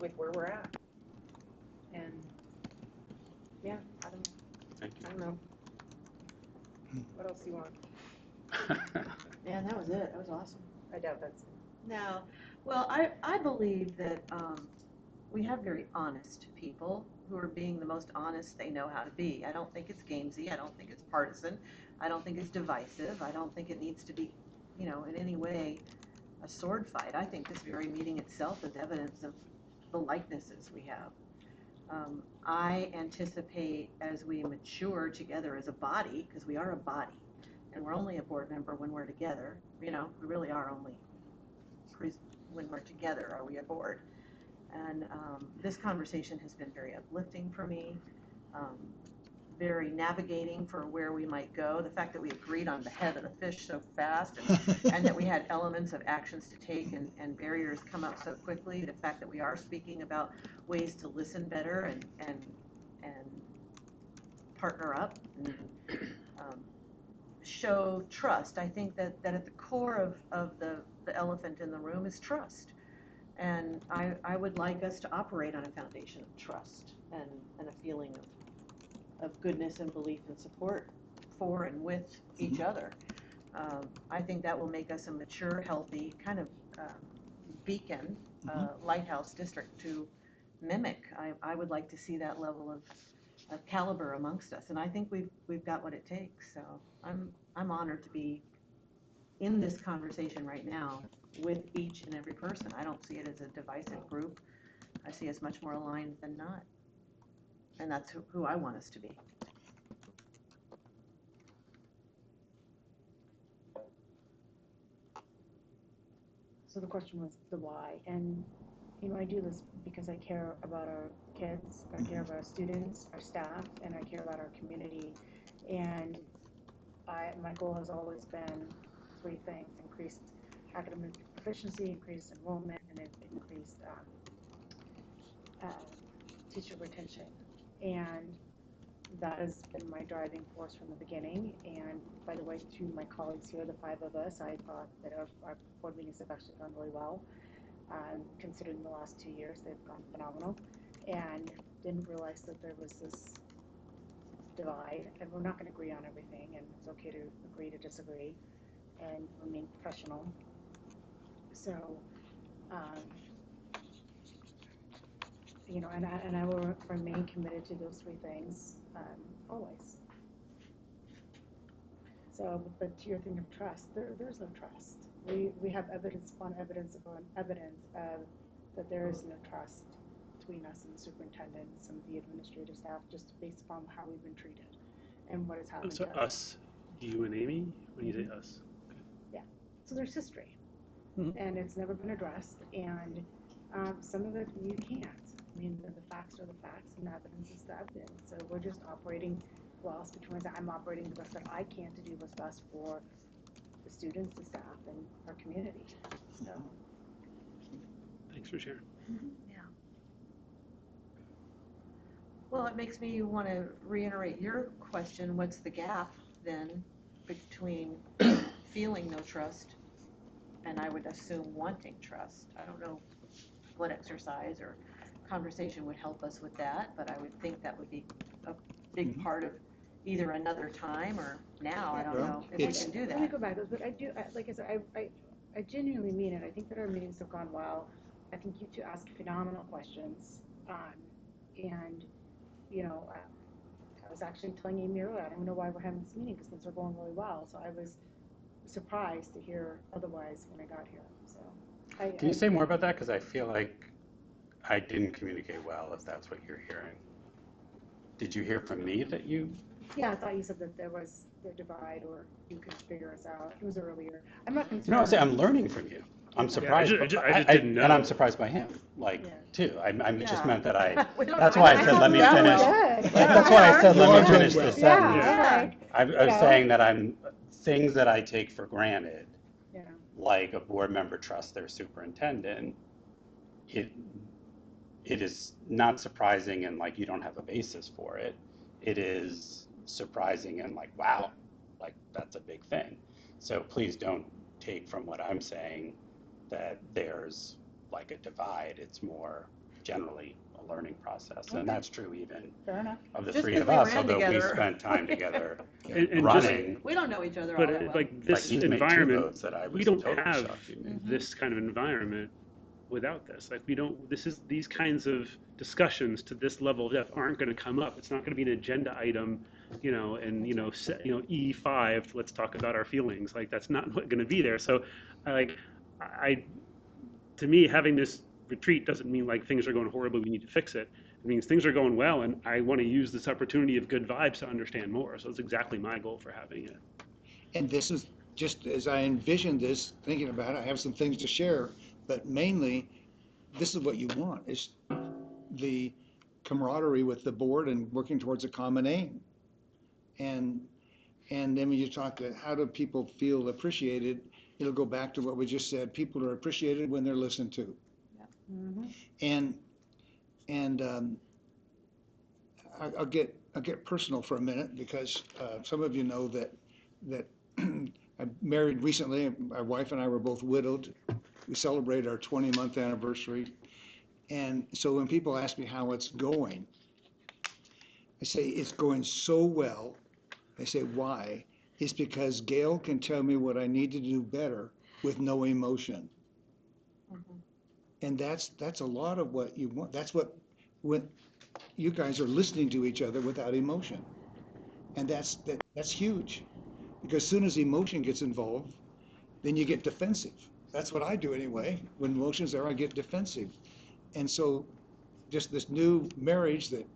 F: with where we're at? And yeah, I don't know. What else do you want?
A: Man, that was it. That was awesome.
F: I doubt that's it.
A: No. Well, I believe that we have very honest people who are being the most honest they know how to be. I don't think it's gamesy. I don't think it's partisan. I don't think it's divisive. I don't think it needs to be, you know, in any way a sword fight. I think this very meeting itself is evidence of the likenesses we have. I anticipate as we mature together as a body, because we are a body, and we're only a board member when we're together. You know, we really are only when we're together are we a board. And this conversation has been very uplifting for me, very navigating for where we might go. The fact that we agreed on the head of the fish so fast, and that we had elements of actions to take and barriers come up so quickly. The fact that we are speaking about ways to listen better and partner up and show trust. I think that at the core of the elephant in the room is trust. And I would like us to operate on a foundation of trust and a feeling of goodness and belief and support for and with each other. I think that will make us a mature, healthy kind of beacon, lighthouse district to mimic. I would like to see that level of caliber amongst us, and I think we've got what it takes. So I'm honored to be in this conversation right now with each and every person. I don't see it as a divisive group. I see us much more aligned than not. And that's who I want us to be.
H: So the question was the why. And, you know, I do this because I care about our kids, I care about our students, our staff, and I care about our community. And my goal has always been 3 things: increased academic proficiency, increased enrollment, and increased teacher retention. And that has been my driving force from the beginning. And by the way, to my colleagues here, the 5 of us, I thought that our board meetings have actually gone really well. Considering the last 2 years, they've gone phenomenal. And didn't realize that there was this divide, and we're not going to agree on everything, and it's okay to agree to disagree and remain professional. So, you know, and I will remain committed to those 3 things always. So, but to your thing of trust, there's no trust. We have evidence upon evidence upon evidence of that there is no trust between us and the superintendent, and some of the administrative staff, just based upon how we've been treated and what has happened
C: So
H: to us.
C: us, you and Amy, when you say us.
H: So there's history,
C: Mhm.
H: and it's never been addressed, and some of it you can't. I mean, the facts are the facts, and the evidence is the evidence. So we're just operating, well, speaking for myself, I'm operating the best that I can to do what's best for the students, the staff, and our community. So,
C: Thanks for sharing.
A: Yeah. Well, it makes me want to reiterate your question, what's the gap then between feeling no trust and I would assume wanting trust? I don't know what exercise or conversation would help us with that, but I would think that would be a big part of either another time or now, I don't
D: Well,
A: know if we
D: it's-
A: can do
H: let me
A: that.
H: go back to this, but I do, like I said, I genuinely mean it. I think that our meetings have gone well. I think you two ask phenomenal questions. And, you know, I was actually telling Amy earlier, I don't know why we're having this meeting because things are going really well. So I was surprised to hear otherwise when I got here. So
B: Can you say more about that? Because I feel like I didn't communicate well, if that's what you're hearing. Did you hear from me that you?
H: Yeah, I thought you said that there was the divide or you could figure us out. It was earlier. I'm not concerned.
B: No, I'm learning from you. I'm surprised.
C: I just didn't know.
B: And I'm surprised by him, like,
H: Yeah.
B: too. I just
A: Yeah.
B: meant that I,
A: We don't
B: that's
A: know
B: why
A: each
B: I
A: other
B: said, let me
A: that
B: finish.
A: well.
B: That's why I said,
D: You are
B: let me
D: doing
B: finish
D: well.
B: the sentence.
H: Yeah.
B: I was
H: know.
B: saying that things that I take for granted,
H: Yeah.
B: like a board member trusts their superintendent, it is not surprising and like you don't have a basis for it. It is surprising and like, wow, like that's a big thing. So please don't take from what I'm saying that there's like a divide. It's more generally a learning process. And that's true even
H: Fair enough.
B: of the
A: Just
B: three
A: 'cause
B: of
A: we
B: us,
A: ran
B: although we
A: together.
B: spent time together
C: And just,
B: running.
A: We don't know each other all that
C: but
A: well.
C: like this
B: he's made two
C: environment,
B: votes that I
C: we
B: was
C: don't
B: totally
C: have
B: shocked you made.
C: this kind of environment without this. Like we don't, these kinds of discussions to this level of depth aren't going to come up. It's not going to be an agenda item, you know, and, you know, E5, let's talk about our feelings. Like that's not going to be there. So to me, having this retreat doesn't mean like things are going horribly, we need to fix it. It means things are going well, and I want to use this opportunity of good vibes to understand more. So that's exactly my goal for having it.
D: And this is, just as I envisioned this, thinking about it, I have some things to share, but mainly, this is what you want, is the camaraderie with the board and working towards a common aim. And then when you talk to how do people feel appreciated, it'll go back to what we just said, people are appreciated when they're listened to.
H: Mm-hmm.
D: And I'll get personal for a minute because some of you know that I married recently. My wife and I were both widowed. We celebrated our 20-month anniversary. And so when people ask me how it's going, I say it's going so well. They say why? It's because Gail can tell me what I need to do better with no emotion. And that's a lot of what you want. That's what when you guys are listening to each other without emotion. And that's huge. Because as soon as emotion gets involved, then you get defensive. That's what I do anyway. When emotion's there, I get defensive. And so just this new marriage that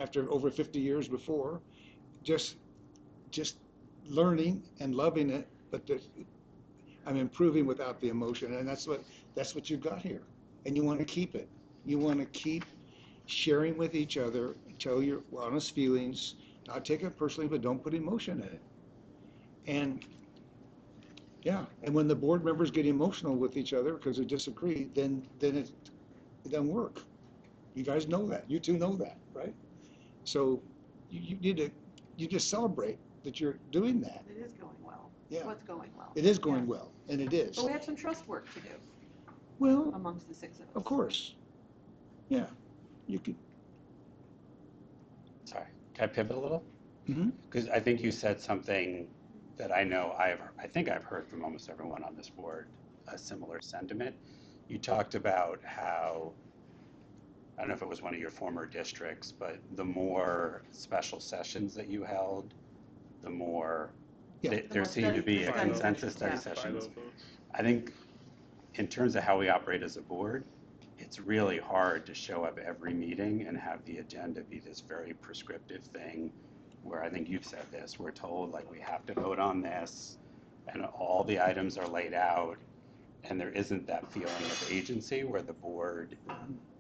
D: after over 50 years before, just learning and loving it, but I'm improving without the emotion. And that's what you've got here. And you want to keep it. You want to keep sharing with each other, tell your honest feelings, not take it personally, but don't put emotion in it. And yeah, and when the board members get emotional with each other because they disagree, then it doesn't work. You guys know that. You two know that, right? So you need to, you just celebrate that you're doing that.
A: It is going well.
D: Yeah.
A: What's going well.
D: It is going well, and it is.
A: But we have some trust work to do
D: Well,
A: amongst the six of us.
D: of course. Yeah, you could.
B: Sorry, can I pivot a little?
D: Mm-hmm.
B: Because I think you said something that I know I think I've heard from almost everyone on this board, a similar sentiment. You talked about how, I don't know if it was one of your former districts, but the more special sessions that you held, the more there seemed to be a
A: study
B: consensus study
A: sessions.
B: sessions. I think in terms of how we operate as a board, it's really hard to show up every meeting and have the agenda be this very prescriptive thing where I think you've said this, we're told like we have to vote on this and all the items are laid out and there isn't that feeling of agency where the board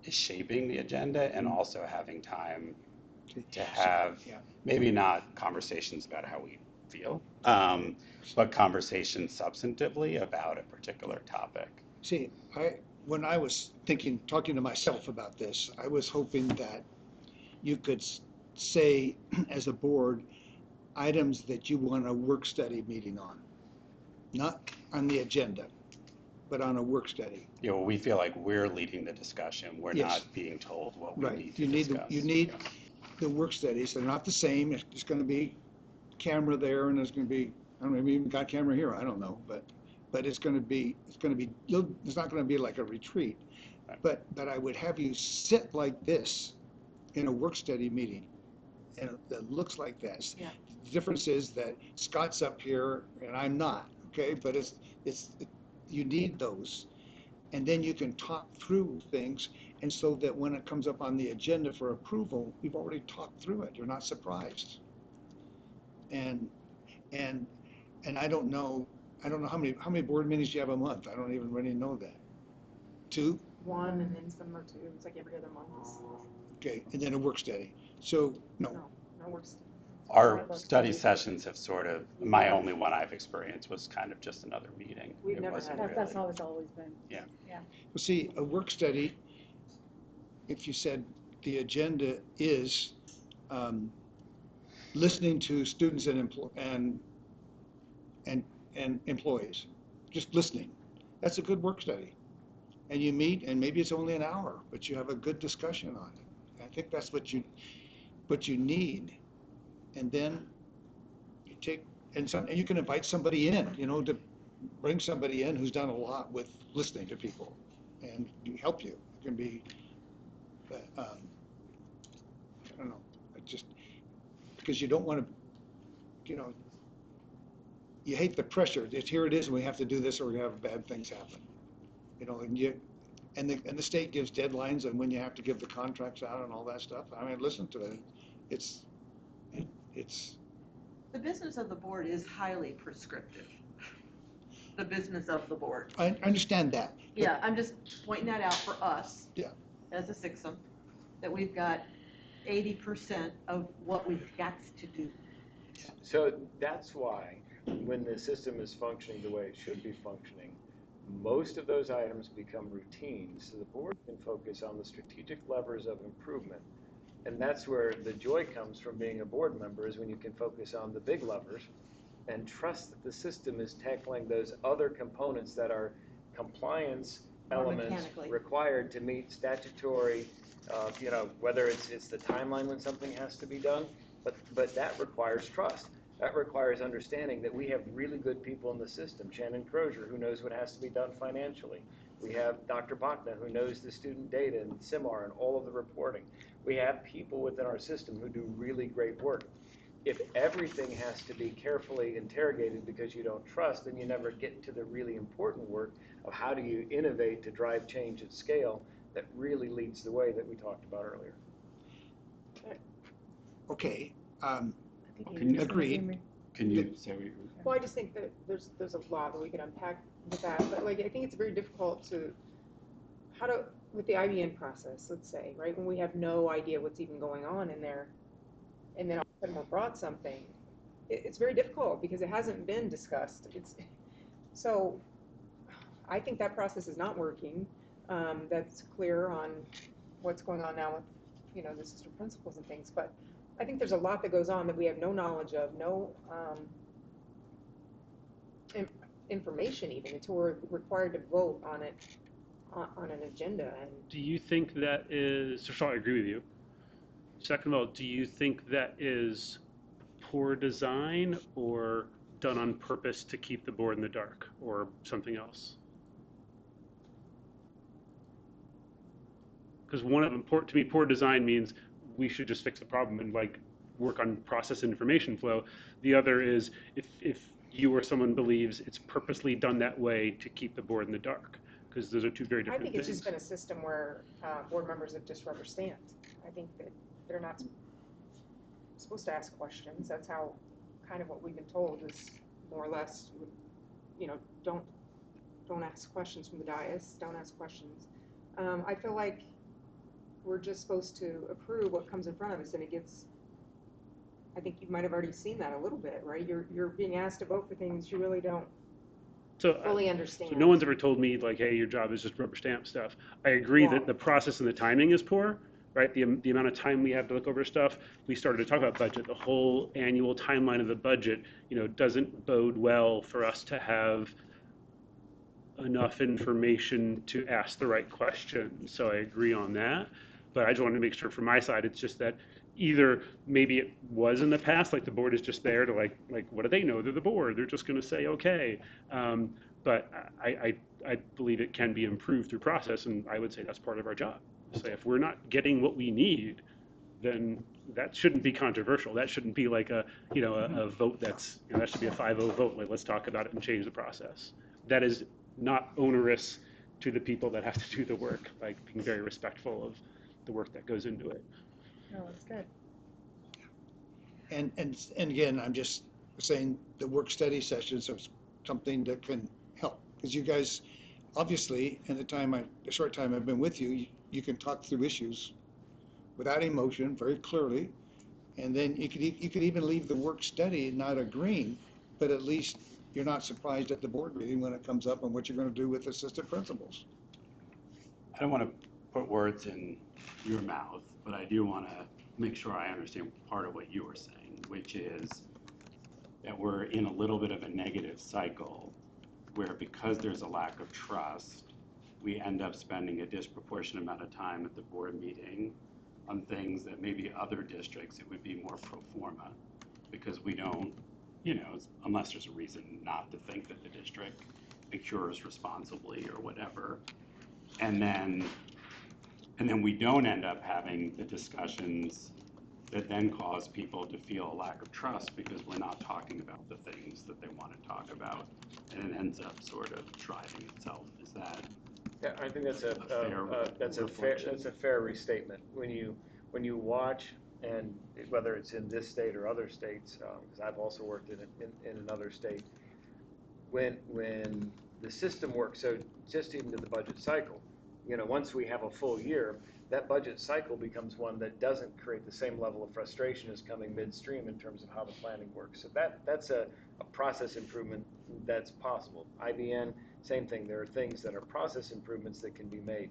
B: is shaping the agenda and also having time to have
D: Yeah.
B: maybe not conversations about how we feel, but conversations substantively about a particular topic.
D: See, when I was talking to myself about this, I was hoping that you could say, as a board, items that you want a work study meeting on. Not on the agenda, but on a work study.
B: Yeah, well, we feel like we're leading the discussion. We're
D: Yes.
B: not being told what we
D: Right.
B: need to
D: You need
B: discuss.
D: you need the work studies. They're not the same. There's going to be camera there, and there's going to be, I don't know, maybe even got camera here. I don't know, but it's going to be it's not going to be like a retreat.
B: Right.
D: But I would have you sit like this in a work study meeting, and that looks like this.
A: Yeah.
D: The difference is that Scott's up here and I'm not. Okay, but you need those, and then you can talk through things, and so that when it comes up on the agenda for approval, we've already talked through it. You're not surprised. And I don't know how many board meetings do you have a month? I don't even really know that. 2?
F: One, and then some are two, it's like every other month.
D: Okay, and then a work study. So no,
F: No works.
B: Our study sessions have sort of, my only one I've experienced was kind of just another meeting.
F: We've
B: It
F: never
B: wasn't
F: had
H: That's
B: really-
H: how it's always been.
B: Yeah.
D: well, see, a work study, if you said the agenda is listening to students and employees, just listening, that's a good work study. And you meet, and maybe it's only an hour, but you have a good discussion on it. I think that's what you need. And then you take, and you can invite somebody in, to bring somebody in who's done a lot with listening to people and help you. It can be, I don't know, just because you don't want to, you hate the pressure. Here it is, and we have to do this, or we're gonna have bad things happen. And the state gives deadlines on when you have to give the contracts out and all that stuff. I mean, listen to it. It's
A: The business of the board is highly prescriptive. The business of the board.
D: I understand that.
A: Yeah, I'm just pointing that out for us.
D: Yeah.
A: As a sixth, that we've got 80% of what we've got to do.
G: So that's why, when the system is functioning the way it should be functioning, most of those items become routine, so the board can focus on the strategic levers of improvement. And that's where the joy comes from being a board member, is when you can focus on the big levers and trust that the system is tackling those other components that are compliance
A: More
G: elements
A: mechanically.
G: required to meet statutory, whether it's the timeline when something has to be done, but that requires trust. That requires understanding that we have really good people in the system. Shannon Crozier, who knows what has to be done financially. We have Dr. Bachna, who knows the student data and CIMAR and all of the reporting. We have people within our system who do really great work. If everything has to be carefully interrogated because you don't trust, then you never get to the really important work of how do you innovate to drive change at scale that really leads the way that we talked about earlier.
D: Okay.
B: Agreed. Can you say what you?
F: Well, I just think that there's a lot that we could unpack with that, but I think it's very difficult with the IBN process, let's say, right, when we have no idea what's even going on in there, and then all of a sudden we're brought something, it's very difficult because it hasn't been discussed. So I think that process is not working. That's clear on what's going on now with, the assistant principals and things, but I think there's a lot that goes on that we have no knowledge of, no information even, until we're required to vote on it on an agenda. And
C: Do you think that is, so I agree with you. Second of all, do you think that is poor design or done on purpose to keep the board in the dark, or something else? Because one of them, to me, poor design means we should just fix the problem and work on process and information flow. The other is if you or someone believes it's purposely done that way to keep the board in the dark. Because those are two very
F: I
C: different
F: think
C: things.
F: it's just been a system where board members have just rubber stamped. I think that they're not supposed to ask questions. That's how, kind of what we've been told is more or less, you know, don't ask questions from the dais, don't ask questions. I feel like we're just supposed to approve what comes in front of us, and it gets, I think you might have already seen that a little bit, right? You're being asked to vote for things you really don't fully understand.
C: So no one's ever told me like, hey, your job is just rubber stamp stuff. I agree that the process and the timing is poor, right? The amount of time we have to look over stuff. We started to talk about budget. The whole annual timeline of the budget, you know, doesn't bode well for us to have enough information to ask the right questions. So I agree on that. But I just wanted to make sure from my side, it's just that either maybe it was in the past, like the board is just there to like what do they know? They're the board. They're just going to say okay. But I believe it can be improved through process, and I would say that's part of our job. So if we're not getting what we need, then that shouldn't be controversial. That shouldn't be like a vote that's that should be a 5-0 vote. Like let's talk about it and change the process. That is not onerous to the people that have to do the work. Like being very respectful of the work that goes into it.
A: No, that's good.
D: And again, I'm just saying the work study sessions are something that can help, because you guys, obviously, in the short time I've been with you, you can talk through issues without emotion, very clearly, and then you could even leave the work study not agreeing, but at least you're not surprised at the board meeting when it comes up on what you're going to do with assistant principals.
B: I don't want to put words in your mouth, but I do want to make sure I understand part of what you were saying, which is that we're in a little bit of a negative cycle where, because there's a lack of trust, we end up spending a disproportionate amount of time at the board meeting on things that maybe other districts it would be more pro forma, because we don't, unless there's a reason not to think that the district procures responsibly or whatever. And then we don't end up having the discussions that then cause people to feel a lack of trust, because we're not talking about the things that they want to talk about, and it ends up sort of driving itself. Is that?
G: Yeah, I think that's a fair restatement. When you watch, and whether it's in this state or other states, because I've also worked in another state, when the system works, so just even to the budget cycle, once we have a full year, that budget cycle becomes one that doesn't create the same level of frustration as coming midstream in terms of how the planning works. So that's a process improvement that's possible. IBN, same thing. There are things that are process improvements that can be made.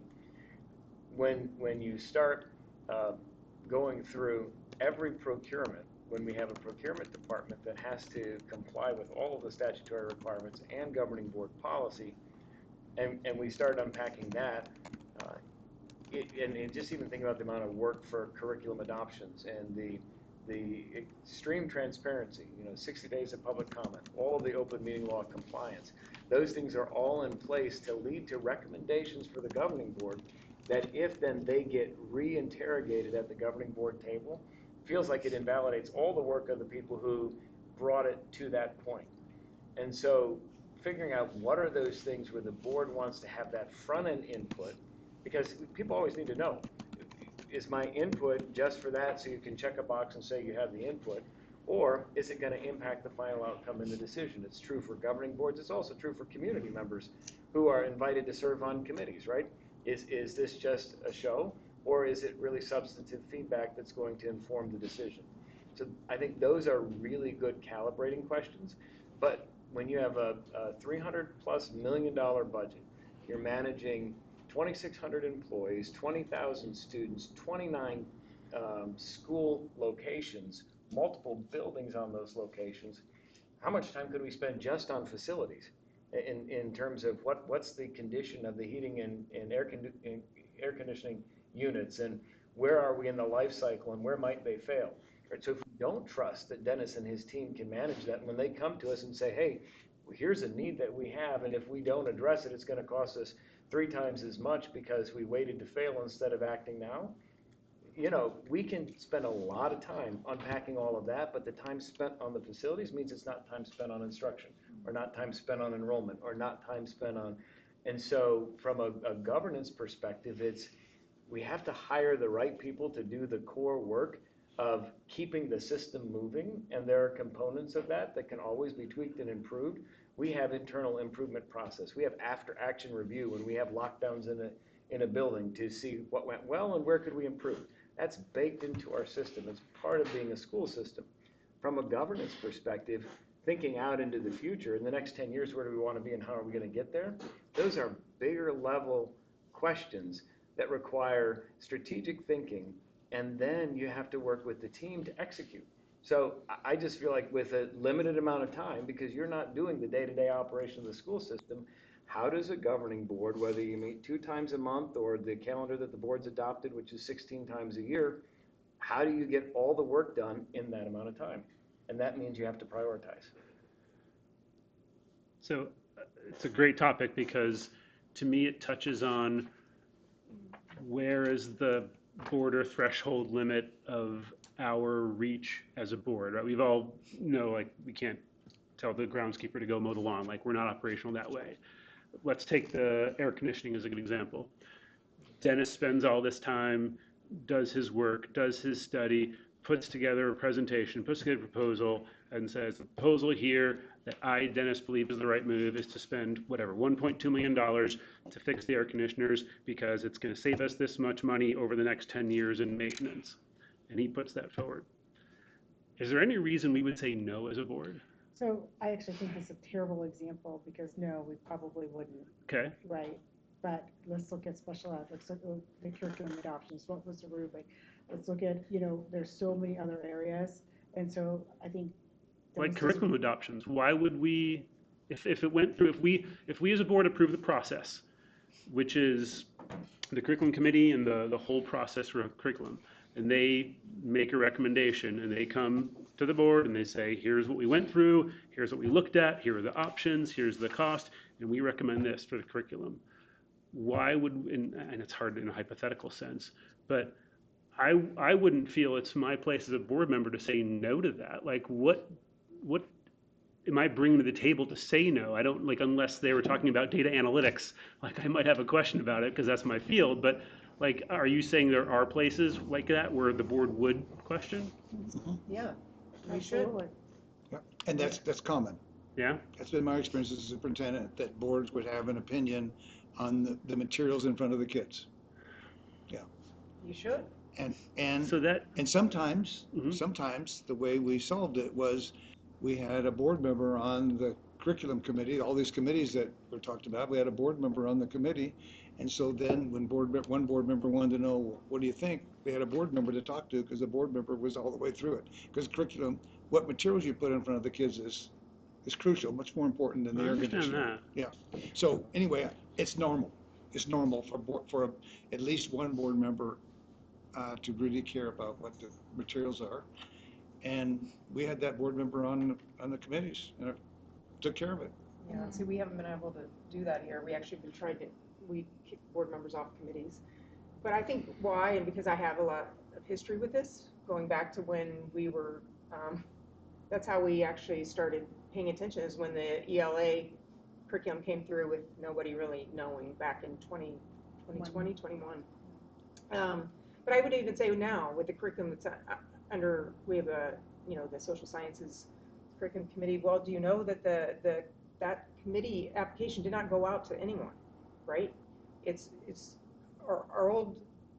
G: When you start going through every procurement, when we have a procurement department that has to comply with all of the statutory requirements and governing board policy, and we start unpacking that, and just even think about the amount of work for curriculum adoptions and the extreme transparency, 60 days of public comment, all of the open meeting law compliance, those things are all in place to lead to recommendations for the governing board that, if then they get reinterrogated at the governing board table, feels like it invalidates all the work of the people who brought it to that point. And so figuring out what are those things where the board wants to have that front-end input, because people always need to know, is my input just for that so you can check a box and say you have the input, or is it going to impact the final outcome in the decision? It's true for governing boards. It's also true for community members who are invited to serve on committees, right? Is this just a show, or is it really substantive feedback that's going to inform the decision? So I think those are really good calibrating questions. But when you have a $300+ million budget, you're managing 2,600 employees, 20,000 students, 29 school locations, multiple buildings on those locations. How much time could we spend just on facilities in terms of what's the condition of the heating and air conditioning units, and where are we in the life cycle, and where might they fail? Right, so if we don't trust that Dennis and his team can manage that, and when they come to us and say, hey, well, here's a need that we have, and if we don't address it, it's going to cost us 3 times as much because we waited to fail instead of acting now, we can spend a lot of time unpacking all of that, but the time spent on the facilities means it's not time spent on instruction, or not time spent on enrollment, or not time spent on And so from a governance perspective, we have to hire the right people to do the core work of keeping the system moving, and there are components of that that can always be tweaked and improved. We have internal improvement process. We have after action review when we have lockdowns in a building to see what went well and where could we improve. That's baked into our system. It's part of being a school system. From a governance perspective, thinking out into the future, in the next 10 years, where do we want to be and how are we going to get there? Those are bigger level questions that require strategic thinking, and then you have to work with the team to execute. So I just feel like with a limited amount of time, because you're not doing the day-to-day operation of the school system, how does a governing board, whether you meet 2 times a month or the calendar that the board's adopted, which is 16 times a year, how do you get all the work done in that amount of time? And that means you have to prioritize.
C: So it's a great topic because to me it touches on where is the border threshold limit of our reach as a board, right? We've all know, like, we can't tell the groundskeeper to go mow the lawn, like we're not operational that way. Let's take the air conditioning as a good example. Dennis spends all this time, does his work, does his study, puts together a presentation, puts together a proposal, and says, the proposal here that I, Dennis, believe is the right move is to spend whatever, $1.2 million to fix the air conditioners because it's going to save us this much money over the next 10 years in maintenance. And he puts that forward. Is there any reason we would say no as a board?
H: So I actually think this is a terrible example because no, we probably wouldn't.
C: Okay.
H: Right. But let's look at special ed. Let's look at the curriculum adoptions. What was the rubric? Let's look at, there's so many other areas. And so I think
C: like curriculum adoptions, why would we, if it went through, if we as a board approve the process, which is the curriculum committee and the whole process for curriculum, and they make a recommendation and they come to the board and they say, here's what we went through, here's what we looked at, here are the options, here's the cost, and we recommend this for the curriculum. Why would, and it's hard in a hypothetical sense, but I wouldn't feel it's my place as a board member to say no to that. Like, what am I bringing to the table to say no? I don't, like, unless they were talking about data analytics, like I might have a question about it because that's my field, but like, are you saying there are places like that where the board would question?
A: Yeah, we should.
D: Yeah. And that's common.
C: Yeah.
D: That's been my experience as a superintendent, that boards would have an opinion on the materials in front of the kids. Yeah.
A: You should.
D: And
C: So that,
D: and sometimes the way we solved it was we had a board member on the curriculum committee, all these committees that were talked about, we had a board member on the committee. And so then when one board member wanted to know, well, what do you think? We had a board member to talk to because the board member was all the way through it. Because curriculum, what materials you put in front of the kids is crucial, much more important than the air conditioner. Yeah. So anyway, it's normal. It's normal for at least one board member to really care about what the materials are. And we had that board member on the committees and it took care of it.
F: Yeah, see, we haven't been able to do that here. We actually been trying to, we kick board members off committees. But I think why, and because I have a lot of history with this, going back to when we were, that's how we actually started paying attention, is when the ELA curriculum came through with nobody really knowing back in 2020, 21. But I would even say now with the curriculum that's under, we have a, the social sciences curriculum committee. Well, do you know that that committee application did not go out to anyone, right? It's our old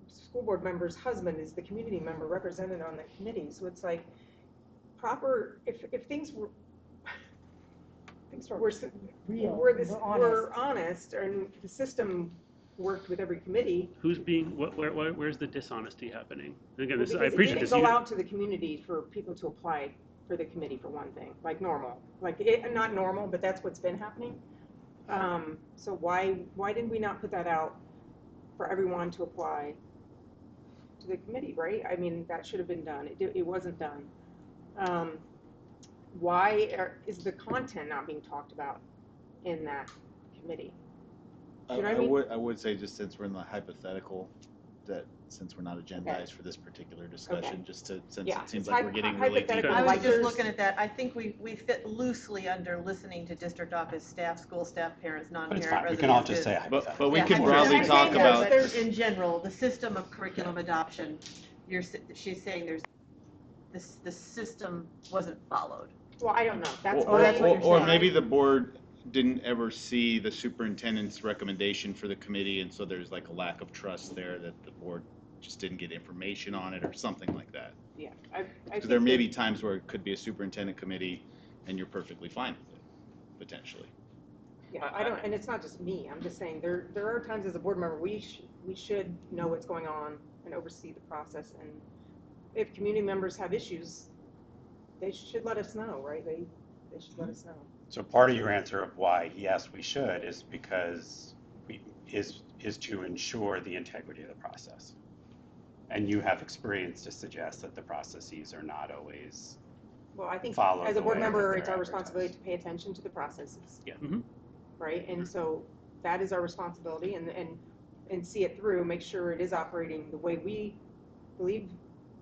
F: school board member's husband is the community member represented on the committee. So it's like proper, if things were, we're honest, and the system worked with every committee.
C: who's being, where's the dishonesty happening? Again,
F: Well,
C: I appreciate
F: it
C: this.
F: didn't go out to the community for people to apply for the committee, for one thing, like normal. Like, not normal, but that's what's been happening. So why did we not put that out for everyone to apply to the committee, right? I mean, that should have been done. It wasn't done. Why is the content not being talked about in that committee? You know what I mean?
I: I would say, just since we're in the hypothetical, that since we're not agendized for this particular discussion,
F: Okay.
I: just to, since
F: Yeah,
I: it seems
F: it's
I: like we're getting really deep.
F: hypothetical.
A: I was just
F: There's-
A: looking at that. I think we fit loosely under listening to district office staff, school staff, parents,
B: But it's
A: non-parent
B: fine,
A: residents.
B: we can all just say
I: But we
A: Yeah,
I: can
A: I'm
I: broadly
A: saying
I: talk
A: there's-
I: about.
A: There's, in general, the system of curriculum adoption, she's saying the system wasn't followed.
F: Well, I don't know. That's
A: Oh, that's what you're
I: Or
A: saying.
I: maybe the board didn't ever see the superintendent's recommendation for the committee, and so there's like a lack of trust there that the board just didn't get information on it or something like that.
F: Yeah, I
I: Because there
F: think
I: may
F: that-
I: be times where it could be a superintendent committee and you're perfectly fine with it, potentially.
F: Yeah, I don't, and it's not just me, I'm just saying, there are times as a board member, we should know what's going on and oversee the process, and if community members have issues, they should let us know, right? They should let us know.
B: So part of your answer of why, yes, we should, is because is to ensure the integrity of the process. And you have experience to suggest that the processes are not always,
F: Well, I think
B: Follow
F: as
B: the
F: a board
B: way
F: member,
B: that
F: it's
B: they're
F: our responsibility to pay attention to the processes.
B: Yeah.
C: Mhm.
F: Right, and so that is our responsibility, and see it through, make sure it is operating the way we believe.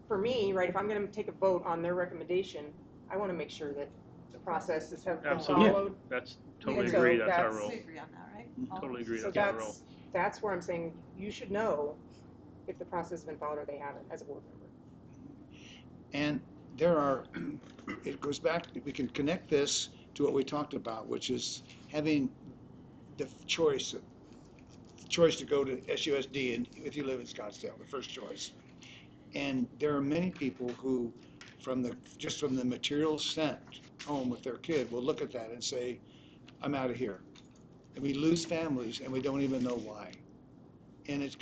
F: For me, right, if I'm gonna take a vote on their recommendation, I wanna make sure that the processes have been
C: Absolutely.
F: followed.
C: That's totally
F: And so
C: agree, that's our
F: that's-
C: role.
A: We agree on that, right?
C: Totally agree,
F: So
C: that's our role.
F: that's where I'm saying, you should know if the process has been followed or they haven't, as a board member.
D: And there are, it goes back, we can connect this to what we talked about, which is having the choice to go to SUSD and if you live in Scottsdale, the first choice. And there are many people who, just from the materials sent home with their kid, will look at that and say, I'm out of here. And we lose families and we don't even know why. And it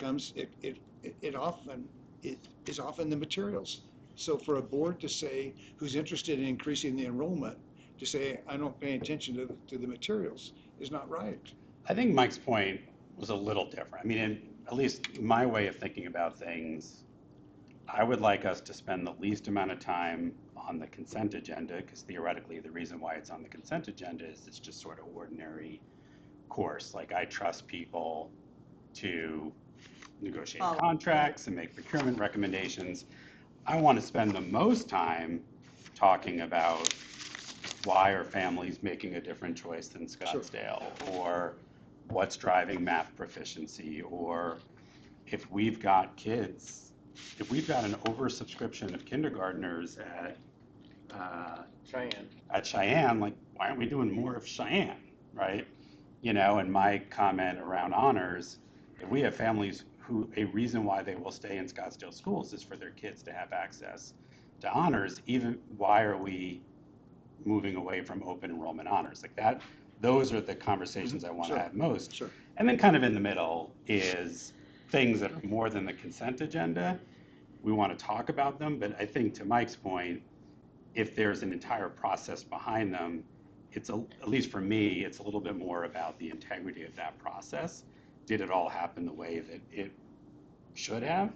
D: is often the materials. So for a board to say, who's interested in increasing the enrollment, to say, I don't pay attention to the materials is not right.
B: I think Mike's point was a little different. I mean, at least my way of thinking about things, I would like us to spend the least amount of time on the consent agenda, because theoretically the reason why it's on the consent agenda is it's just sort of ordinary course. Like, I trust people to negotiate
A: Follow.
B: contracts and make procurement recommendations. I want to spend the most time talking about why are families making a different choice than Scottsdale, or what's driving math proficiency, or if we've got kids, if we've got an oversubscription of kindergartners at Cheyenne, like, why aren't we doing more of Cheyenne, right? You know, and my comment around honors, if we have families who, a reason why they will stay in Scottsdale schools is for their kids to have access to honors, even why are we moving away from open enrollment honors? Like that, those are the conversations I want to
D: Sure.
B: have most.
D: Sure.
B: And then kind of in the middle is things that are more than the consent agenda. We want to talk about them, but I think to Mike's point, if there's an entire process behind them, it's at least for me, it's a little bit more about the integrity of that process. Did it all happen the way that it should have?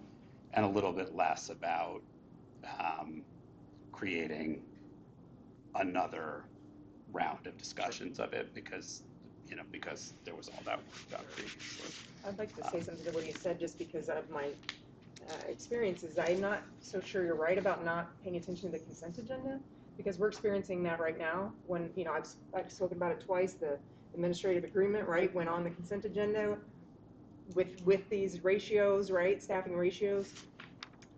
B: And a little bit less about creating another round of discussions of it because there was all that work done previously.
F: I'd like to say something to what you said, just because of my experiences. I'm not so sure you're right about not paying attention to the consent agenda, because we're experiencing that right now. When, I've spoken about it twice, the administrative agreement, right, went on the consent agenda with these ratios, right, staffing ratios.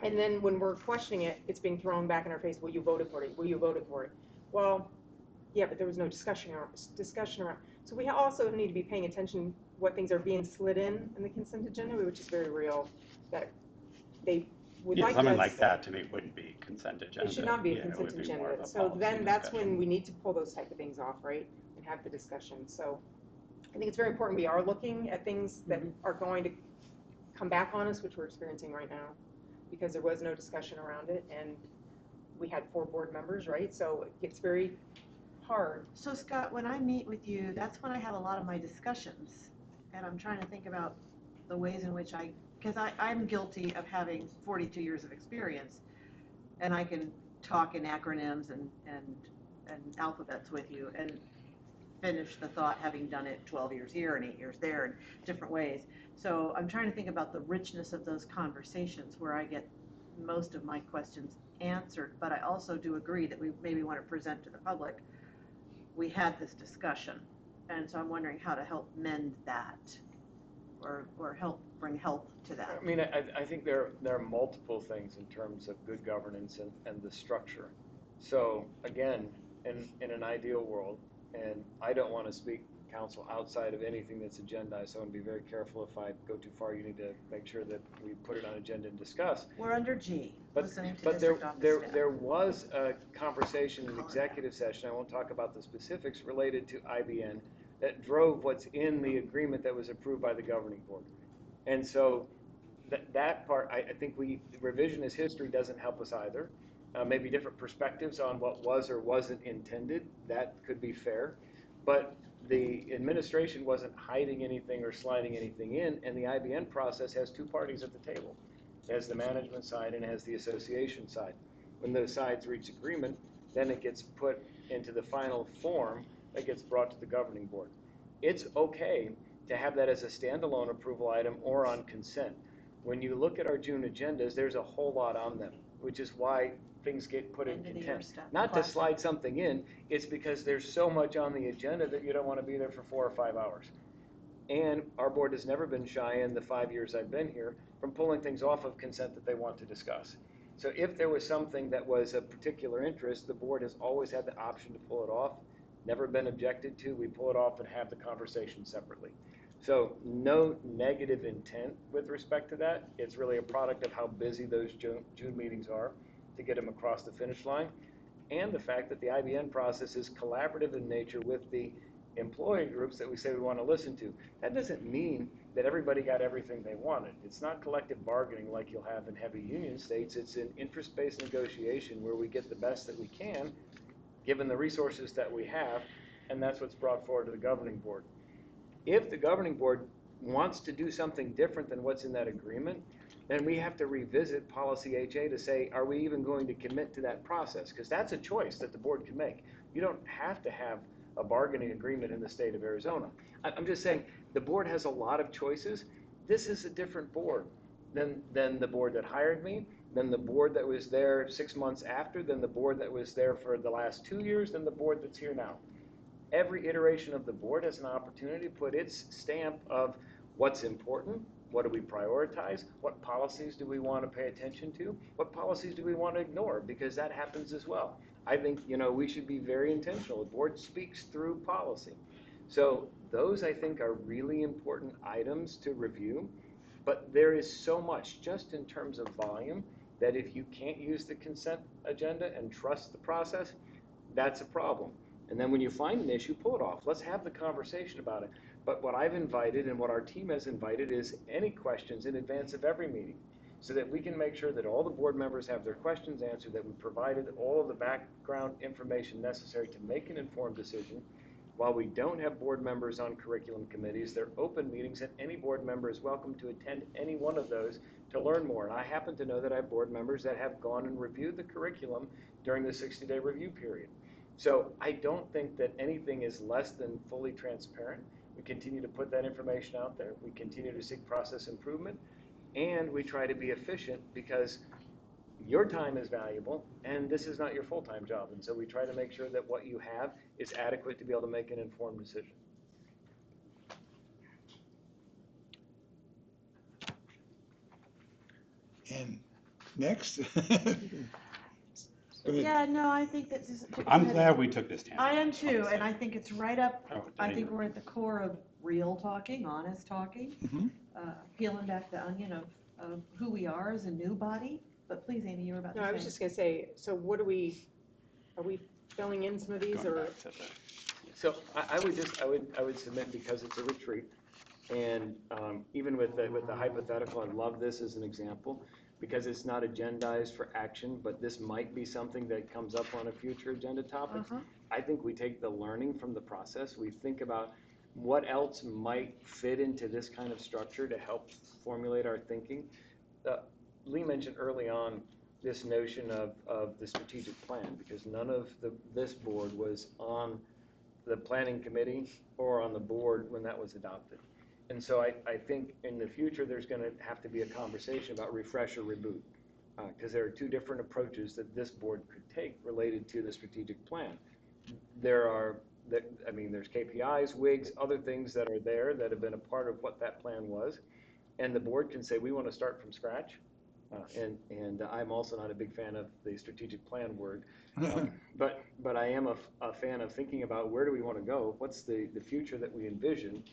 F: And then when we're questioning it, it's being thrown back in our face, well, you voted for it, well, you voted for it. Well, yeah, but there was no discussion around. So we also need to be paying attention what things are being slid in the consent agenda, which is very real, that they would
B: Yeah,
F: like
B: something
F: us-
B: like that to me wouldn't be consent agenda.
F: It should not be a
B: Yeah, it
F: consent
B: would be more of
F: agenda.
B: a
F: So
B: policy
F: then that's
B: discussion.
F: when we need to pull those type of things off, right? And have the discussion. So I think it's very important we are looking at things that are going to come back on us, which we're experiencing right now, because there was no discussion around it, and we had 4 board members, right? So it gets very hard.
A: So Scott, when I meet with you, that's when I have a lot of my discussions, and I'm trying to think about the ways in which because I'm guilty of having 42 years of experience, and I can talk in acronyms and alphabets with you and finish the thought having done it 12 years here and 8 years there in different ways. So I'm trying to think about the richness of those conversations where I get most of my questions answered, but I also do agree that we maybe want to present to the public, we had this discussion. And so I'm wondering how to help mend that or help bring health to that.
G: I mean, I think there are multiple things in terms of good governance and the structure. So again, in an ideal world, and I don't want to speak council outside of anything that's agendized, so I want to be very careful if I go too far. You need to make sure that we put it on agenda and discuss.
A: We're under G, listening to
G: But
A: district office staff.
G: there was a conversation in executive session, I won't talk about the specifics, related to IBN that drove what's in the agreement that was approved by the governing board. And so that part, I think revisionist history doesn't help us either. Maybe different perspectives on what was or wasn't intended, that could be fair. But the administration wasn't hiding anything or sliding anything in, and the IBN process has two parties at the table. It has the management side and it has the association side. When those sides reach agreement, then it gets put into the final form that gets brought to the governing board. It's okay to have that as a standalone approval item or on consent. When you look at our June agendas, there's a whole lot on them, which is why things get put in content. Not to slide something in, it's because there's so much on the agenda that you don't want to be there for 4 or 5 hours. And our board has never been shy in the 5 years I've been here from pulling things off of consent that they want to discuss. So if there was something that was of particular interest, the board has always had the option to pull it off, never been objected to. We pull it off and have the conversation separately. So no negative intent with respect to that. It's really a product of how busy those June meetings are to get them across the finish line, and the fact that the IBN process is collaborative in nature with the employee groups that we say we want to listen to. That doesn't mean that everybody got everything they wanted. It's not collective bargaining like you'll have in heavy union states. It's an interest-based negotiation where we get the best that we can, given the resources that we have, and that's what's brought forward to the governing board. If the governing board wants to do something different than what's in that agreement, then we have to revisit policy HA to say, are we even going to commit to that process? Because that's a choice that the board can make. You don't have to have a bargaining agreement in the state of Arizona. I'm just saying, the board has a lot of choices. This is a different board than the board that hired me, than the board that was there 6 months after, than the board that was there for the last 2 years, than the board that's here now. Every iteration of the board has an opportunity to put its stamp of what's important, what do we prioritize, what policies do we want to pay attention to, what policies do we want to ignore, because that happens as well. I think, we should be very intentional. The board speaks through policy. So those, I think, are really important items to review, but there is so much, just in terms of volume, that if you can't use the consent agenda and trust the process, that's a problem. And then when you find an issue, pull it off. Let's have the conversation about it. But what I've invited and what our team has invited is any questions in advance of every meeting, so that we can make sure that all the board members have their questions answered, that we provided all of the background information necessary to make an informed decision. While we don't have board members on curriculum committees, they're open meetings, and any board member is welcome to attend any one of those to learn more. And I happen to know that I have board members that have gone and reviewed the curriculum during the 60-day review period. So I don't think that anything is less than fully transparent. We continue to put that information out there. We continue to seek process improvement, and we try to be efficient because your time is valuable and this is not your full-time job. And so we try to make sure that what you have is adequate to be able to make an informed decision.
D: And next.
A: Yeah, no, I think that this.
B: I'm glad we took this tangent.
A: I am too, and I think it's right up,
B: Oh,
A: I think we're at the core of real talking, honest talking,
D: Mhm.
A: peeling back the onion of who we are as a new body. But please, Amy, you were about to
F: No,
A: say.
F: I was just gonna say, so what are we filling in some of these,
B: Going
F: or?
B: back to the-
G: So I would submit, because it's a retreat, and even with the hypothetical, I love this as an example, because it's not agendized for action, but this might be something that comes up on a future agenda topic. I think we take the learning from the process, we think about what else might fit into this kind of structure to help formulate our thinking. Lee mentioned early on this notion of the strategic plan, because none of this board was on the planning committee or on the board when that was adopted. And so I think in the future, there's going to have to be a conversation about refresh or reboot, because there are two different approaches that this board could take related to the strategic plan. There's KPIs, WIGs, other things that are there that have been a part of what that plan was. And the board can say, we want to start from scratch. And I'm also not a big fan of the strategic plan word. But I am a fan of thinking about where do we want to go? What's the future that we envision?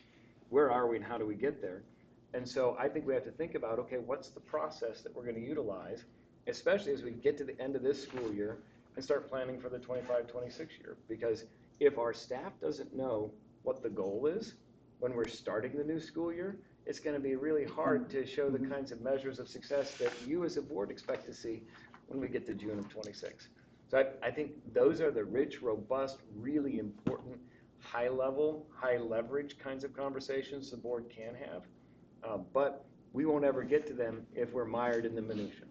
G: Where are we and how do we get there? And so I think we have to think about, okay, what's the process that we're going to utilize, especially as we get to the end of this school year and start planning for the 25-26 year. Because if our staff doesn't know what the goal is when we're starting the new school year, it's going to be really hard to show the kinds of measures of success that you as a board expect to see when we get to June of 26. So I think those are the rich, robust, really important, high level, high leverage kinds of conversations the board can have. But we won't ever get to them if we're mired in the minutia.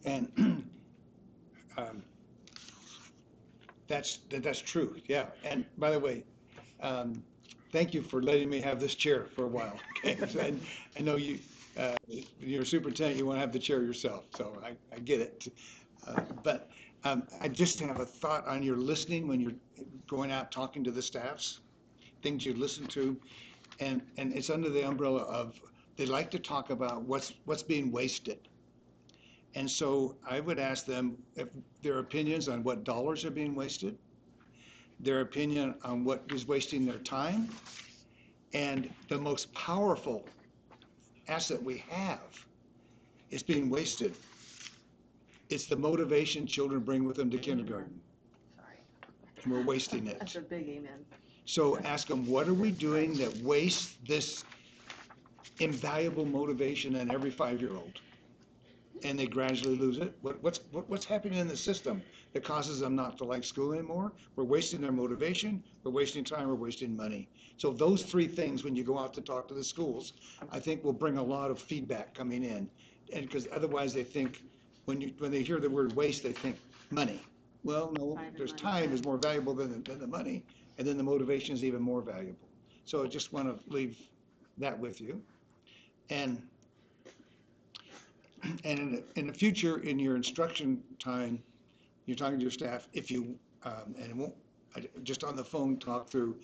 D: And that's true, yeah. And by the way, thank you for letting me have this chair for a while. Okay? I know you're a superintendent, you want to have the chair yourself, so I get it. But I just have a thought on your listening when you're going out talking to the staffs, things you listen to, and it's under the umbrella of they like to talk about what's being wasted. And so I would ask them if their opinions on what dollars are being wasted, their opinion on what is wasting their time, and the most powerful asset we have is being wasted. It's the motivation children bring with them to kindergarten.
A: Sorry.
D: And we're wasting it.
A: That's a big amen.
D: So ask them, what are we doing that wastes this invaluable motivation in every 5-year-old? And they gradually lose it. What's happening in the system that causes them not to like school anymore? We're wasting their motivation, we're wasting time, we're wasting money. So those three things, when you go out to talk to the schools, I think will bring a lot of feedback coming in. And because otherwise they think, when they hear the word waste, they think money. Well, no, time is more valuable than the money, and then the motivation is even more valuable. So I just want to leave that with you. And in the future, in your instruction time, you're talking to your staff, if you, and it won't, just on the phone talk through,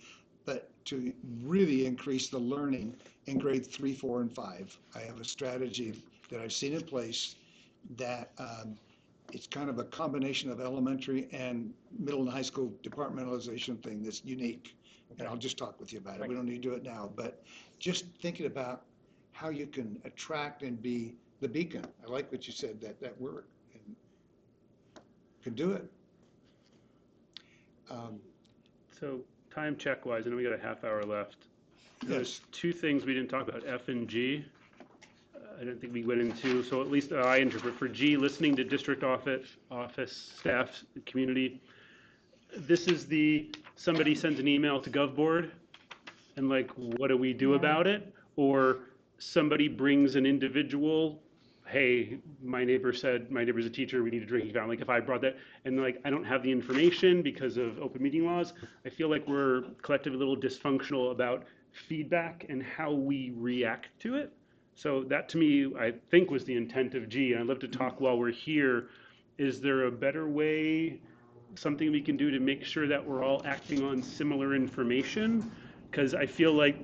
D: but to really increase the learning in grade 3, 4, and 5. I have a strategy that I've seen in place that it's kind of a combination of elementary and middle and high school departmentalization thing that's unique. And I'll just talk with you about it. We don't need to do it now, but just thinking about how you can attract and be the beacon. I like what you said, that word, and can do it.
C: So time check wise, I know we got a half hour left. There's
D: Yes.
C: two things we didn't talk about, F and G. I don't think we went into, so at least I interpret for G, listening to district office staff, community. This is somebody sends an email to GovBoard and like, what do we do about it? Or somebody brings an individual, hey, my neighbor's a teacher, we need a drinking fountain. Like if I brought that, and like I don't have the information because of open meeting laws, I feel like we're collectively a little dysfunctional about feedback and how we react to it. So that to me, I think was the intent of G. And I'd love to talk while we're here. Is there a better way, something we can do to make sure that we're all acting on similar information? Because I feel like,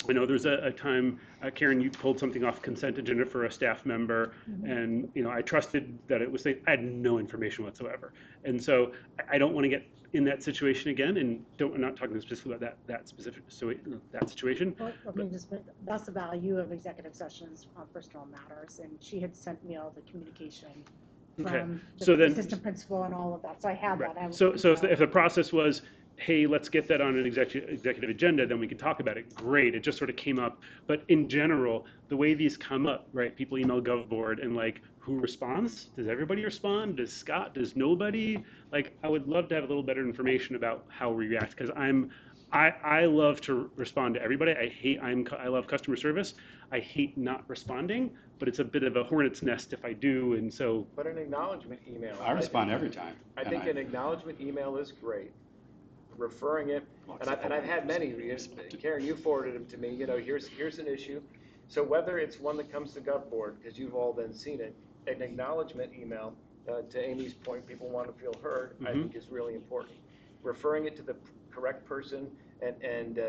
C: I know there's a time, Karen, you pulled something off consent agenda for a staff member, and I trusted that it was safe. I had no information whatsoever, and so I don't want to get in that situation again. And I'm not talking specifically about that situation.
H: Well, let me just put, that's the value of executive sessions on personal matters, and she had sent me all the communication from the assistant principal and all of that, so I have that.
C: So if the process was, hey, let's get that on an executive agenda, then we can talk about it. Great, it just sort of came up. But in general, the way these come up, right, people email GovBoard and like, who responds? Does everybody respond? Does Scott? Does nobody? Like, I would love to have a little better information about how we react, because I love to respond to everybody. I love customer service. I hate not responding, but it's a bit of a hornet's nest if I do, and so.
G: But an acknowledgement email.
B: I respond every time.
G: I think an acknowledgement email is great. referring it, and I've had many, Karen, you forwarded them to me, here's an issue. So whether it's one that comes to Gov Board, because you've all then seen it, an acknowledgement email, to Amy's point, people want to feel heard, I think is really important. Referring it to the correct person, and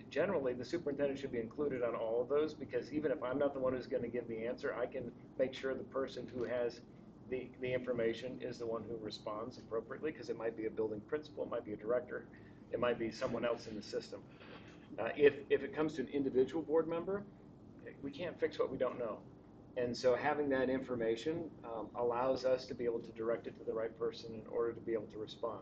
G: generally, the superintendent should be included on all of those, because even if I'm not the one who's going to give the answer, I can make sure the person who has the information is the one who responds appropriately, because it might be a building principal, it might be a director, it might be someone else in the system. If it comes to an individual board member, we can't fix what we don't know. And so having that information allows us to be able to direct it to the right person in order to be able to respond.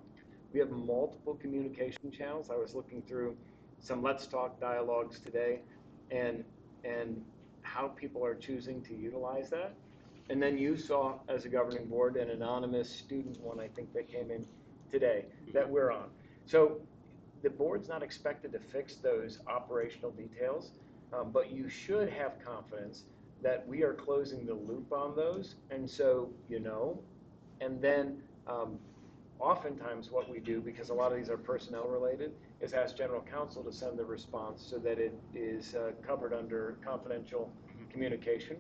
G: We have multiple communication channels. I was looking through some Let's Talk dialogues today and how people are choosing to utilize that. And then you saw, as a governing board, an anonymous student one, I think, that came in today that we're on. So the board's not expected to fix those operational details, but you should have confidence that we are closing the loop on those, and so and then oftentimes what we do, because a lot of these are personnel related, is ask general counsel to send the response so that it is covered under confidential communication,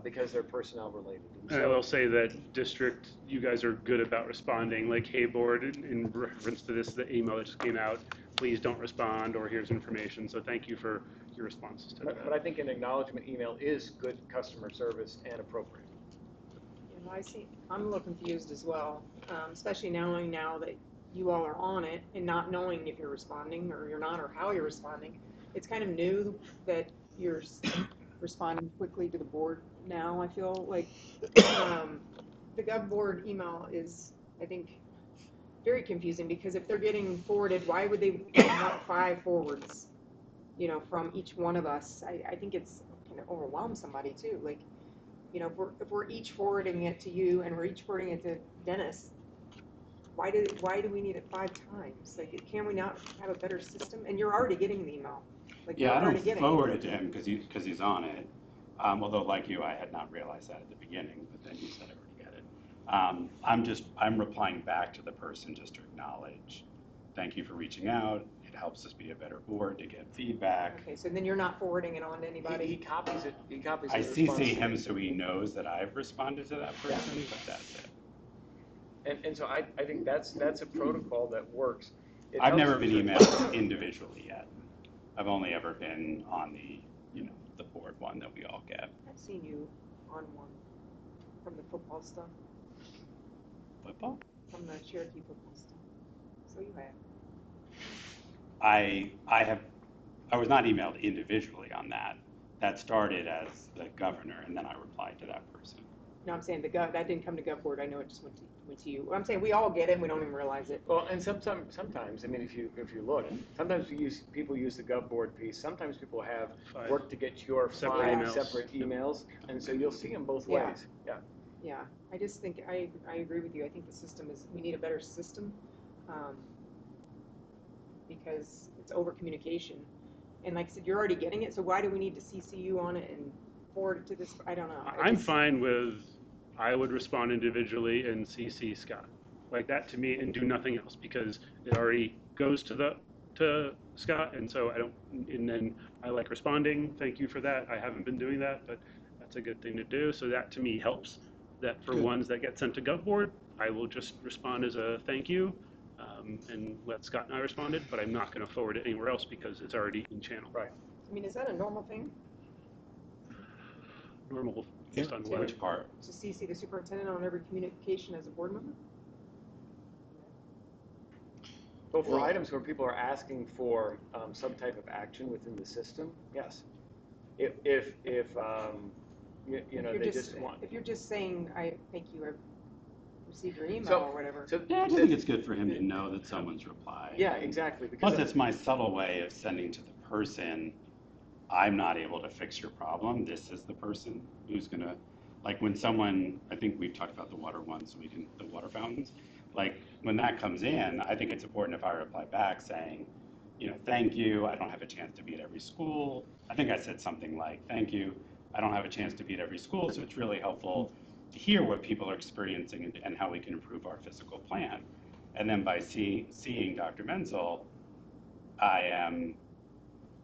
G: because they're personnel related.
C: And I will say that district, you guys are good about responding, like, hey board, in reference to this, the email that just came out, please don't respond, or here's information. So thank you for your responses to that.
G: But I think an acknowledgement email is good customer service and appropriate.
F: I'm a little confused as well, especially knowing now that you all are on it and not knowing if you're responding or you're not, or how you're responding. It's kind of new that you're responding quickly to the board now. I feel like the Gov Board email is, I think, very confusing, because if they're getting forwarded, why would they want 5 forwards, from each one of us? I think it's going to overwhelm somebody too. Like, if we're each forwarding it to you and we're each forwarding it to Dennis, why do we need it 5 times? Like, can we not have a better system? And you're already getting the email. Like,
B: Yeah, I
F: already
B: don't
F: getting
B: forward it to him because he's on it. Although, like you, I had not realized that at the beginning, but then you said I already get it. I'm replying back to the person just to acknowledge, thank you for reaching out. It helps us be a better board to get feedback.
F: Okay, so then you're not forwarding it on to anybody?
G: He copies it.
B: I CC him so he knows that I've responded to that person, but that's it.
G: And so I think that's a protocol that works.
B: I've never been emailed individually yet. I've only ever been on the board one that we all get.
F: I've seen you on one from the football stuff.
B: Football?
F: From the Cherokee football stuff. So you have.
B: I was not emailed individually on that. That started as the governor, and then I replied to that person.
F: No, I'm saying that didn't come to Gov Board. I know it just went to you. I'm saying we all get it, and we don't even realize it.
G: Well, and sometimes, I mean, if you look, sometimes people use the Gov Board piece. Sometimes people have work to get your 5 separate emails, and so you'll see them both ways. Yeah.
F: Yeah, I just think I agree with you. I think the system we need a better system, because it's over communication. And like I said, you're already getting it, so why do we need to CC you on it and forward it to this? I don't know.
C: I'm fine with, I would respond individually and CC Scott like that to me and do nothing else, because it already goes to Scott, and so and then I like responding. Thank you for that. I haven't been doing that, but that's a good thing to do. So that to me helps. That for ones that get sent to Gov Board, I will just respond as a thank you, and let Scott and I responded, but I'm not going to forward it anywhere else because it's already in channel.
G: Right.
F: I mean, is that a normal thing?
C: Normal based on what?
B: Which part?
F: To CC the superintendent on every communication as a board member?
G: Well, for items where people are asking for some type of action within the system, yes. If they just want.
F: If you're just saying, I thank you, I received your email or whatever.
B: Yeah, I just think it's good for him to know that someone's replied.
G: Yeah, exactly.
B: Plus, it's my subtle way of sending to the person, I'm not able to fix your problem. This is the person who's going to, like when someone, I think we've talked about the water one, so the water fountains. Like when that comes in, I think it's important if I reply back saying, thank you. I don't have a chance to be at every school. I think I said something like, thank you. I don't have a chance to be at every school, so it's really helpful to hear what people are experiencing and how we can improve our physical plan. And then by seeing Dr. Menzel, I am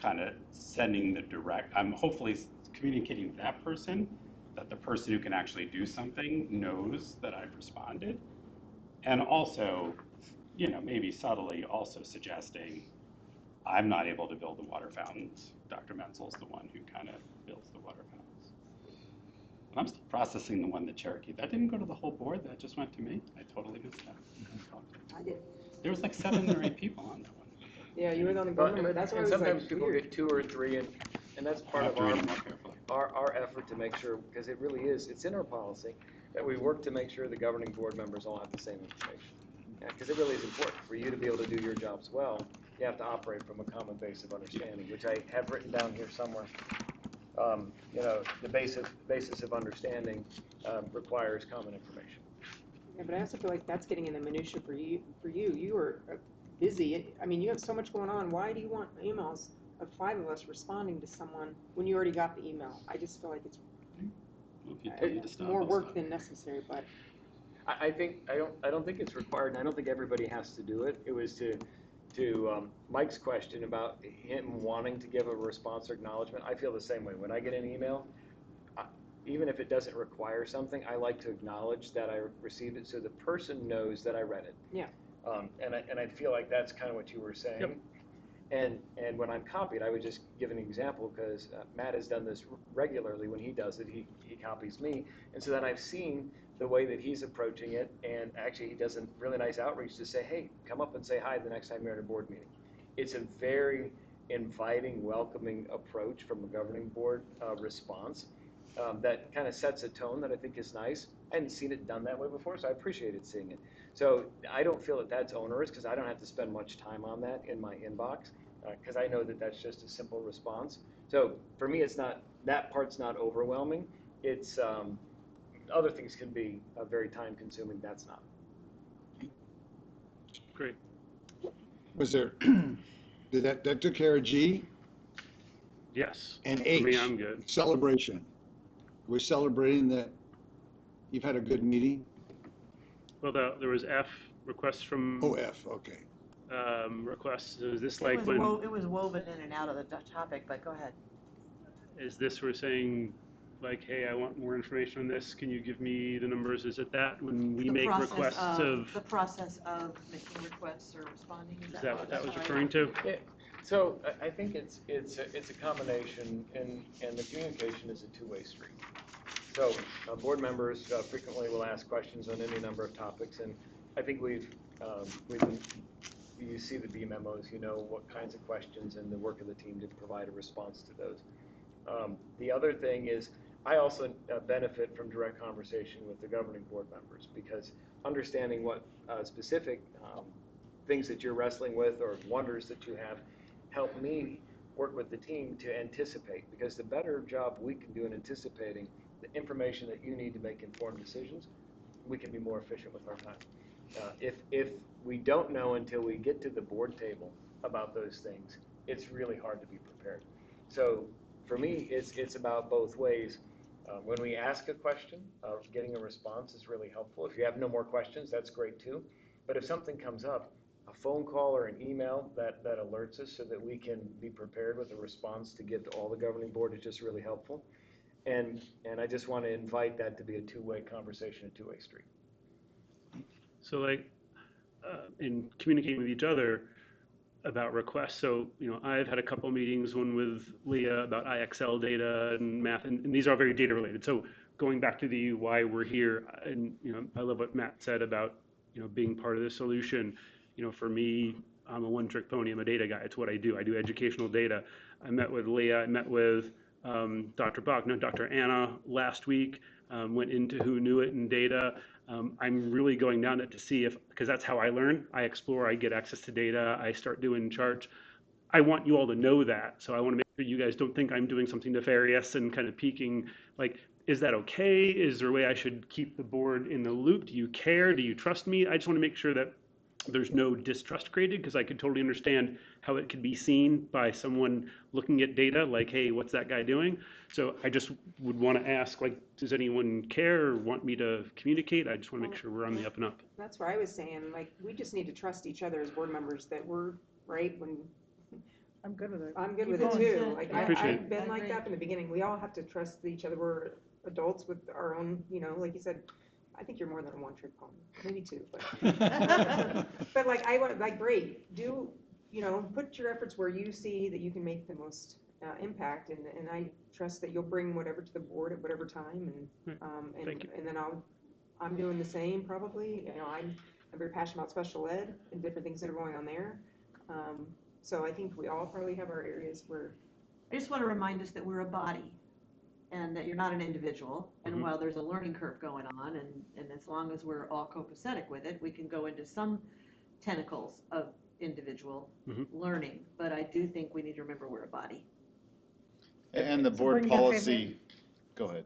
B: kind of sending the direct, I'm hopefully communicating with that person that the person who can actually do something knows that I've responded. And also, maybe subtly also suggesting I'm not able to build the water fountains. Dr. Menzel's the one who kind of builds the water fountains. And I'm still processing the one that Cherokee. That didn't go to the whole board, that just went to me. I totally missed that.
A: I did.
B: There was like 7 or 8 people on that one.
F: Yeah, you were the only board member, that's why I
G: And
F: was like,
G: sometimes people
F: weird.
G: get 2 or 3, and that's
B: I
G: part
B: have
G: of
B: to read them more carefully.
G: our effort to make sure, because it really is, it's in our policy, that we work to make sure the governing board members all have the same information. Because it really is important. For you to be able to do your jobs well, you have to operate from a common base of understanding, which I have written down here somewhere. The basis of understanding requires common information.
F: Yeah, but I also feel like that's getting in the minutia for you. You are busy. I mean, you have so much going on. Why do you want emails of 5 of us responding to someone when you already got the email? I just feel like it's
B: Well, if you tell me to stop,
F: more
B: I'll
F: work
B: stop.
F: than necessary, but
G: I don't think it's required, and I don't think everybody has to do it. It was to Mike's question about him wanting to give a response or acknowledgement. I feel the same way. When I get an email, even if it doesn't require something, I like to acknowledge that I received it so the person knows that I read it.
F: Yeah.
G: And I feel like that's kind of what you were saying.
C: Yep.
G: And when I'm copied, I would just give an example because Matt has done this regularly. When he does it, he copies me. And so then I've seen the way that he's approaching it. And actually, he does a really nice outreach to say, hey, come up and say hi the next time you're at a board meeting. It's a very inviting, welcoming approach from a governing board response that kind of sets a tone that I think is nice. I hadn't seen it done that way before, so I appreciated seeing it. So I don't feel that that's onerous because I don't have to spend much time on that in my inbox because I know that that's just a simple response. So for me, it's not, that part's not overwhelming. It's other things can be very time consuming. That's not.
C: Great.
D: Was there, that took care of G
C: Yes.
D: and
C: For
D: H?
C: me, I'm good.
D: Celebration. We're celebrating that you've had a good meeting?
C: Well, there was F, requests from,
D: Oh, F, okay.
C: requests. Is this
A: It
C: like
A: was
C: when,
A: it was woven in and out of the topic, but go ahead.
C: is this we're saying, like, hey, I want more information on this, can you give me the numbers? Is it that when we
A: The
C: make
A: process
C: requests of,
A: The process of making requests or responding,
C: is that what that was
A: that's how I-
C: referring to?
G: Yeah. So I think it's a combination, and the communication is a two-way street. So board members frequently will ask questions on any number of topics, and I think we've been, you see the B memos, you know what kinds of questions and the work of the team to provide a response to those. The other thing is I also benefit from direct conversation with the governing board members because understanding what specific things that you're wrestling with or wonders that you have help me work with the team to anticipate, because the better job we can do in anticipating the information that you need to make informed decisions, we can be more efficient with our time. If we don't know until we get to the board table about those things, it's really hard to be prepared. So for me, it's about both ways. When we ask a question, getting a response is really helpful. If you have no more questions, that's great too. But if something comes up, a phone call or an email that alerts us so that we can be prepared with a response to give to all the governing board is just really helpful. And I just want to invite that to be a two-way conversation, a two-way street.
C: So like, in communicating with each other about requests, so, I've had a couple meetings, one with Leah about IXL data and math, and these are very data related. So going back to the why we're here, and, I love what Matt said about, being part of the solution. For me, I'm a one-trick pony. I'm a data guy. It's what I do. I do educational data. I met with Leah. I met with Dr. Bach, no, Dr. Anna last week, went into who knew it in data. I'm really going down it to see if, because that's how I learn. I explore, I get access to data, I start doing charts. I want you all to know that. So I want to make sure you guys don't think I'm doing something nefarious and kind of peeking. Like, is that okay? Is there a way I should keep the board in the loop? Do you care? Do you trust me? I just want to make sure that there's no distrust created, because I could totally understand how it could be seen by someone looking at data like, hey, what's that guy doing? So I just would want to ask, like, does anyone care or want me to communicate? I just want to make sure we're on the up and up.
F: That's where I was saying, like, we just need to trust each other as board members that we're, right, when,
H: I'm good with it.
F: I'm good
A: Keep
F: with it
A: going,
F: too.
A: yeah.
F: Like,
C: I appreciate
F: I've been
A: I
F: like
A: agree.
F: that from the beginning. We all have to trust each other. We're adults with our own, like you said, I think you're more than a one-trick pony, maybe two, but. But like, I want, like, great, put your efforts where you see that you can make the most impact, and I trust that you'll bring whatever to the board at whatever time,
C: Thank you.
F: and then I'm doing the same probably. I'm very passionate about special ed and different things that are going on there. So I think we all probably have our areas where.
A: I just want to remind us that we're a body and that you're not an individual. And while there's a learning curve going on, and as long as we're all copacetic with it, we can go into some tentacles of individual learning. But I do think we need to remember we're a body.
I: And the
H: So
I: board
H: bring your
I: policy, go ahead.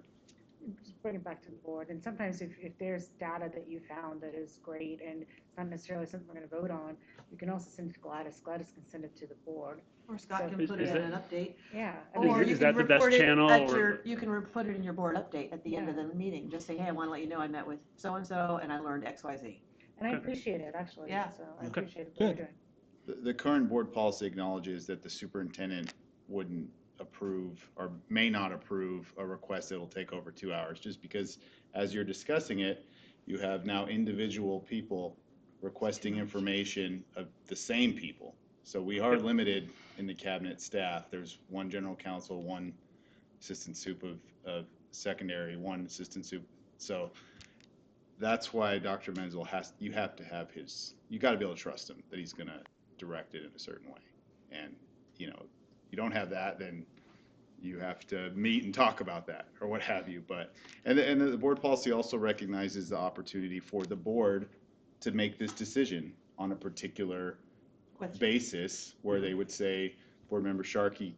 H: Just bring it back to the board. And sometimes if there's data that you found that is great and it's not necessarily something we're going to vote on, you can also send it to Gladys. Gladys can send it to the board.
A: Or Scott
H: So-
A: can put it
C: Is
A: in
C: that-
A: an update.
H: Yeah. I
C: Is-
H: mean,
A: Or
C: is
A: you
C: that
A: can
C: the best
A: report it
C: channel,
A: at
C: or-
A: you can put it in your board update at the end of the meeting. Just say, hey, I want to let you know I met with so-and-so and I learned X, Y, Z.
H: and I
C: Okay.
H: appreciate it, actually.
A: Yeah.
H: So I
C: Okay.
H: appreciate what you're doing.
I: The current board policy acknowledges that the superintendent wouldn't approve or may not approve a request that'll take over 2 hours, just because as you're discussing it, you have now individual people requesting information of the same people. So we are limited in the cabinet staff. There's one general counsel, one assistant soup of secondary, one assistant soup. So that's why Dr. Menzel you have to have you got to be able to trust him that he's going to direct it in a certain way. And, you don't have that, then you have to meet and talk about that or what have you. But, and the board policy also recognizes the opportunity for the board to make this decision on a particular basis where they would say, Board Member Sharkey,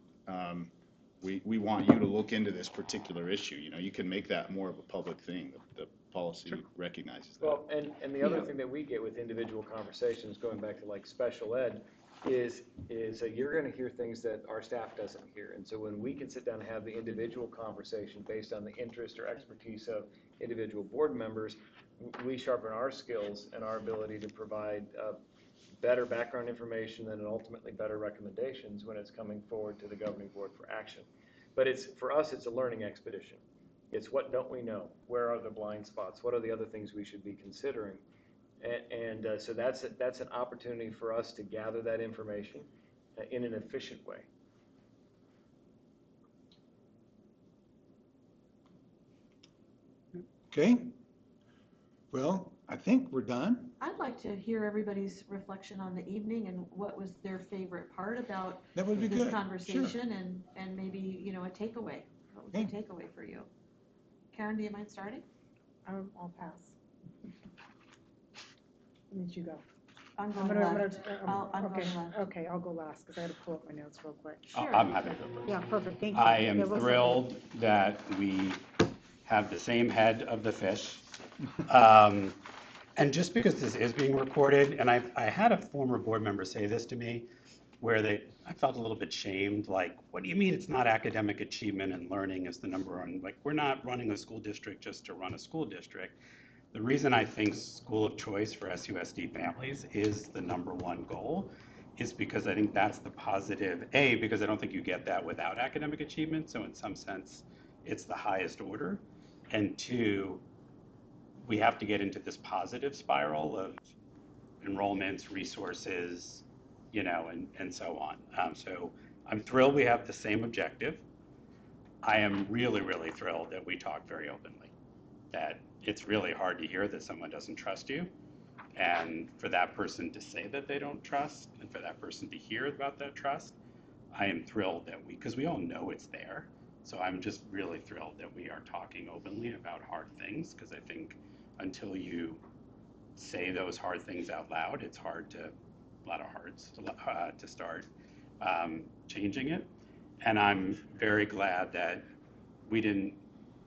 I: we want you to look into this particular issue. You can make that more of a public thing. The policy recognizes that.
G: Well, and the other thing that we get with individual conversations, going back to like special ed, is you're going to hear things that our staff doesn't hear. And so when we can sit down and have the individual conversation based on the interest or expertise of individual board members, we sharpen our skills and our ability to provide better background information and ultimately better recommendations when it's coming forward to the governing board for action. But for us, it's a learning expedition. It's what don't we know? Where are the blind spots? What are the other things we should be considering? And so that's an opportunity for us to gather that information in an efficient way.
D: Okay. Well, I think we're done.
A: I'd like to hear everybody's reflection on the evening and what was their favorite part about
D: That would be
A: this
D: good. Sure.
A: conversation and maybe, a takeaway. What was the
D: Okay.
A: takeaway for you? Karen, do you mind starting?
H: I'll pass. Where did you go?
A: I'm
H: I'm
A: going
H: gonna,
A: left. I'm
H: okay,
A: going left.
H: okay, I'll go last because I had to pull up my notes real quick.
A: Sure.
B: I'm happy to go first.
H: Yeah, perfect, thank you.
B: I am
H: Yeah, we'll
B: thrilled that we have the same head of the fish. And just because this is being recorded, and I had a former board member say this to me, where I felt a little bit shamed, like, what do you mean it's not academic achievement and learning is the number one? Like, we're not running a school district just to run a school district. The reason I think school of choice for SUSD families is the number one goal is because I think that's the positive, because I don't think you get that without academic achievement, so in some sense, it's the highest order. And two, we have to get into this positive spiral of enrollments, resources, and so on. So I'm thrilled we have the same objective. I am really, really thrilled that we talk very openly, that it's really hard to hear that someone doesn't trust you. And for that person to say that they don't trust and for that person to hear about that trust, I am thrilled that because we all know it's there. So I'm just really thrilled that we are talking openly about hard things, because I think until you say those hard things out loud, it's hard to, a lot of hearts to start changing it. And I'm very glad that we didn't,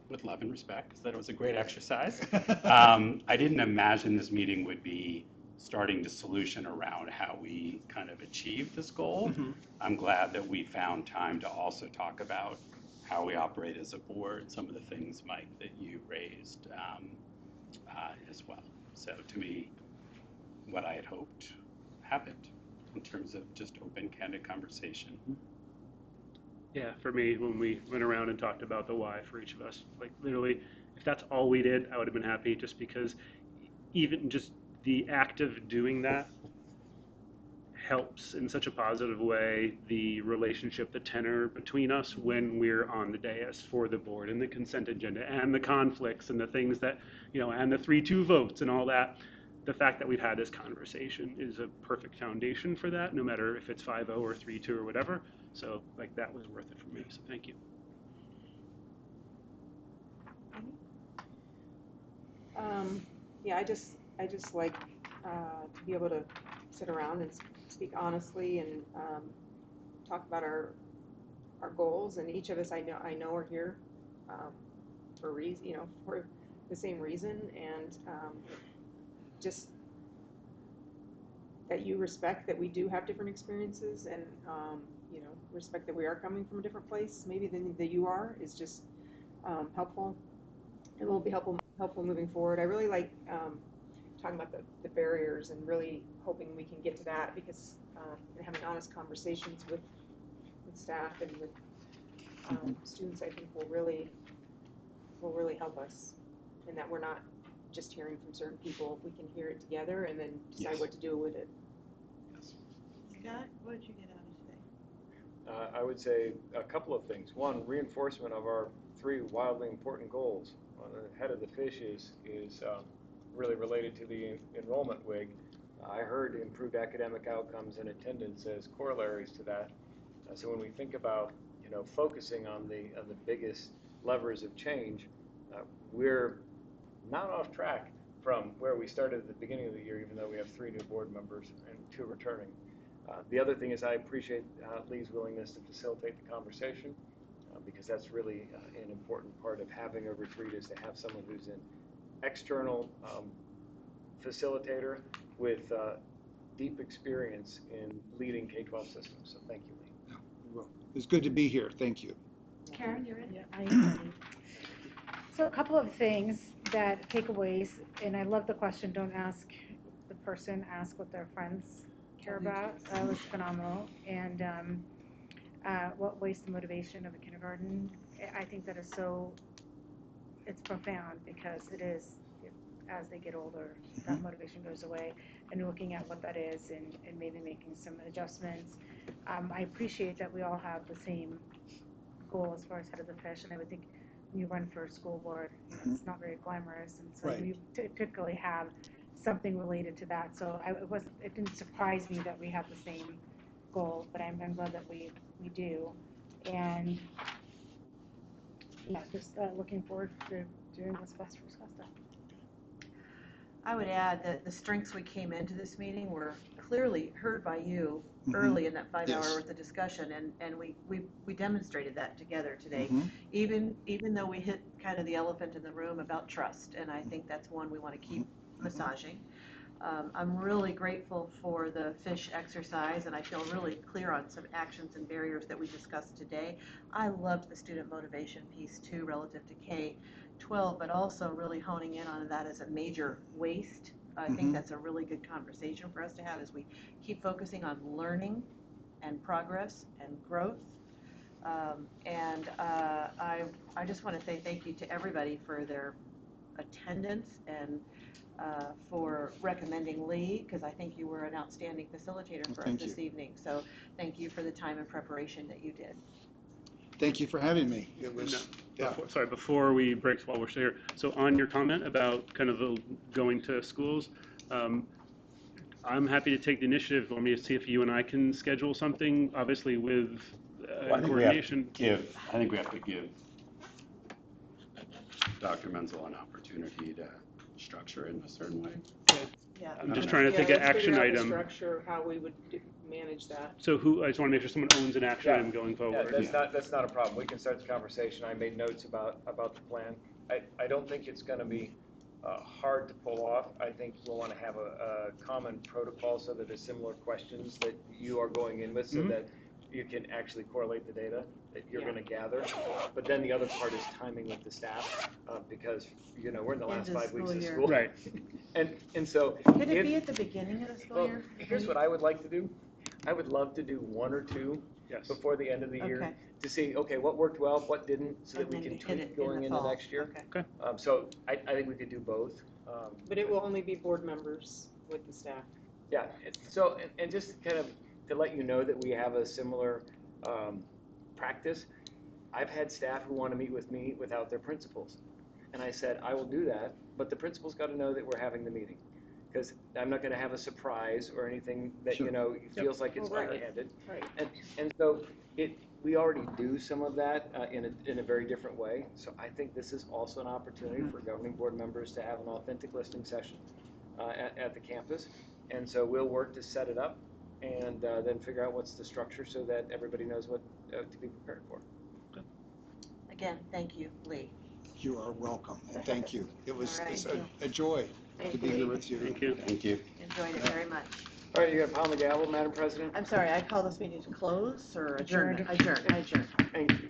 B: with love and respect, because that was a great exercise. I didn't imagine this meeting would be starting to solution around how we kind of achieve this goal.
D: Mhm.
B: I'm glad that we found time to also talk about how we operate as a board, some of the things, Mike, that you raised as well. So to me, what I had hoped happened in terms of just open, candid conversation.
C: Yeah, for me, when we went around and talked about the why for each of us, like literally, if that's all we did, I would have been happy, just because even just the act of doing that helps in such a positive way the relationship, the tenor between us when we're on the dais for the board and the consent agenda and the conflicts and the things that, and the 3-2 votes and all that. The fact that we've had this conversation is a perfect foundation for that, no matter if it's 5-0 or 3-2 or whatever. So like that was worth it for me. So thank you.
F: Yeah, I just like to be able to sit around and speak honestly and talk about our goals. And each of us, I know are here for a reason, for the same reason, and just that you respect that we do have different experiences, and respect that we are coming from a different place maybe than that you are, is just helpful. It will be helpful moving forward. I really like talking about the barriers, and really hoping we can get to that, because having honest conversations with staff and with students, I think will really help us, and that we're not just hearing from certain people. We can hear it together and then decide
B: Yes.
F: what to do with it.
A: Scott, what did you get out of today?
G: I would say a couple of things. One, reinforcement of our 3 wildly important goals. The head of the fish is really related to the enrollment WIG. I heard improved academic outcomes and attendance as corollaries to that. So when we think about focusing on the biggest levers of change, we're not off track from where we started at the beginning of the year, even though we have 3 new board members and 2 returning. The other thing is I appreciate Lee's willingness to facilitate the conversation, because that's really an important part of having a retreat, is to have someone who's an external facilitator with deep experience in leading K-12 systems. So thank you, Lee.
D: Well, it's good to be here. Thank you.
H: Karen, you're in? Yeah, I am. So a couple of things that takeaways, and I love the question, don't ask the person, ask what their friends care about. That was phenomenal. And what wastes the motivation of a kindergarten? I think that is it's profound, because it is, as they get older, that motivation goes away, and looking at what that is and maybe making some adjustments. I appreciate that we all have the same goal as far as head of the fish, and I would think when you run for a school board, it's not very glamorous, and so
D: Right.
H: you typically have something related to that. So it didn't surprise me that we have the same goal, but I'm glad that we do. And yeah, just looking forward to doing what's best for Scottsdale.
A: I would add that the strengths we came into this meeting were clearly heard by you early in that 5 hour
D: Yes.
A: worth of discussion, and we demonstrated that together today.
D: Mhm.
A: Even though we hit kind of the elephant in the room about trust, and I think that's one we want to keep massaging. I'm really grateful for the fish exercise, and I feel really clear on some actions and barriers that we discussed today. I loved the student motivation piece too, relative to K-12, but also really honing in on that as a major waste. I think that's a really good conversation for us to have as we keep focusing on learning and progress and growth. I just want to say thank you to everybody for their attendance and for recommending Lee, because I think you were an outstanding facilitator for us
D: Thank
A: this evening. So thank you for the time and preparation that you did.
D: Thank you for having me. It was,
C: Before we break, while we're still here, so on your comment about kind of going to schools, I'm happy to take the initiative. Want me to see if you and I can schedule something, obviously with coordination.
B: I think we have to give Dr. Menzel an opportunity to structure it in a certain way.
A: Yeah.
C: I'm just trying to think of
F: let's
C: action
F: figure out the
C: item.
F: structure of how we would manage that.
C: So I just want to make sure someone owns an action item going forward.
G: That's not a problem. We can start the conversation. I made notes about the plan. I don't think it's going to be hard to pull off. I think we'll want to have a common protocol so that there's similar questions that you are going in with, so that you can actually correlate the data that you're going to gather. But then the other part is timing with the staff, because we're in the last
A: End of
G: 5 weeks
A: school
G: of
A: year.
G: school.
C: Right.
G: And so
A: Could it
G: if-
A: be at the beginning of the school
G: well,
A: year?
G: here's what I would like to do. I would love to do 1 or 2
C: Yes.
G: before the end of the year
A: Okay.
G: to see, okay, what worked well, what didn't, so that
A: And
G: we
A: then
G: can
A: hit it
G: tweak
A: in the
G: going into
A: fall.
G: next year.
A: Okay.
G: So I think we could do both.
F: But it will only be board members with the staff.
G: Yeah, so, and just kind of to let you know that we have a similar practice, I've had staff who want to meet with me without their principals. And I said, I will do that, but the principal's got to know that we're having the meeting. Because I'm not going to have a surprise or anything that,
D: Sure.
G: feels like it's
F: Oh, right.
G: underhanded.
F: Right.
G: And so we already do some of that in a very different way. So I think this is also an opportunity for governing board members to have an authentic listening session at the campus. And so we'll work to set it up and then figure out what's the structure so that everybody knows what to be prepared for.
A: Again, thank you, Lee.
D: You are welcome, and thank you. It was
A: All right.
D: it's a joy to be here with you.
C: Thank you.
B: Thank you.
A: Enjoyed it very much.
G: All right, you got to pound the gavel, Madam President?
A: I'm sorry, I call this meeting to close or
H: Adjourned.
A: adjourn? Adjourn.
G: Thank you.